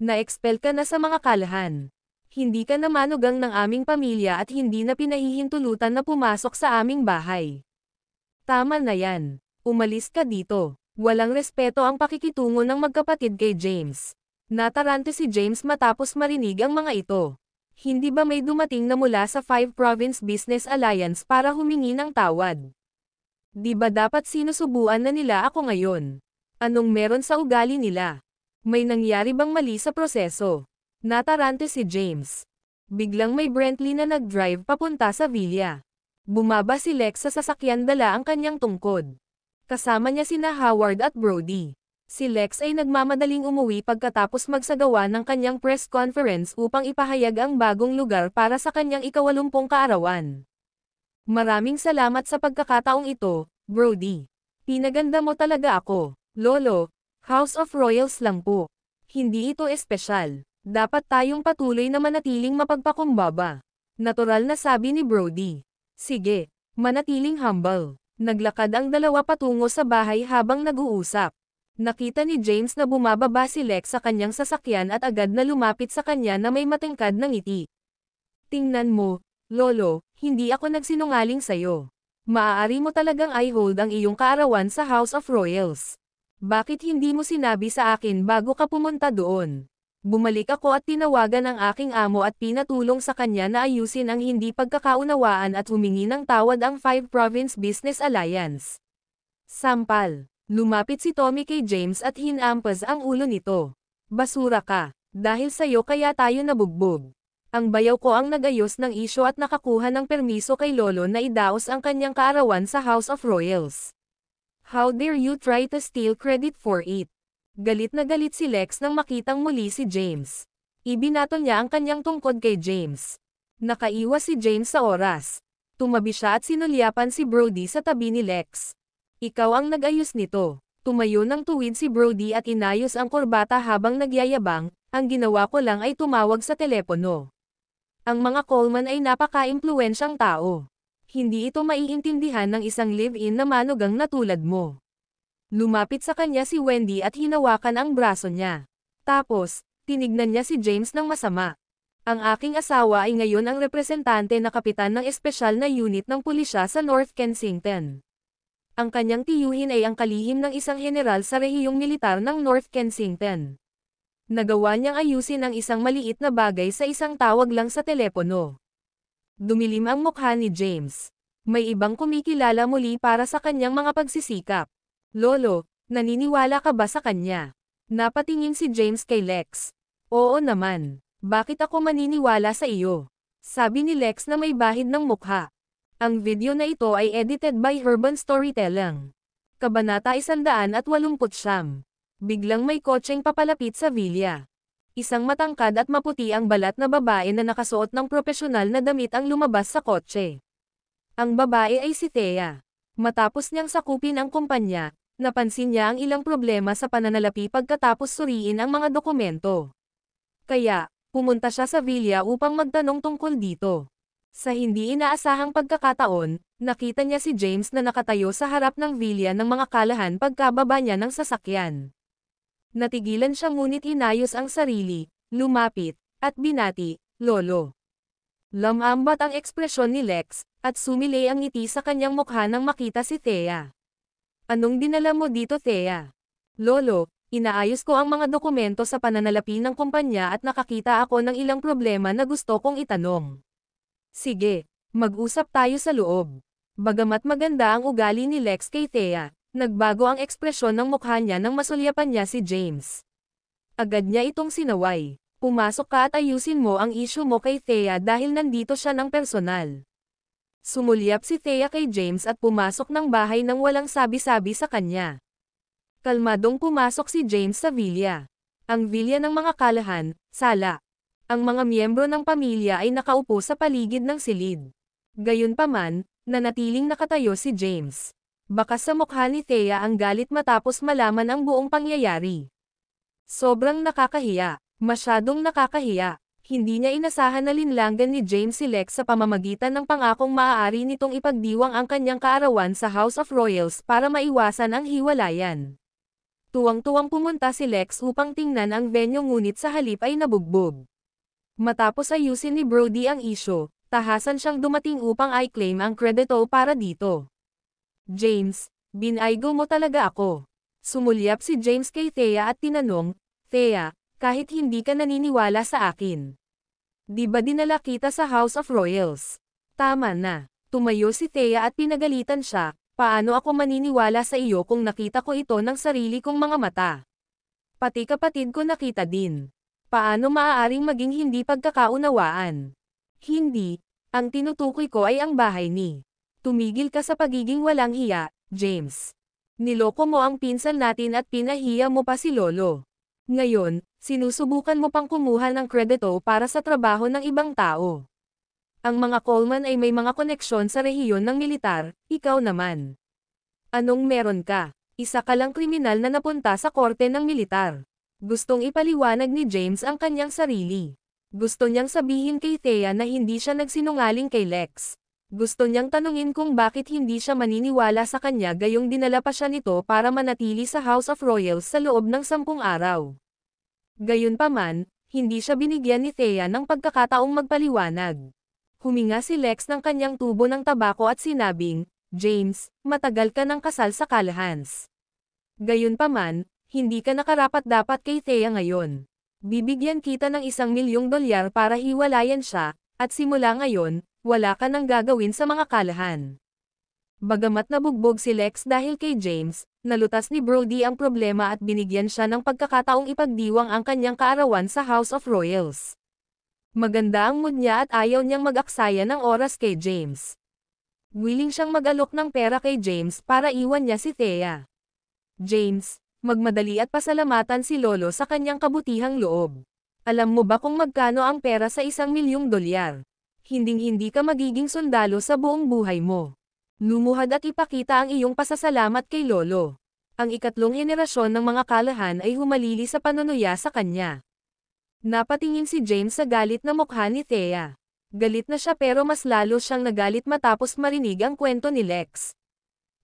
Na-expel ka na sa mga kalahan. Hindi ka na manugang ng aming pamilya at hindi na pinahihintulutan na pumasok sa aming bahay. Tama na yan. Umalis ka dito. Walang respeto ang pakikitungo ng magkapatid kay James. Natarante si James matapos marinig ang mga ito. Hindi ba may dumating na mula sa 5-Province Business Alliance para humingi ng tawad? Di ba dapat sinusubuan na nila ako ngayon? Anong meron sa ugali nila? May nangyari bang mali sa proseso? Natarante si James. Biglang may Bentley na nag-drive papunta sa villa. Bumaba si Lex sa sasakyan, dala ang kanyang tungkod. Kasama niya sina Howard at Brody. Si Lex ay nagmamadaling umuwi pagkatapos magsagawa ng kanyang press conference upang ipahayag ang bagong lugar para sa kanyang ika-80 kaarawan. Maraming salamat sa pagkakataong ito, Brody. Pinaganda mo talaga ako. Lolo, House of Royals lang po. Hindi ito espesyal. Dapat tayong patuloy na manatiling mapagpakumbaba. Natural na sabi ni Brody. Sige, manatiling humble. Naglakad ang dalawa patungo sa bahay habang nag-uusap. Nakita ni James na bumababa si Lex sa kanyang sasakyan at agad na lumapit sa kanya na may matingkad na ngiti. Tingnan mo, Lolo, hindi ako nagsinungaling sayo. Maaari mo talagang i-hold ang iyong kaarawan sa House of Royals. Bakit hindi mo sinabi sa akin bago ka pumunta doon? Bumalik ako at tinawagan ang aking amo at pinatulong sa kanya na ayusin ang hindi pagkakaunawaan at humingi ng tawad ang 5-Province Business Alliance. Sampal. Lumapit si Tommy kay James at hinampas ang ulo nito. Basura ka. Dahil sayo kaya tayo nabugbog. Ang bayaw ko ang nagayos ng isyo at nakakuha ng permiso kay Lolo na idaos ang kanyang kaarawan sa House of Royals. How dare you try to steal credit for it? Galit na galit si Lex nang makitang muli si James. Ibinato niya ang kanyang tungkod kay James. Nakaiwas si James sa oras. Tumabi siya at sinulyapan si Brody sa tabi ni Lex. Ikaw ang nag-ayos nito. Tumayo ng tuwid si Brody at inayos ang korbata habang nagyayabang, ang ginawa ko lang ay tumawag sa telepono. Ang mga Coleman ay napaka-impluwensyang tao. Hindi ito maiintindihan ng isang live-in na manugang na tulad mo. Lumapit sa kanya si Wendy at hinawakan ang braso niya. Tapos, tinignan niya si James ng masama. Ang aking asawa ay ngayon ang representante na kapitan ng espesyal na unit ng pulisya sa North Kensington. Ang kanyang tiyuhin ay ang kalihim ng isang general sa rehiyong militar ng North Kensington. Nagawa niyang ayusin ang isang maliit na bagay sa isang tawag lang sa telepono. Dumilim ang mukha ni James. May ibang kumikilala muli para sa kanyang mga pagsisikap. Lolo, naniniwala ka ba sa kanya? Napatingin si James kay Lex. Oo naman. Bakit ako maniniwala sa iyo? Sabi ni Lex na may bahid ng mukha. Ang video na ito ay edited by Urban Storytelling. Kabanata 189. Biglang may kotseng papalapit sa villa. Isang matangkad at maputi ang balat na babae na nakasuot ng propesyonal na damit ang lumabas sa kotse. Ang babae ay si Thea. Matapos niyang sakupin ang kumpanya, napansin niya ang ilang problema sa pananalapi pagkatapos suriin ang mga dokumento. Kaya, pumunta siya sa villa upang magtanong tungkol dito. Sa hindi inaasahang pagkakataon, nakita niya si James na nakatayo sa harap ng villa ng mga kalahan pagkababa niya ng sasakyan. Natigilan siya ngunit inayos ang sarili, lumapit, at binati, Lolo. Lamambat ang ekspresyon ni Lex, at sumilay ang ngiti sa kanyang mukha nang makita si Thea. Anong dinala mo dito, Thea? Lolo, inaayos ko ang mga dokumento sa pananalapi ng kumpanya at nakakita ako ng ilang problema na gusto kong itanong. Sige, mag-usap tayo sa loob. Bagamat maganda ang ugali ni Lex kay Thea, nagbago ang ekspresyon ng mukha niya nang masulyapan niya si James. Agad niya itong sinaway. Pumasok ka at ayusin mo ang issue mo kay Thea dahil nandito siya ng personal. Sumulyap si Thea kay James at pumasok ng bahay nang walang sabi-sabi sa kanya. Kalmadong pumasok si James sa villa. Ang villa ng mga kalahan, sala. Ang mga miyembro ng pamilya ay nakaupo sa paligid ng silid. Gayunpaman, nanatiling nakatayo si James. Bakas sa mukha ni Thea ang galit matapos malaman ang buong pangyayari. Sobrang nakakahiya, masyadong nakakahiya. Hindi niya inasahan na linlanggan ni James si Lex sa pamamagitan ng pangakong maaari nitong ipagdiwang ang kanyang kaarawan sa House of Royals para maiwasan ang hiwalayan. Tuwang-tuwang pumunta si Lex upang tingnan ang venue ngunit sa halip ay nabugbog. Matapos ayusin ni Brody ang isyo, tahasan siyang dumating upang i-claim ang kredito para dito. James, binaygo mo talaga ako. Sumulyap si James kay Thea at tinanong, Thea, kahit hindi ka naniniwala sa akin. Di ba dinala kita sa House of Royals? Tama na. Tumayo si Thea at pinagalitan siya, paano ako maniniwala sa iyo kung nakita ko ito ng sarili kong mga mata? Pati kapatid ko nakita din. Paano maaaring maging hindi pagkakaunawaan? Hindi, ang tinutukoy ko ay ang bahay ni. Tumigil ka sa pagiging walang hiya, James. Niloko mo ang pinsan natin at pinahiya mo pa si Lolo. Ngayon, sinusubukan mo pang kumuha ng kredito para sa trabaho ng ibang tao. Ang mga Coleman ay may mga koneksyon sa rehiyon ng militar, ikaw naman. Anong meron ka? Isa ka lang kriminal na napunta sa korte ng militar. Gustong ipaliwanag ni James ang kanyang sarili. Gusto niyang sabihin kay Thea na hindi siya nagsinungaling kay Lex. Gusto niyang tanungin kung bakit hindi siya maniniwala sa kanya gayong dinala pa siya nito para manatili sa House of Royals sa loob ng 10 araw. Gayunpaman, hindi siya binigyan ni Thea ng pagkakataong magpaliwanag. Huminga si Lex ng kanyang tubo ng tabako at sinabing, James, matagal ka ng kasal sa Calahans. Gayunpaman, hindi ka nakarapat-dapat kay Thea ngayon. Bibigyan kita ng $1,000,000 para hiwalayan siya, at simula ngayon, wala ka nang gagawin sa mga kalahan. Bagamat nabugbog si Lex dahil kay James, nalutas ni Brody ang problema at binigyan siya ng pagkakataong ipagdiwang ang kanyang kaarawan sa House of Royals. Maganda ang mood niya at ayaw niyang mag-aksaya ng oras kay James. Willing siyang mag-alok ng pera kay James para iwan niya si Thea. James, magmadali at pasalamatan si Lolo sa kanyang kabutihang loob. Alam mo ba kung magkano ang pera sa $1,000,000? Hinding-hindi ka magiging sundalo sa buong buhay mo. Lumuhad at ipakita ang iyong pasasalamat kay Lolo. Ang ikatlong henerasyon ng mga kalahan ay humalili sa panunuya sa kanya. Napatingin si James sa galit na mukha ni Thea. Galit na siya pero mas lalo siyang nagalit matapos marinig ang kwento ni Lex.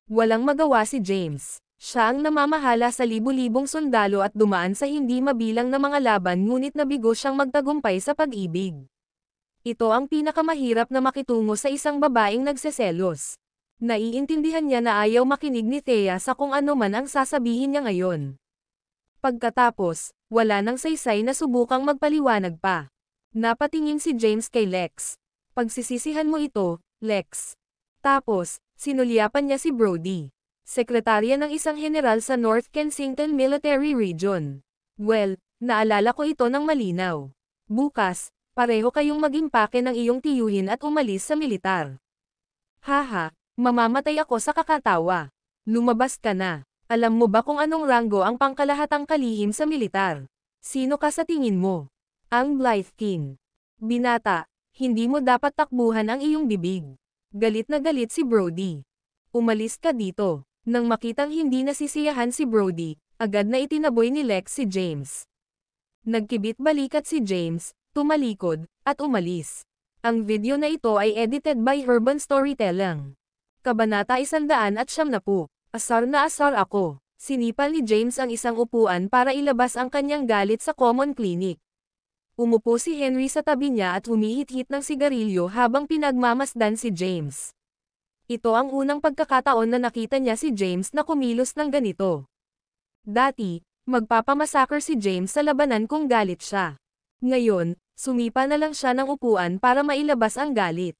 Walang magawa si James. Siya ang namamahala sa libu-libong sundalo at dumaan sa hindi mabilang na mga laban ngunit nabigo siyang magtagumpay sa pag-ibig. Ito ang pinakamahirap na makitungo sa isang babaeng nagseselos. Naiintindihan niya na ayaw makinig ni Thea sa kung ano man ang sasabihin niya ngayon. Pagkatapos, wala nang saysay na subukang magpaliwanag pa. Napatingin si James kay Lex. Pagsisisihan mo ito, Lex. Tapos, sinulyapan niya si Brody. Sekretarya ng isang general sa North Kensington Military Region. Well, naalala ko ito ng malinaw. Bukas, pareho kayong mag-impake ng iyong tiyuhin at umalis sa militar. Haha, mamamatay ako sa kakatawa. Lumabas ka na. Alam mo ba kung anong ranggo ang pangkalahatang kalihim sa militar? Sino ka sa tingin mo? Ang Blythe King. Binata, hindi mo dapat takbuhan ang iyong bibig. Galit na galit si Brody. Umalis ka dito. Nang makitang hindi nasisiyahan si Brody, agad na itinaboy ni Lex si James. Nagkibit balikat si James, tumalikod, at umalis. Ang video na ito ay edited by Urban Storytelling. Kabanata 190. Asar na asar ako. Sinipal ni James ang isang upuan para ilabas ang kanyang galit sa common clinic. Umupo si Henry sa tabi niya at humihit-hit ng sigarilyo habang pinagmamasdan si James. Ito ang unang pagkakataon na nakita niya si James na kumilos ng ganito. Dati, magpapamassacre si James sa labanan kung galit siya. Ngayon, sumipa na lang siya ng upuan para mailabas ang galit.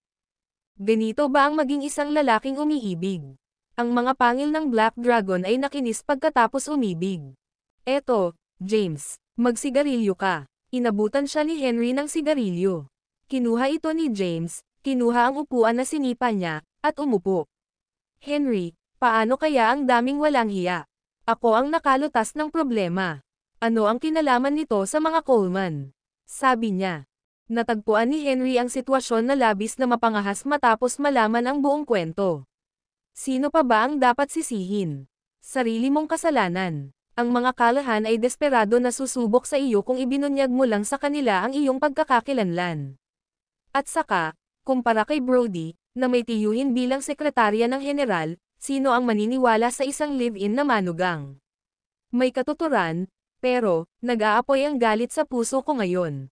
Ganito ba ang maging isang lalaking umiibig? Ang mga pangil ng Black Dragon ay nakinis pagkatapos umibig. Eto, James, magsigarilyo ka. Inabutan siya ni Henry ng sigarilyo. Kinuha ito ni James, kinuha ang upuan na sinipa niya, at umupo. Henry, paano kaya ang daming walang hiya? Ako ang nakalutas ng problema. Ano ang kinalaman nito sa mga Coleman? Sabi niya. Natagpuan ni Henry ang sitwasyon na labis na mapangahas matapos malaman ang buong kwento. Sino pa ba ang dapat sisihin? Sarili mong kasalanan. Ang mga Callahan ay desperado na susubok sa iyo kung ibinunyag mo lang sa kanila ang iyong pagkakakilanlan. At saka, kumpara kay Brody, na may tiyuhin bilang sekretarya ng general, sino ang maniniwala sa isang live-in na manugang? May katuturan, pero, nag-aapoy ang galit sa puso ko ngayon.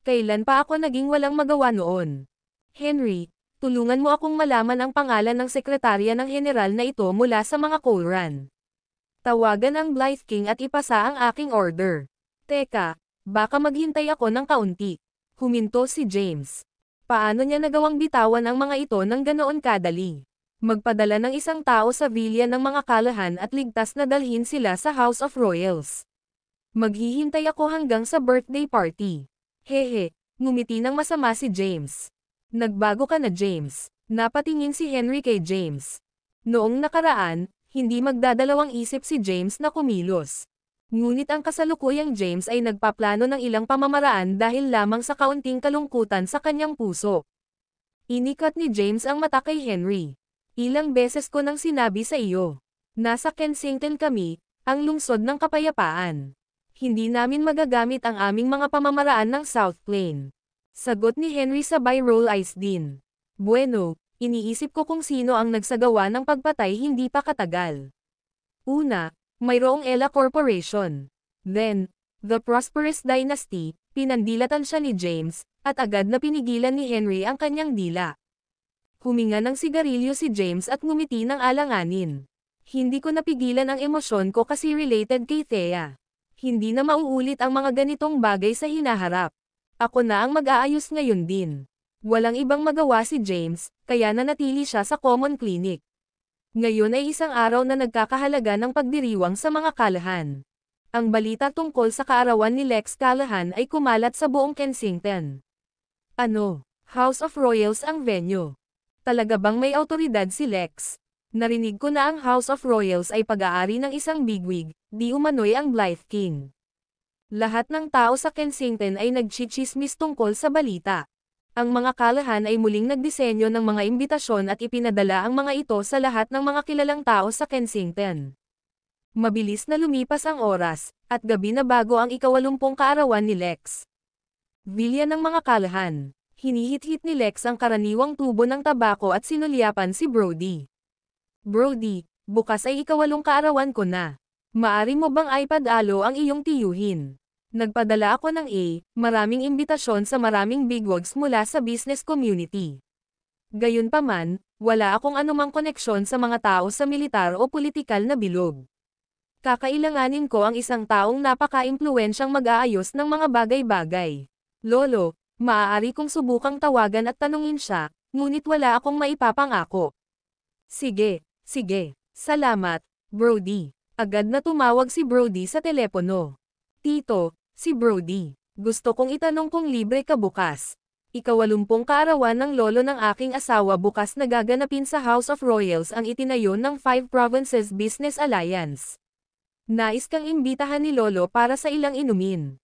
Kailan pa ako naging walang magawa noon? Henry, tulungan mo akong malaman ang pangalan ng sekretarya ng general na ito mula sa mga Coleman. Tawagan ang Blythe King at ipasa ang aking order. Teka, baka maghintay ako ng kaunti. Huminto si James. Paano niya nagawang bitawan ang mga ito ng ganoon kadali? Magpadala ng isang tao sa villa ng mga Callahan at ligtas na dalhin sila sa House of Royals. Maghihintay ako hanggang sa birthday party. Hehe, ngumiti ng masama si James. Nagbago ka na James. Napatingin si Henry kay James. Noong nakaraan, hindi magdadalawang isip si James na kumilos. Ngunit ang kasalukuyang James ay nagpaplano ng ilang pamamaraan dahil lamang sa kaunting kalungkutan sa kanyang puso. Inikat ni James ang mata kay Henry. Ilang beses ko nang sinabi sa iyo. Nasa Kensington kami, ang lungsod ng kapayapaan. Hindi namin magagamit ang aming mga pamamaraan ng South Plain. Sagot ni Henry sabay roll eyes din. Bueno, iniisip ko kung sino ang nagsagawa ng pagpatay hindi pa katagal. Una, mayroong Ella Corporation. Then, the Prosperous Dynasty, pinandilatan siya ni James, at agad na pinigilan ni Henry ang kanyang dila. Huminga ng sigarilyo si James at ngumiti ng alanganin. Hindi ko napigilan ang emosyon ko kasi related kay Thea. Hindi na mauulit ang mga ganitong bagay sa hinaharap. Ako na ang mag-aayos ngayon din. Walang ibang magawa si James, kaya nanatili siya sa common clinic. Ngayon ay isang araw na nagkakahalaga ng pagdiriwang sa mga Callahan. Ang balita tungkol sa kaarawan ni Lex Callahan ay kumalat sa buong Kensington. Ano, House of Royals ang venue? Talaga bang may awtoridad si Lex? Narinig ko na ang House of Royals ay pag-aari ng isang bigwig, di umano'y ang Blythe King. Lahat ng tao sa Kensington ay nagchichismis tungkol sa balita. Ang mga Callahan ay muling nagdisenyo ng mga imbitasyon at ipinadala ang mga ito sa lahat ng mga kilalang tao sa Kensington. Mabilis na lumipas ang oras, at gabi na bago ang 80 kaarawan ni Lex. Villa ng mga Callahan. Hinihit-hit ni Lex ang karaniwang tubo ng tabako at sinulyapan si Brody. Brody, bukas ay 80 kaarawan ko na. Maari mo bang iPad-alo ang iyong tiyuhin? Nagpadala ako ng maraming imbitasyon sa maraming bigwigs mula sa business community. Gayunpaman, wala akong anumang koneksyon sa mga tao sa militar o politikal na bilog. Kakailanganin ko ang isang taong napaka-impluwensyang mag-aayos ng mga bagay-bagay. Lolo, maaari kong subukang tawagan at tanungin siya, ngunit wala akong maipapangako. Sige, sige. Salamat, Brody. Agad na tumawag si Brody sa telepono. Tito, si Brody. Gusto kong itanong kung libre ka bukas. 80 kaarawan ng lolo ng aking asawa bukas na gaganapin sa House of Royals ang itinayo ng 5 Provinces Business Alliance. Nais kang imbitahan ni lolo para sa ilang inumin.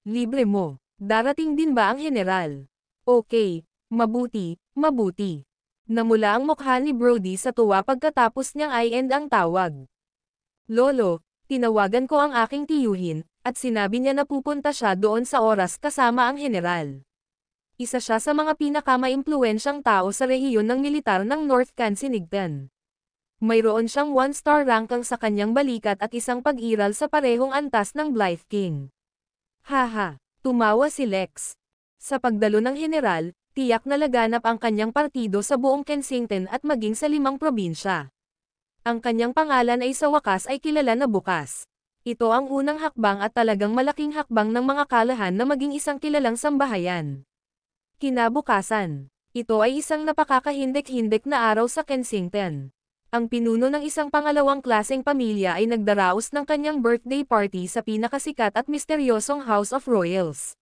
Libre mo. Darating din ba ang general? Okay, mabuti, mabuti. Namula ang mukha ni Brody sa tuwa pagkatapos niyang i-end ang tawag. Lolo, tinawagan ko ang aking tiyuhin, at sinabi niya na pupunta siya doon sa oras kasama ang general. Isa siya sa mga pinakamaimpluwensyang tao sa rehiyon ng militar ng North Kensington. Mayroon siyang 1-star ranking sa kanyang balikat at isang pag-iral sa parehong antas ng Blythe King. Haha, tumawa si Lex. Sa pagdalo ng general, tiyak na laganap ang kanyang partido sa buong Kensington at maging sa 5 probinsya. Ang kanyang pangalan ay sa wakas ay kilala na bukas. Ito ang unang hakbang at talagang malaking hakbang ng mga Callahan na maging isang kilalang sambahayan. Kinabukasan, ito ay isang napakakahindik-hindik na araw sa Kensington. Ang pinuno ng isang pangalawang klaseng pamilya ay nagdaraos ng kanyang birthday party sa pinakasikat at misteryosong House of Royals.